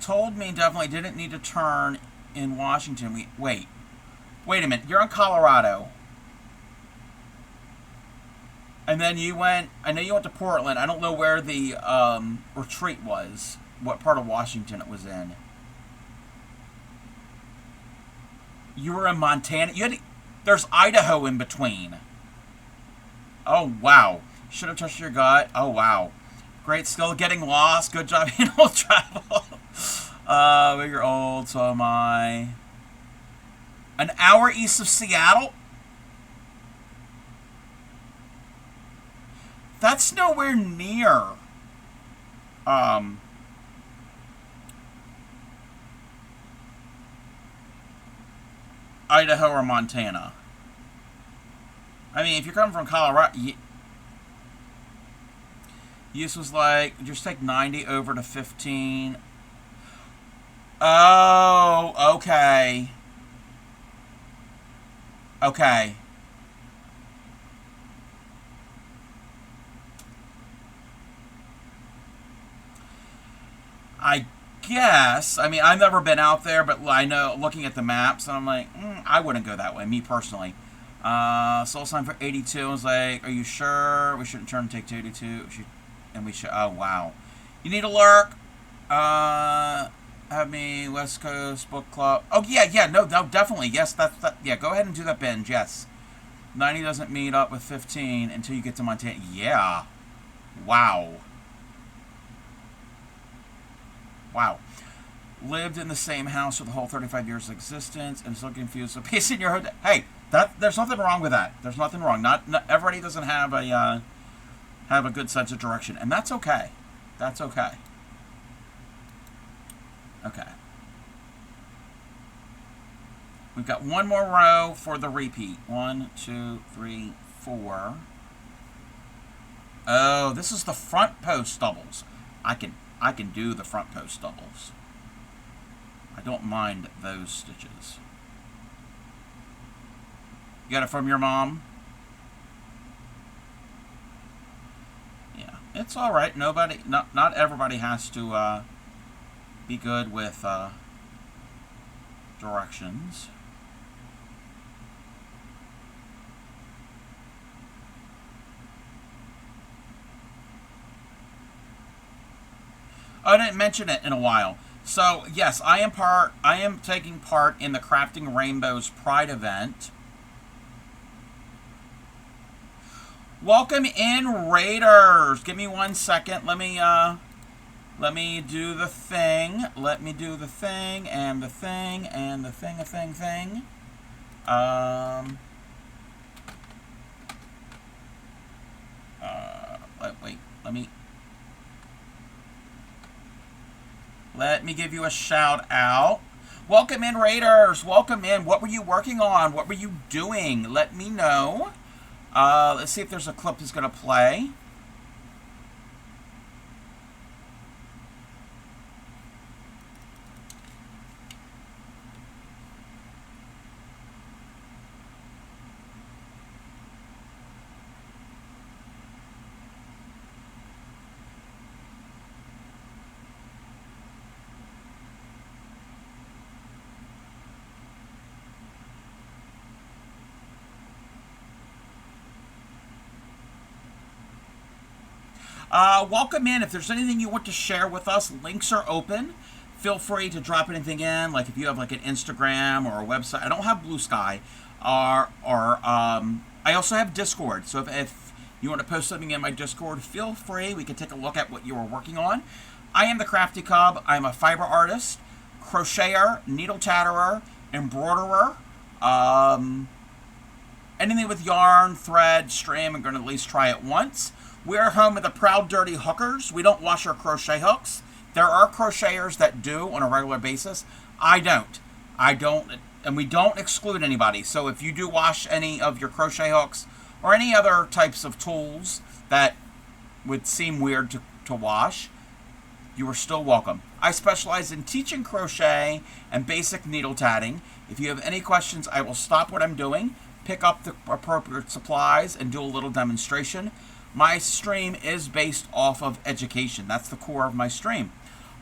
Told me definitely didn't need to turn in Washington. Wait a minute. You're in Colorado. And then you went, I know you went to Portland. I don't know where the retreat was. What part of Washington it was in. You were in Montana. There's Idaho in between. Oh, wow. Should have touched your gut. Oh, wow. Great skill. Getting lost. Good job. You know, travel. But you're old, so am I. An hour east of Seattle? That's nowhere near. Idaho or Montana. I mean, if you're coming from Colorado, use was like, just take 90 over to 15. Oh, okay. Okay. I guess. I mean, I've never been out there, but I know, looking at the maps, and I'm like, I wouldn't go that way, me personally. Soul sign for 82. I was like, are you sure? We shouldn't turn and take to 82. We should, oh, wow. You need a lurk. Have me West Coast Book Club. Oh, yeah, no, definitely. Yes, yeah, go ahead and do that binge, yes. 90 doesn't meet up with 15 until you get to Montana. Yeah. Wow. lived in the same house for the whole 35 years of existence and is so confused. So peace in your hood. Hey, there's nothing wrong with that. There's nothing wrong. Not everybody doesn't have a good sense of direction, and that's okay. That's okay. Okay. We've got one more row for the repeat. 1, 2, 3, 4. Oh, this is the front post doubles. I can do the front post doubles. I don't mind those stitches. You got it from your mom? Yeah, it's all right. Not everybody has to be good with directions. I didn't mention it in a while. So yes, I am taking part in the Crafting Rainbows Pride event. Welcome in, Raiders. Give me 1 second. Let me do the thing. Let me do the thing and the thing and the thing. Let me give you a shout out. Welcome in, Raiders. Welcome in. What were you working on? What were you doing? Let me know. Let's see if there's a clip that's going to play. Welcome in. If there's anything you want to share with us, links are open. Feel free to drop anything in. Like if you have like an Instagram or a website. I don't have Blue Sky. I also have Discord. So if you want to post something in my Discord, feel free. We can take a look at what you are working on. I am the Crafty Cub. I'm a fiber artist, crocheter, needle tatterer, embroiderer. Anything with yarn, thread, stream, I'm going to at least try it once. We're home of the proud dirty hookers. We don't wash our crochet hooks. There are crocheters that do on a regular basis. I don't, and we don't exclude anybody. So if you do wash any of your crochet hooks or any other types of tools that would seem weird to wash, you are still welcome. I specialize in teaching crochet and basic needle tatting. If you have any questions, I will stop what I'm doing, pick up the appropriate supplies, and do a little demonstration. My stream is based off of education. That's the core of my stream.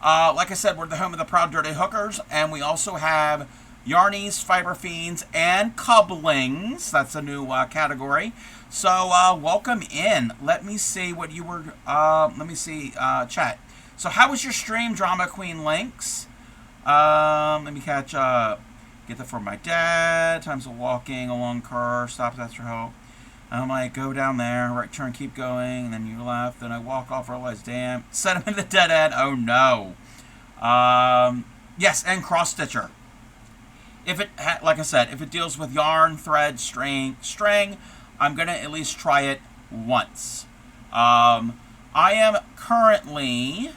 Like I said, we're the home of the proud dirty hookers, and we also have yarnies, fiber fiends, and cublings. That's a new category. So welcome in. Let me see what you were. Chat. So how was your stream, Drama Queen Links? Let me catch. Get that for my dad. Times of walking along curve. Stop. That's for help. I'm like, go down there, right turn, keep going, and then you left, then I walk off, realize, damn, set him in the dead end, oh no. Yes, and cross-stitcher. If it, like I said, if it deals with yarn, thread, string, I'm going to at least try it once. I am currently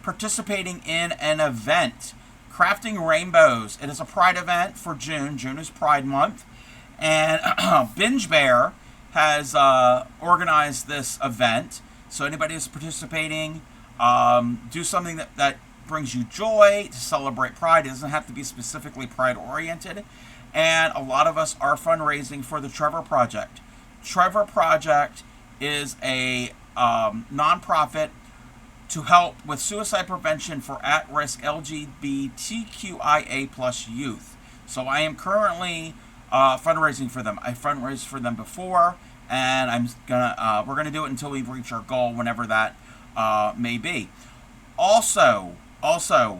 participating in an event, Crafting Rainbows. It is a Pride event for June. June is Pride Month. And Binge Bear has organized this event. So anybody who's participating, do something that brings you joy to celebrate Pride. It doesn't have to be specifically Pride-oriented. And a lot of us are fundraising for the Trevor Project. Trevor Project is a nonprofit to help with suicide prevention for at-risk LGBTQIA+ youth. So I am currently fundraising for them. I fundraised for them before, and we're gonna do it until we reach our goal, whenever that may be. Also, the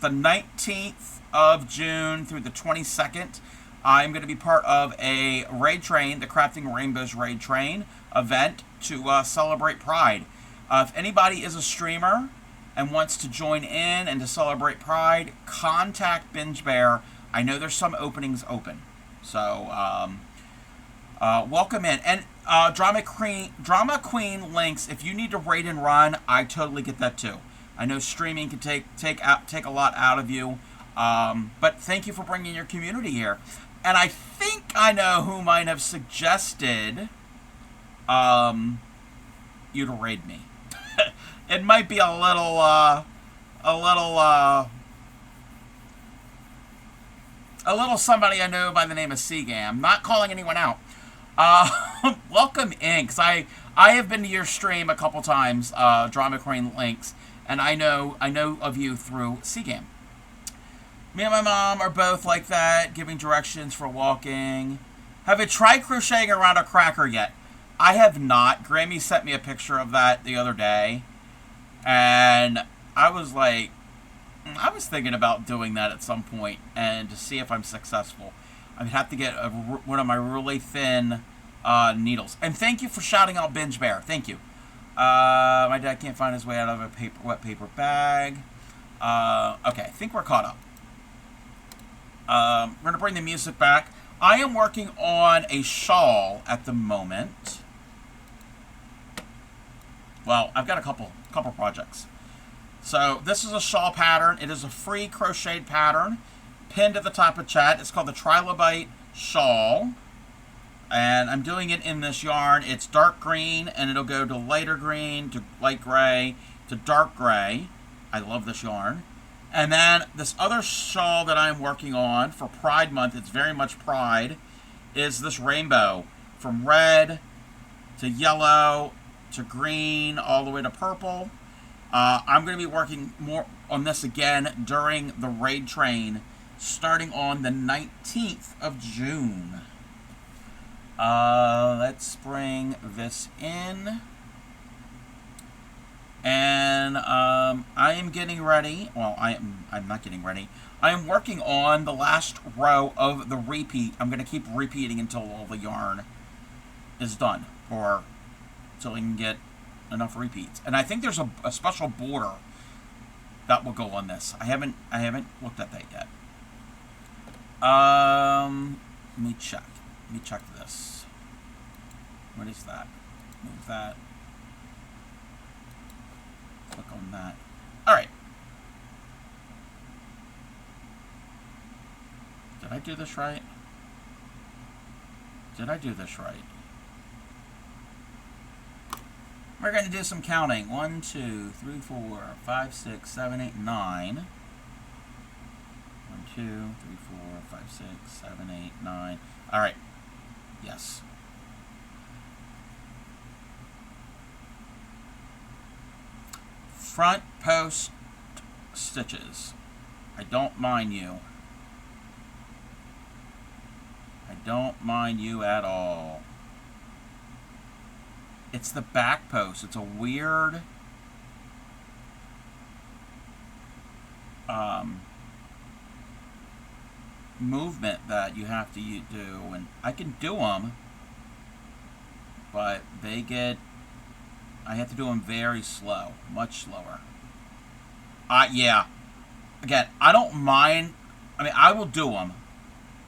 19th of June through the 22nd, I'm going to be part of a raid train, the Crafting Rainbows raid train event to celebrate Pride. If anybody is a streamer and wants to join in and to celebrate Pride, contact Binge Bear. I know there's some openings open. So, welcome in. And Drama Queen links, if you need to raid and run, I totally get that too. I know streaming can take a lot out of you. But thank you for bringing your community here. And I think I know who might have suggested you to raid me. It might be a little somebody I know by the name of Seagam. Not calling anyone out. Welcome in, because I have been to your stream a couple times, Drama Queen links, and I know of you through Seagam. Me and my mom are both like that, giving directions for walking. Have you tried crocheting around a cracker yet? I have not. Grammy sent me a picture of that the other day, and I was like, I was thinking about doing that at some point, and to see if I'm successful. I would have to get one of my really thin needles. And thank you for shouting out Binge Bear. Thank you. My dad can't find his way out of a wet paper bag. Okay, I think we're caught up. We're going to bring the music back. I am working on a shawl at the moment. Well, I've got a couple projects. So this is a shawl pattern. It is a free crocheted pattern pinned at the top of chat. It's called the Trilobite shawl. And I'm doing it in this yarn. It's dark green, and it'll go to lighter green, to light gray, to dark gray. I love this yarn. And then this other shawl that I'm working on for Pride Month, it's very much Pride, is this rainbow. From red to yellow to green all the way to purple. I'm going to be working more on this again during the raid train starting on the 19th of June. Let's bring this in. And I am getting ready. Well, I'm not getting ready. I am working on the last row of the repeat. I'm going to keep repeating until all the yarn is done, or until we can get enough repeats. And I think there's a special border that will go on this. I haven't looked at that yet. Let me check. Let me check this. What is that? Move that. Click on that. Alright. Did I do this right? Did I do this right? We're going to do some counting. 1, 2, 3, 4, 5, 6, 7, 8, 9. 1, 2, 3, 4, 5, 6, 7, 8, 9. Alright. Yes. Front post stitches. I don't mind you. I don't mind you at all. It's the back post. It's a weird movement that you have to do, and I can do them, but they get, I have to do them very slow, much slower. Yeah. Again, I don't mind. I mean, I will do them.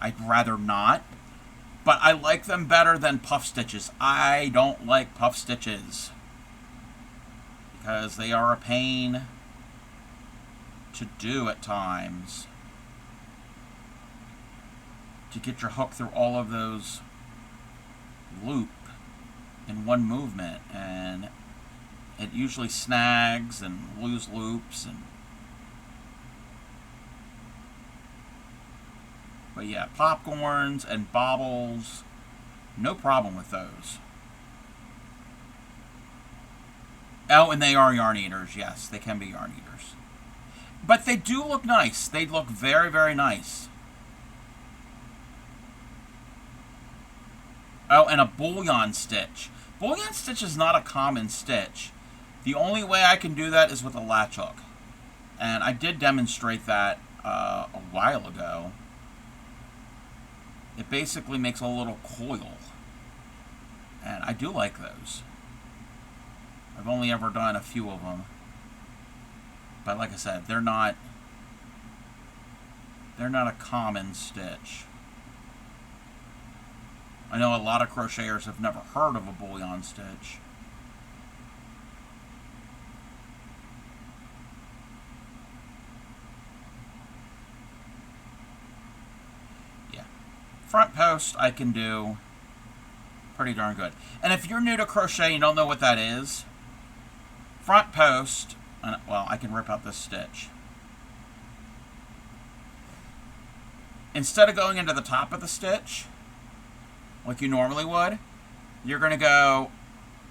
I'd rather not. But I like them better than puff stitches. I don't like puff stitches, because they are a pain to do at times. To get your hook through all of those loop in one movement, and it usually snags and loose loops. And but yeah, popcorns and baubles, no problem with those. Oh, and they are yarn eaters. Yes, they can be yarn eaters. But they do look nice. They look very, very nice. Oh, and a bullion stitch. Bullion stitch is not a common stitch. The only way I can do that is with a latch hook. And I did demonstrate that a while ago. It basically makes a little coil. And I do like those. I've only ever done a few of them. But like I said, they're not a common stitch. I know a lot of crocheters have never heard of a bullion stitch. Yeah. Front post I can do pretty darn good. And if you're new to crochet and you don't know what that is, front post, well, I can rip out this stitch. Instead of going into the top of the stitch, like you normally would, you're going to go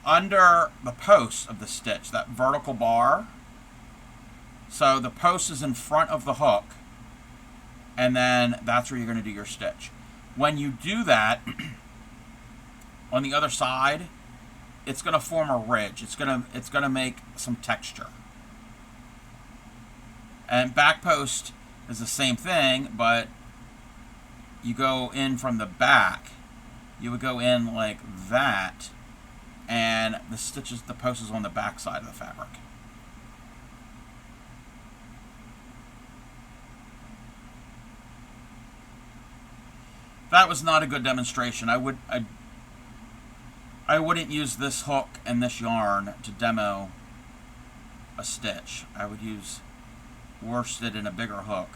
under the post of the stitch, that vertical bar. So the post is in front of the hook, and then that's where you're going to do your stitch. When you do that, on the other side, it's going to form a ridge. It's going to make some texture. And back post is the same thing, but you go in from the back. You would go in like that, and the post is on the back side of the fabric. That was not a good demonstration. I wouldn't use this hook and this yarn to demo a stitch. I would use worsted and a bigger hook.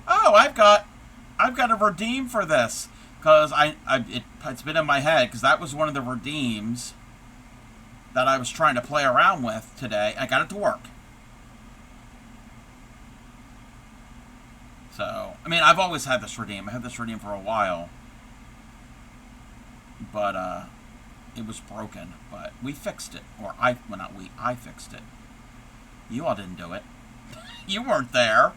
Oh, I've got a redeem for this, because it's been in my head, because that was one of the redeems that I was trying to play around with today. I got it to work. So, I mean, I've always had this redeem. I had this redeem for a while, but it was broken. But we fixed it, or I fixed it. You all didn't do it. You weren't there.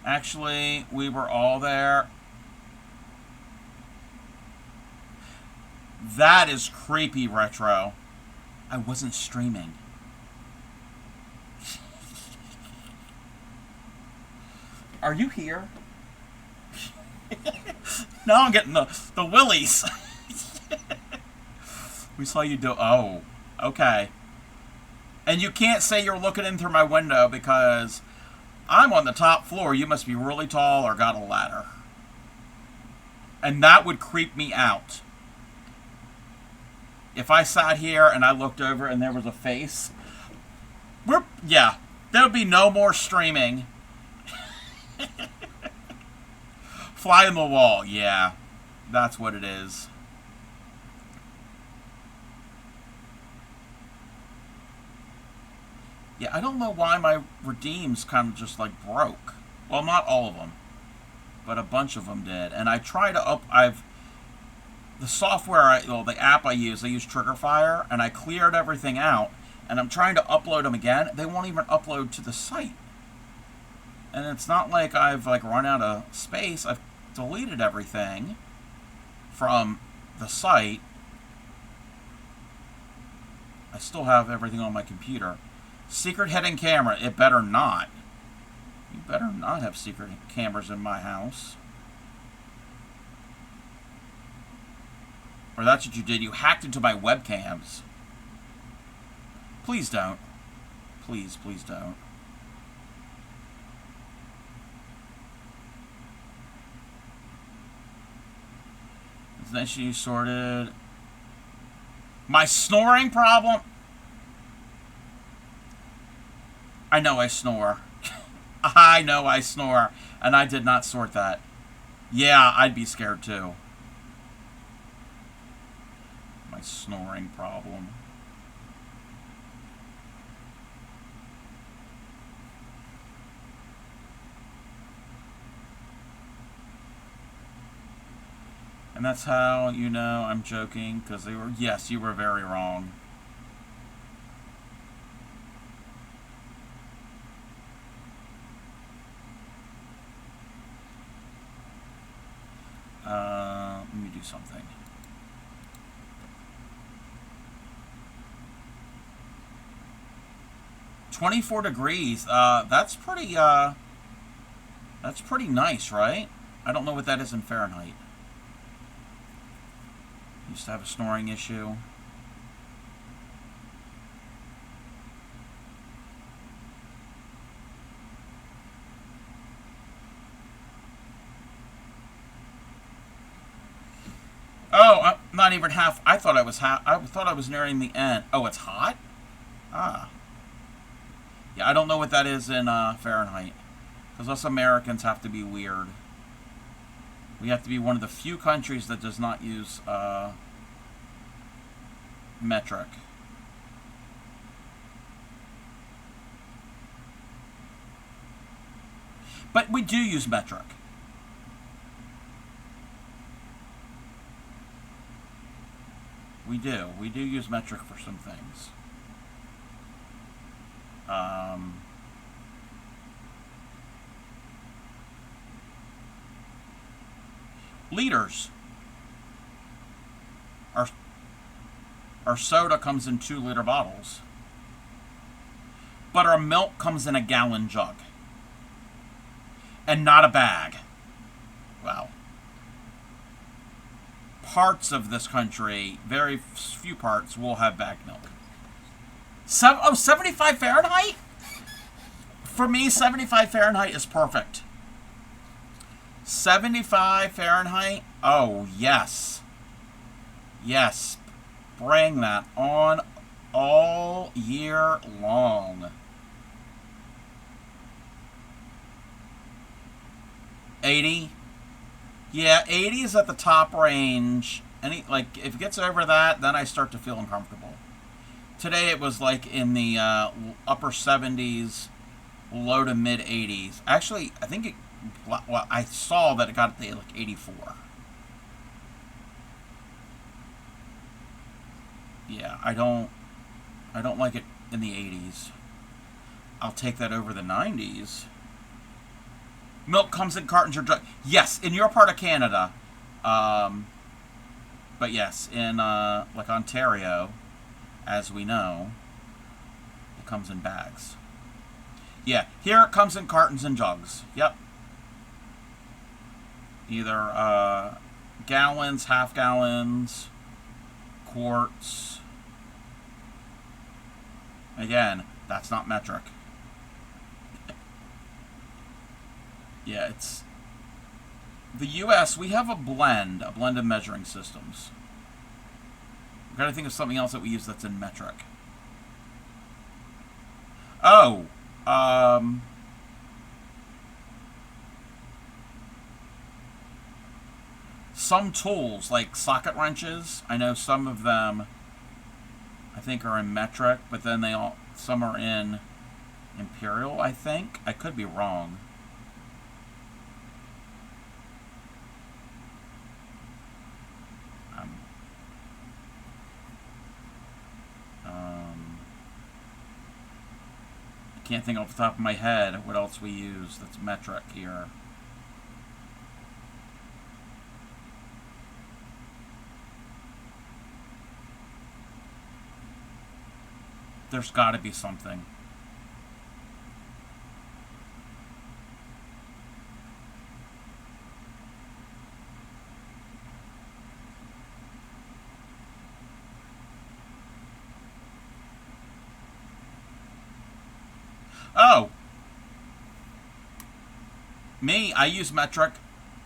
Actually, we were all there. That is creepy, Retro. I wasn't streaming. Are you here? Now I'm getting the willies. We saw you do... Oh, okay. And you can't say you're looking in through my window because I'm on the top floor. You must be really tall or got a ladder. And that would creep me out. If I sat here and I looked over and there was a face, yeah, there would be no more streaming. Fly in the wall, yeah, that's what it is. Yeah, I don't know why my redeems kind of just like broke. Well, not all of them, but a bunch of them did. And I try to the software, the app I use Triggerfire, and I cleared everything out, and I'm trying to upload them again. They won't even upload to the site. And it's not like I've run out of space. I've deleted everything from the site. I still have everything on my computer. Secret hidden camera. It better not. You better not have secret cameras in my house. Or that's what you did. You hacked into my webcams. Please don't. Please, please don't. Is that issue sorted? My snoring problem? I know I snore. I know I snore. And I did not sort that. Yeah, I'd be scared too. My snoring problem. And that's how you know I'm joking, because they were, yes, you were very wrong. something. $24 degrees. That's pretty nice, right? I don't know what that is in Fahrenheit. Used to have a snoring issue. Oh, I'm not even half. I thought I was half. I thought I was nearing the end. Oh, it's hot? Ah. Yeah, I don't know what that is in Fahrenheit. Because us Americans have to be weird. We have to be one of the few countries that does not use metric. But we do use metric. We do. We do use metric for some things. Liters. Our soda comes in 2-liter bottles. But our milk comes in a gallon jug. And not a bag. Wow. Parts of this country, very few parts, will have bag milk. 75 Fahrenheit? For me, 75 Fahrenheit is perfect. 75 Fahrenheit? Oh, yes. Yes. Bring that on all year long. 80? Yeah, 80 is at the top range. Like, if it gets over that, then I start to feel uncomfortable. Today it was like in the upper 70s, low to mid 80s. Actually, I think I saw that it got to like 84. Yeah, I don't like it in the 80s. I'll take that over the 90s. Milk comes in cartons or jugs. Yes, in your part of Canada. But yes, in like Ontario, as we know, it comes in bags. Yeah, here it comes in cartons and jugs. Yep. Either gallons, half gallons, quarts. Again, that's not metric. Yeah, it's... The U.S., we have a blend of measuring systems. We've got to think of something else that we use that's in metric. Oh, some tools, like socket wrenches, I know some of them, I think, are in metric, but then some are in imperial, I think. I could be wrong. Can't think off the top of my head what else we use that's metric here. There's got to be something. Oh, me, I use metric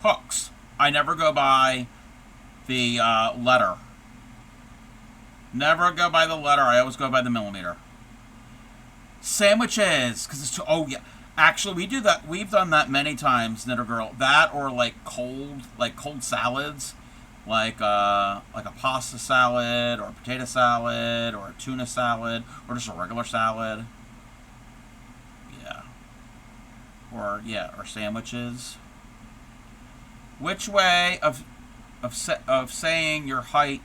hooks. I never go by the letter. Never go by the letter. I always go by the millimeter. Sandwiches, because it's too... Oh, yeah. Actually, we do that. We've done that many times, Knitter Girl. That or like cold salads, like a pasta salad or a potato salad or a tuna salad or just a regular salad. Or sandwiches. Which way of saying your height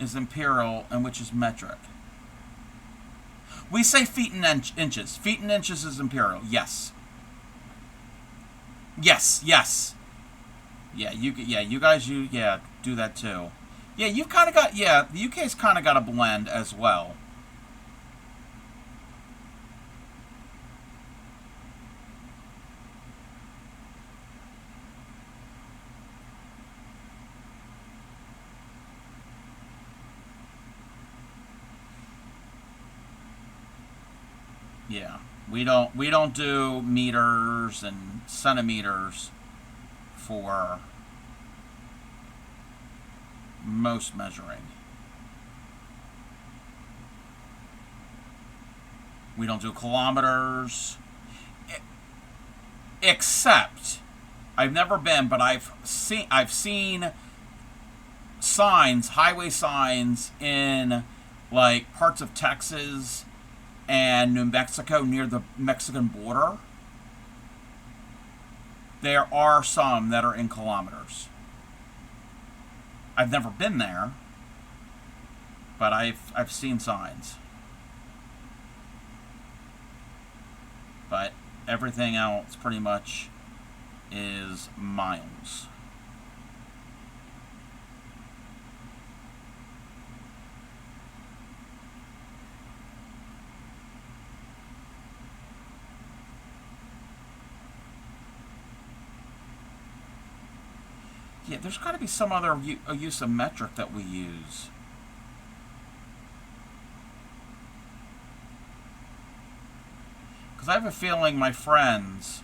is imperial and which is metric? We say feet and inches. Feet and inches is imperial. Yes. Yes. Yes. Yeah, you guys, do that too. Yeah, you've kind of got, the UK's kind of got a blend as well. Yeah, we don't do meters and centimeters for most measuring. We don't do kilometers, except I've never been, but I've seen signs, highway signs in like parts of Texas and New Mexico near the Mexican border. There are some that are in kilometers. I've never been there, but I've seen signs. But everything else pretty much is miles. Yeah, there's got to be some other use of metric that we use. Because I have a feeling my friends,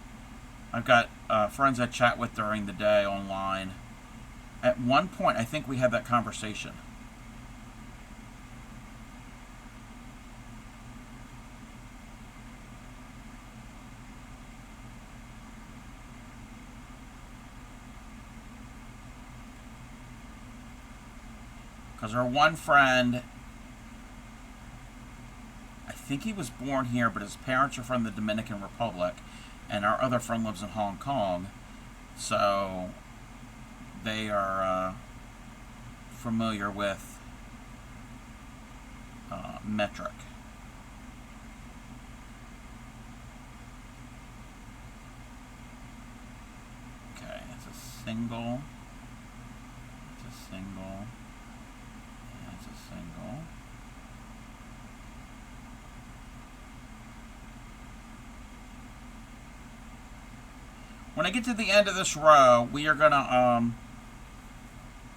I've got friends I chat with during the day online. At one point, I think we had that conversation. Because our one friend, I think he was born here, but his parents are from the Dominican Republic, and our other friend lives in Hong Kong, so they are familiar with metric. Okay, it's a single. It's a single. It's a single. When I get to the end of this row, we are gonna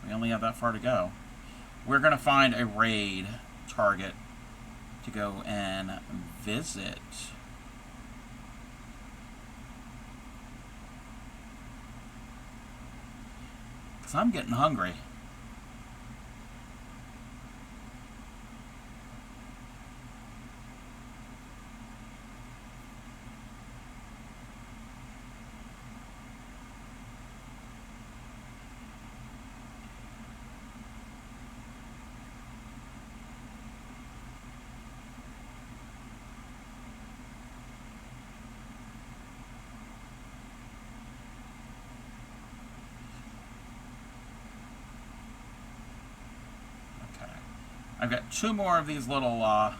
we only have that far to go. We're gonna find a raid target to go and visit. Because I'm getting hungry. I've got two more of these little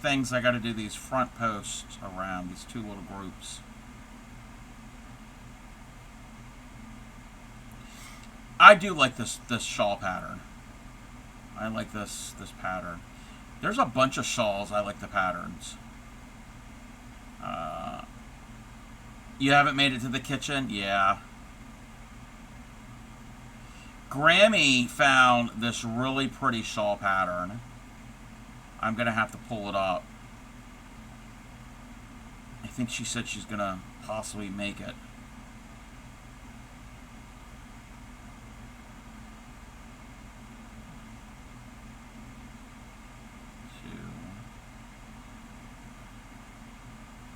things I got to do, these front posts around, these two little groups. I do like this shawl pattern. I like this pattern. There's a bunch of shawls I like the patterns. You haven't made it to the kitchen? Yeah. Grammy found this really pretty shawl pattern. I'm going to have to pull it up. I think she said she's going to possibly make it.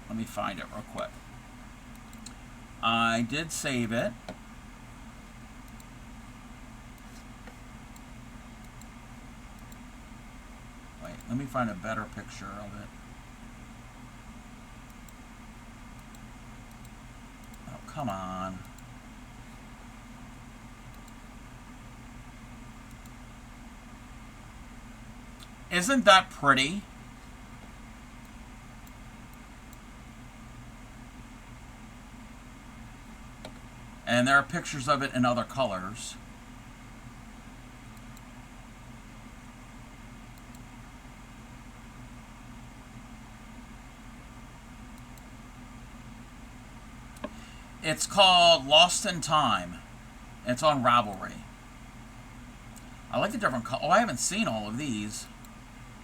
Let me find it real quick. I did save it. Wait, let me find a better picture of it. Oh, come on. Isn't that pretty? And there are pictures of it in other colors. It's called Lost in Time. It's on Ravelry. I like the different oh, I haven't seen all of these.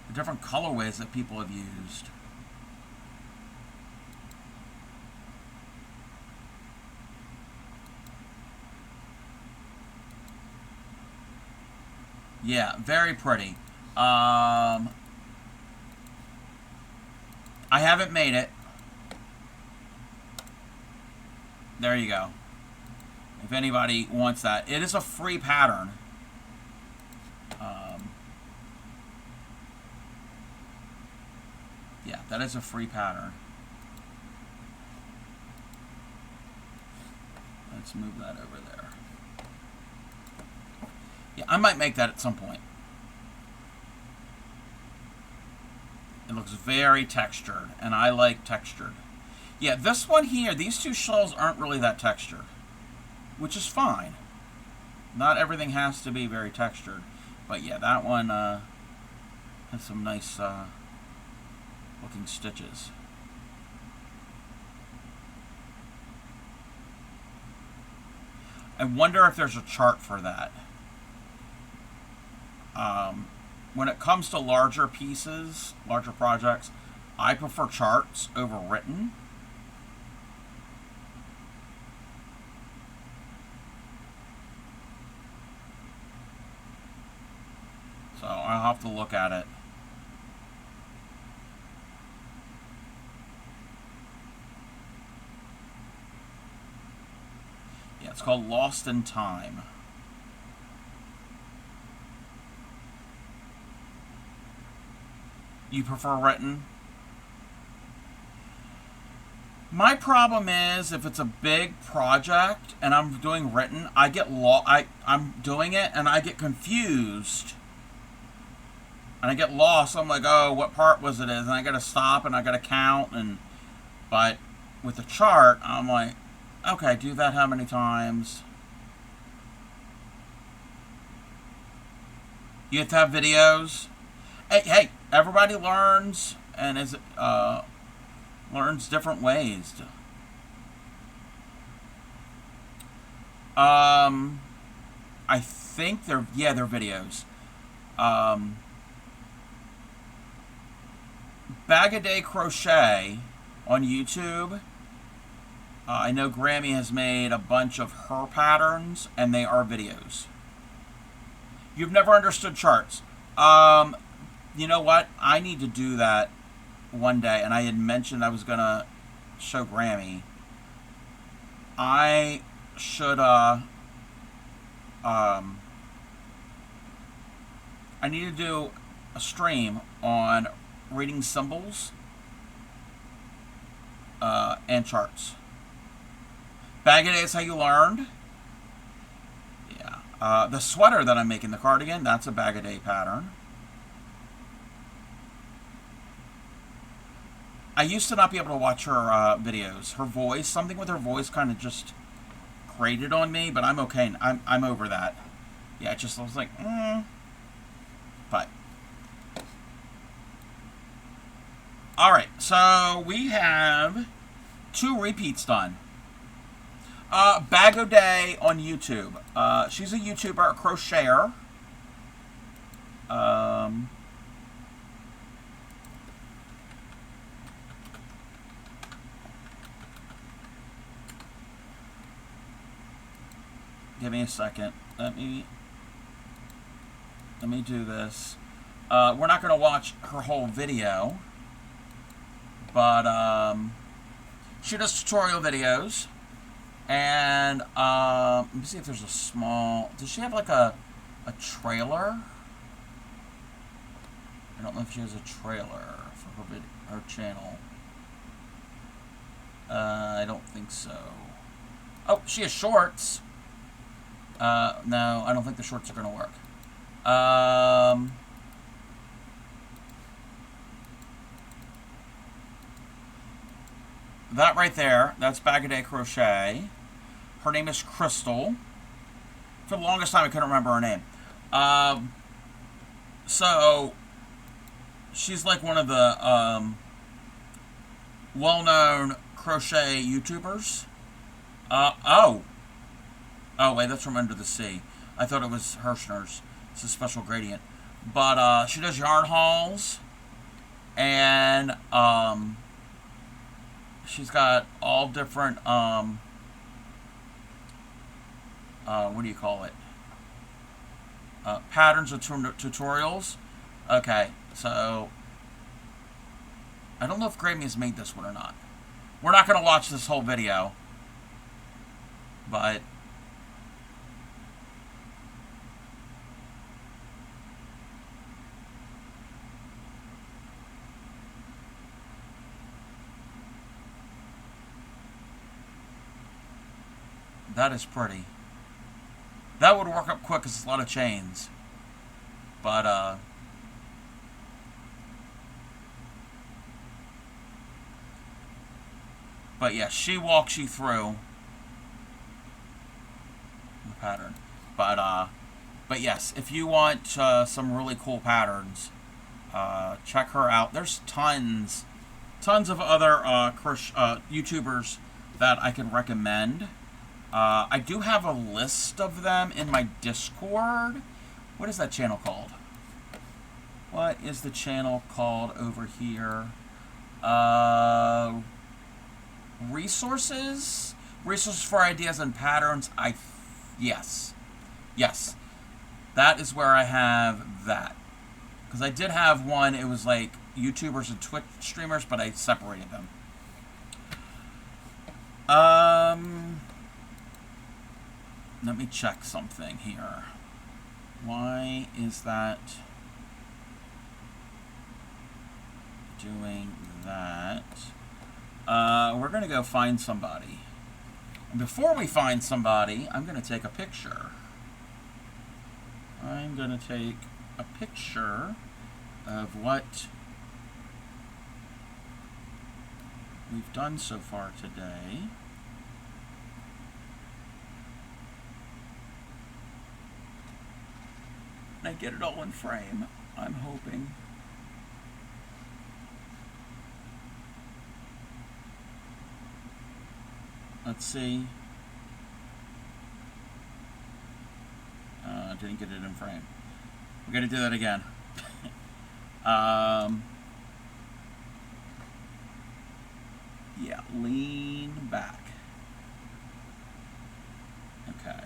The different colorways that people have used. Yeah, very pretty. I haven't made it. There you go. If anybody wants that. It is a free pattern. Yeah, that is a free pattern. Let's move that over there. Yeah, I might make that at some point. It looks very textured, and I like textured. Yeah, this one here, these two shawls aren't really that textured, which is fine. Not everything has to be very textured. But yeah, that one has some nice looking stitches. I wonder if there's a chart for that. When it comes to larger pieces, larger projects, I prefer charts over written. So I'll have to look at it. Yeah, it's called Lost in Time. You prefer written? My problem is if it's a big project and I'm doing written, I get I'm doing it and I get confused. And I get lost. I'm like, oh, what part was it in? And I got to stop and I got to count. But with the chart, I'm like, okay, do that how many times? You have to have videos. Hey, everybody learns and learns different ways. I think they're videos. Bag a Day Crochet on YouTube. I know Grammy has made a bunch of her patterns, and they are videos. You've never understood charts. You know what? I need to do that one day, and I had mentioned I was going to show Grammy. I should, I need to do a stream on reading symbols and charts. Bag a Day is how you learned. Yeah. The sweater that I'm making, the cardigan, that's a Bag a Day pattern. I used to not be able to watch her videos. Her voice, something with her voice kind of just grated on me, but I'm okay. I'm over that. Yeah, it just I was like, But all right, so we have 2 repeats done. Bag o' Day on YouTube. She's a YouTuber, a crocheter. Give me a second. Let me do this. We're not going to watch her whole video, but she does tutorial videos. And let me see if there's a small. Does she have like a trailer? I don't know if she has a trailer for her channel. I don't think so. Oh, she has shorts. No, I don't think the shorts are going to work. That right there, that's Bag a Day Crochet. Her name is Crystal. For the longest time, I couldn't remember her name. So, she's like one of the well-known crochet YouTubers. Oh, wait, that's from Under the Sea. I thought it was Hirschner's. It's a special gradient. But she does yarn hauls. And she's got all different, what do you call it? Patterns of tutorials. Okay, so I don't know if Grammy has made this one or not. We're not going to watch this whole video, but that is pretty. That would work up quick because it's a lot of chains. But, yeah, she walks you through the pattern. But yes, if you want some really cool patterns, check her out. There's tons of other YouTubers that I can recommend. I do have a list of them in my Discord. What is that channel called? What is the channel called over here? Resources? Resources for ideas and patterns. Yes. That is where I have that. Because I did have one, it was like YouTubers and Twitch streamers, but I separated them. Let me check something here. Why is that doing that? We're going to go find somebody. And before we find somebody, I'm going to take a picture. I'm going to take a picture of what we've done so far today. And I get it all in frame, I'm hoping. Let's see. Didn't get it in frame. We're gonna do that again. Yeah, lean back. Okay.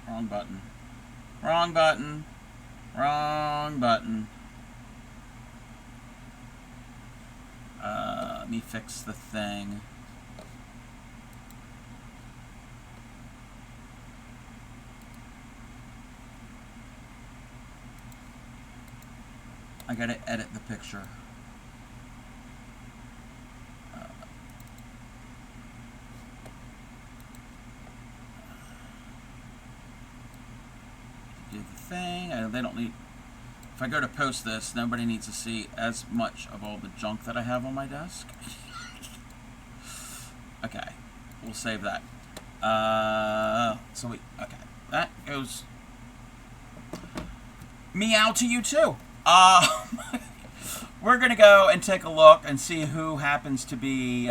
Wrong button. Wrong button. Wrong button. Let me fix the thing. I gotta edit the picture. Do the thing. They don't need. If I go to post this, nobody needs to see as much of all the junk that I have on my desk. Okay, we'll save that. Okay, that goes meow to you too. We're gonna go and take a look and see who happens to be,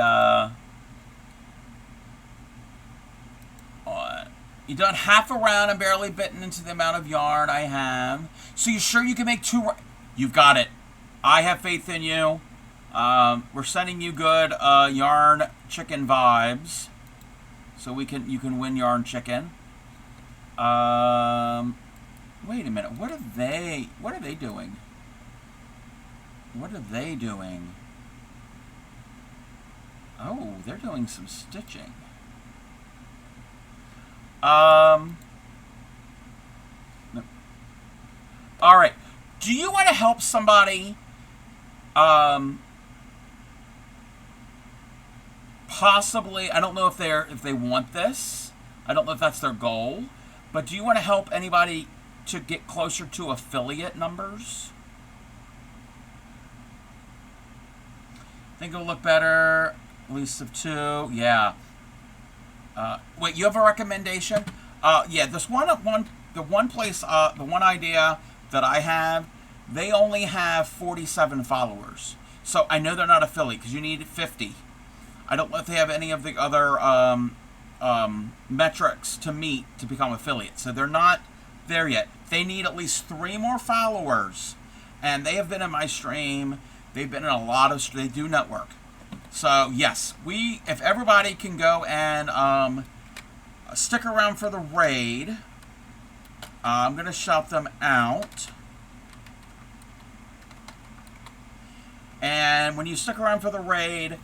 you've done half a round and barely bitten into the amount of yarn I have. So you sure you can make two? You've got it. I have faith in you. We're sending you good yarn chicken vibes, so you can win yarn chicken. Wait a minute. What are they doing? What are they doing? Oh, they're doing some stitching. No. All right. Do you want to help somebody? Possibly. I don't know if they want this. I don't know if that's their goal. But do you want to help anybody to get closer to affiliate numbers? I think it'll look better. At least of 2. Yeah. Wait, you have a recommendation? Yeah, this the one place, the one idea that I have, they only have 47 followers. So I know they're not affiliate because you need 50. I don't know if they have any of the other metrics to meet to become affiliate. So they're not there yet. They need at least 3 more followers, and they have been in my stream. They've been in a lot of. They do network. So yes, if everybody can go and stick around for the raid, I'm gonna shout them out. And when you stick around for the raid,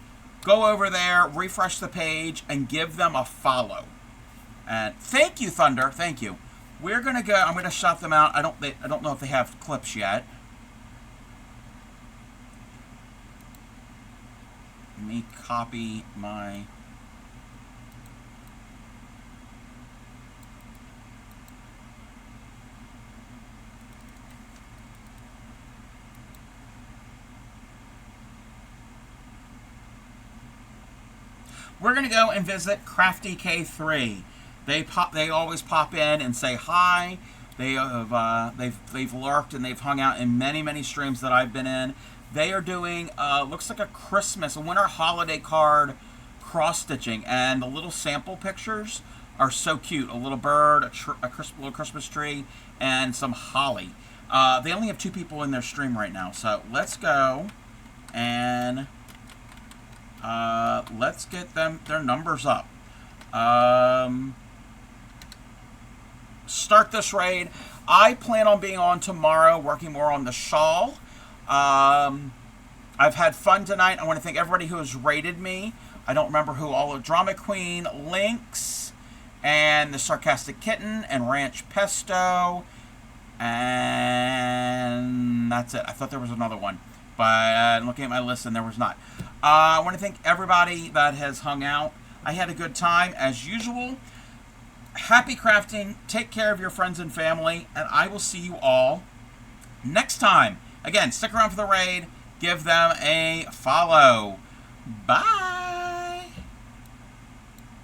go over there, refresh the page, and give them a follow. And thank you, Thunder. Thank you. We're gonna go. I'm gonna shout them out. I don't know if they have clips yet. Let me copy my. We're gonna go and visit Crafty K3. They always pop in and say hi. They've lurked and they've hung out in many streams that I've been in. They are doing looks like a winter holiday card cross stitching, and the little sample pictures are so cute. A little bird, little Christmas tree, and some holly. They only have 2 people in their stream right now, so let's go and let's get their numbers up. Start this raid. I plan on being on tomorrow, working more on the shawl. I've had fun tonight. I want to thank everybody who has rated me. I don't remember who all of Drama Queen, Lynx, and the Sarcastic Kitten, and Ranch Pesto, and that's it. I thought there was another one, but looking at my list, and there was not. I want to thank everybody that has hung out. I had a good time, as usual. Happy crafting. Take care of your friends and family, and I will see you all next time. Again, stick around for the raid. Give them a follow. Bye.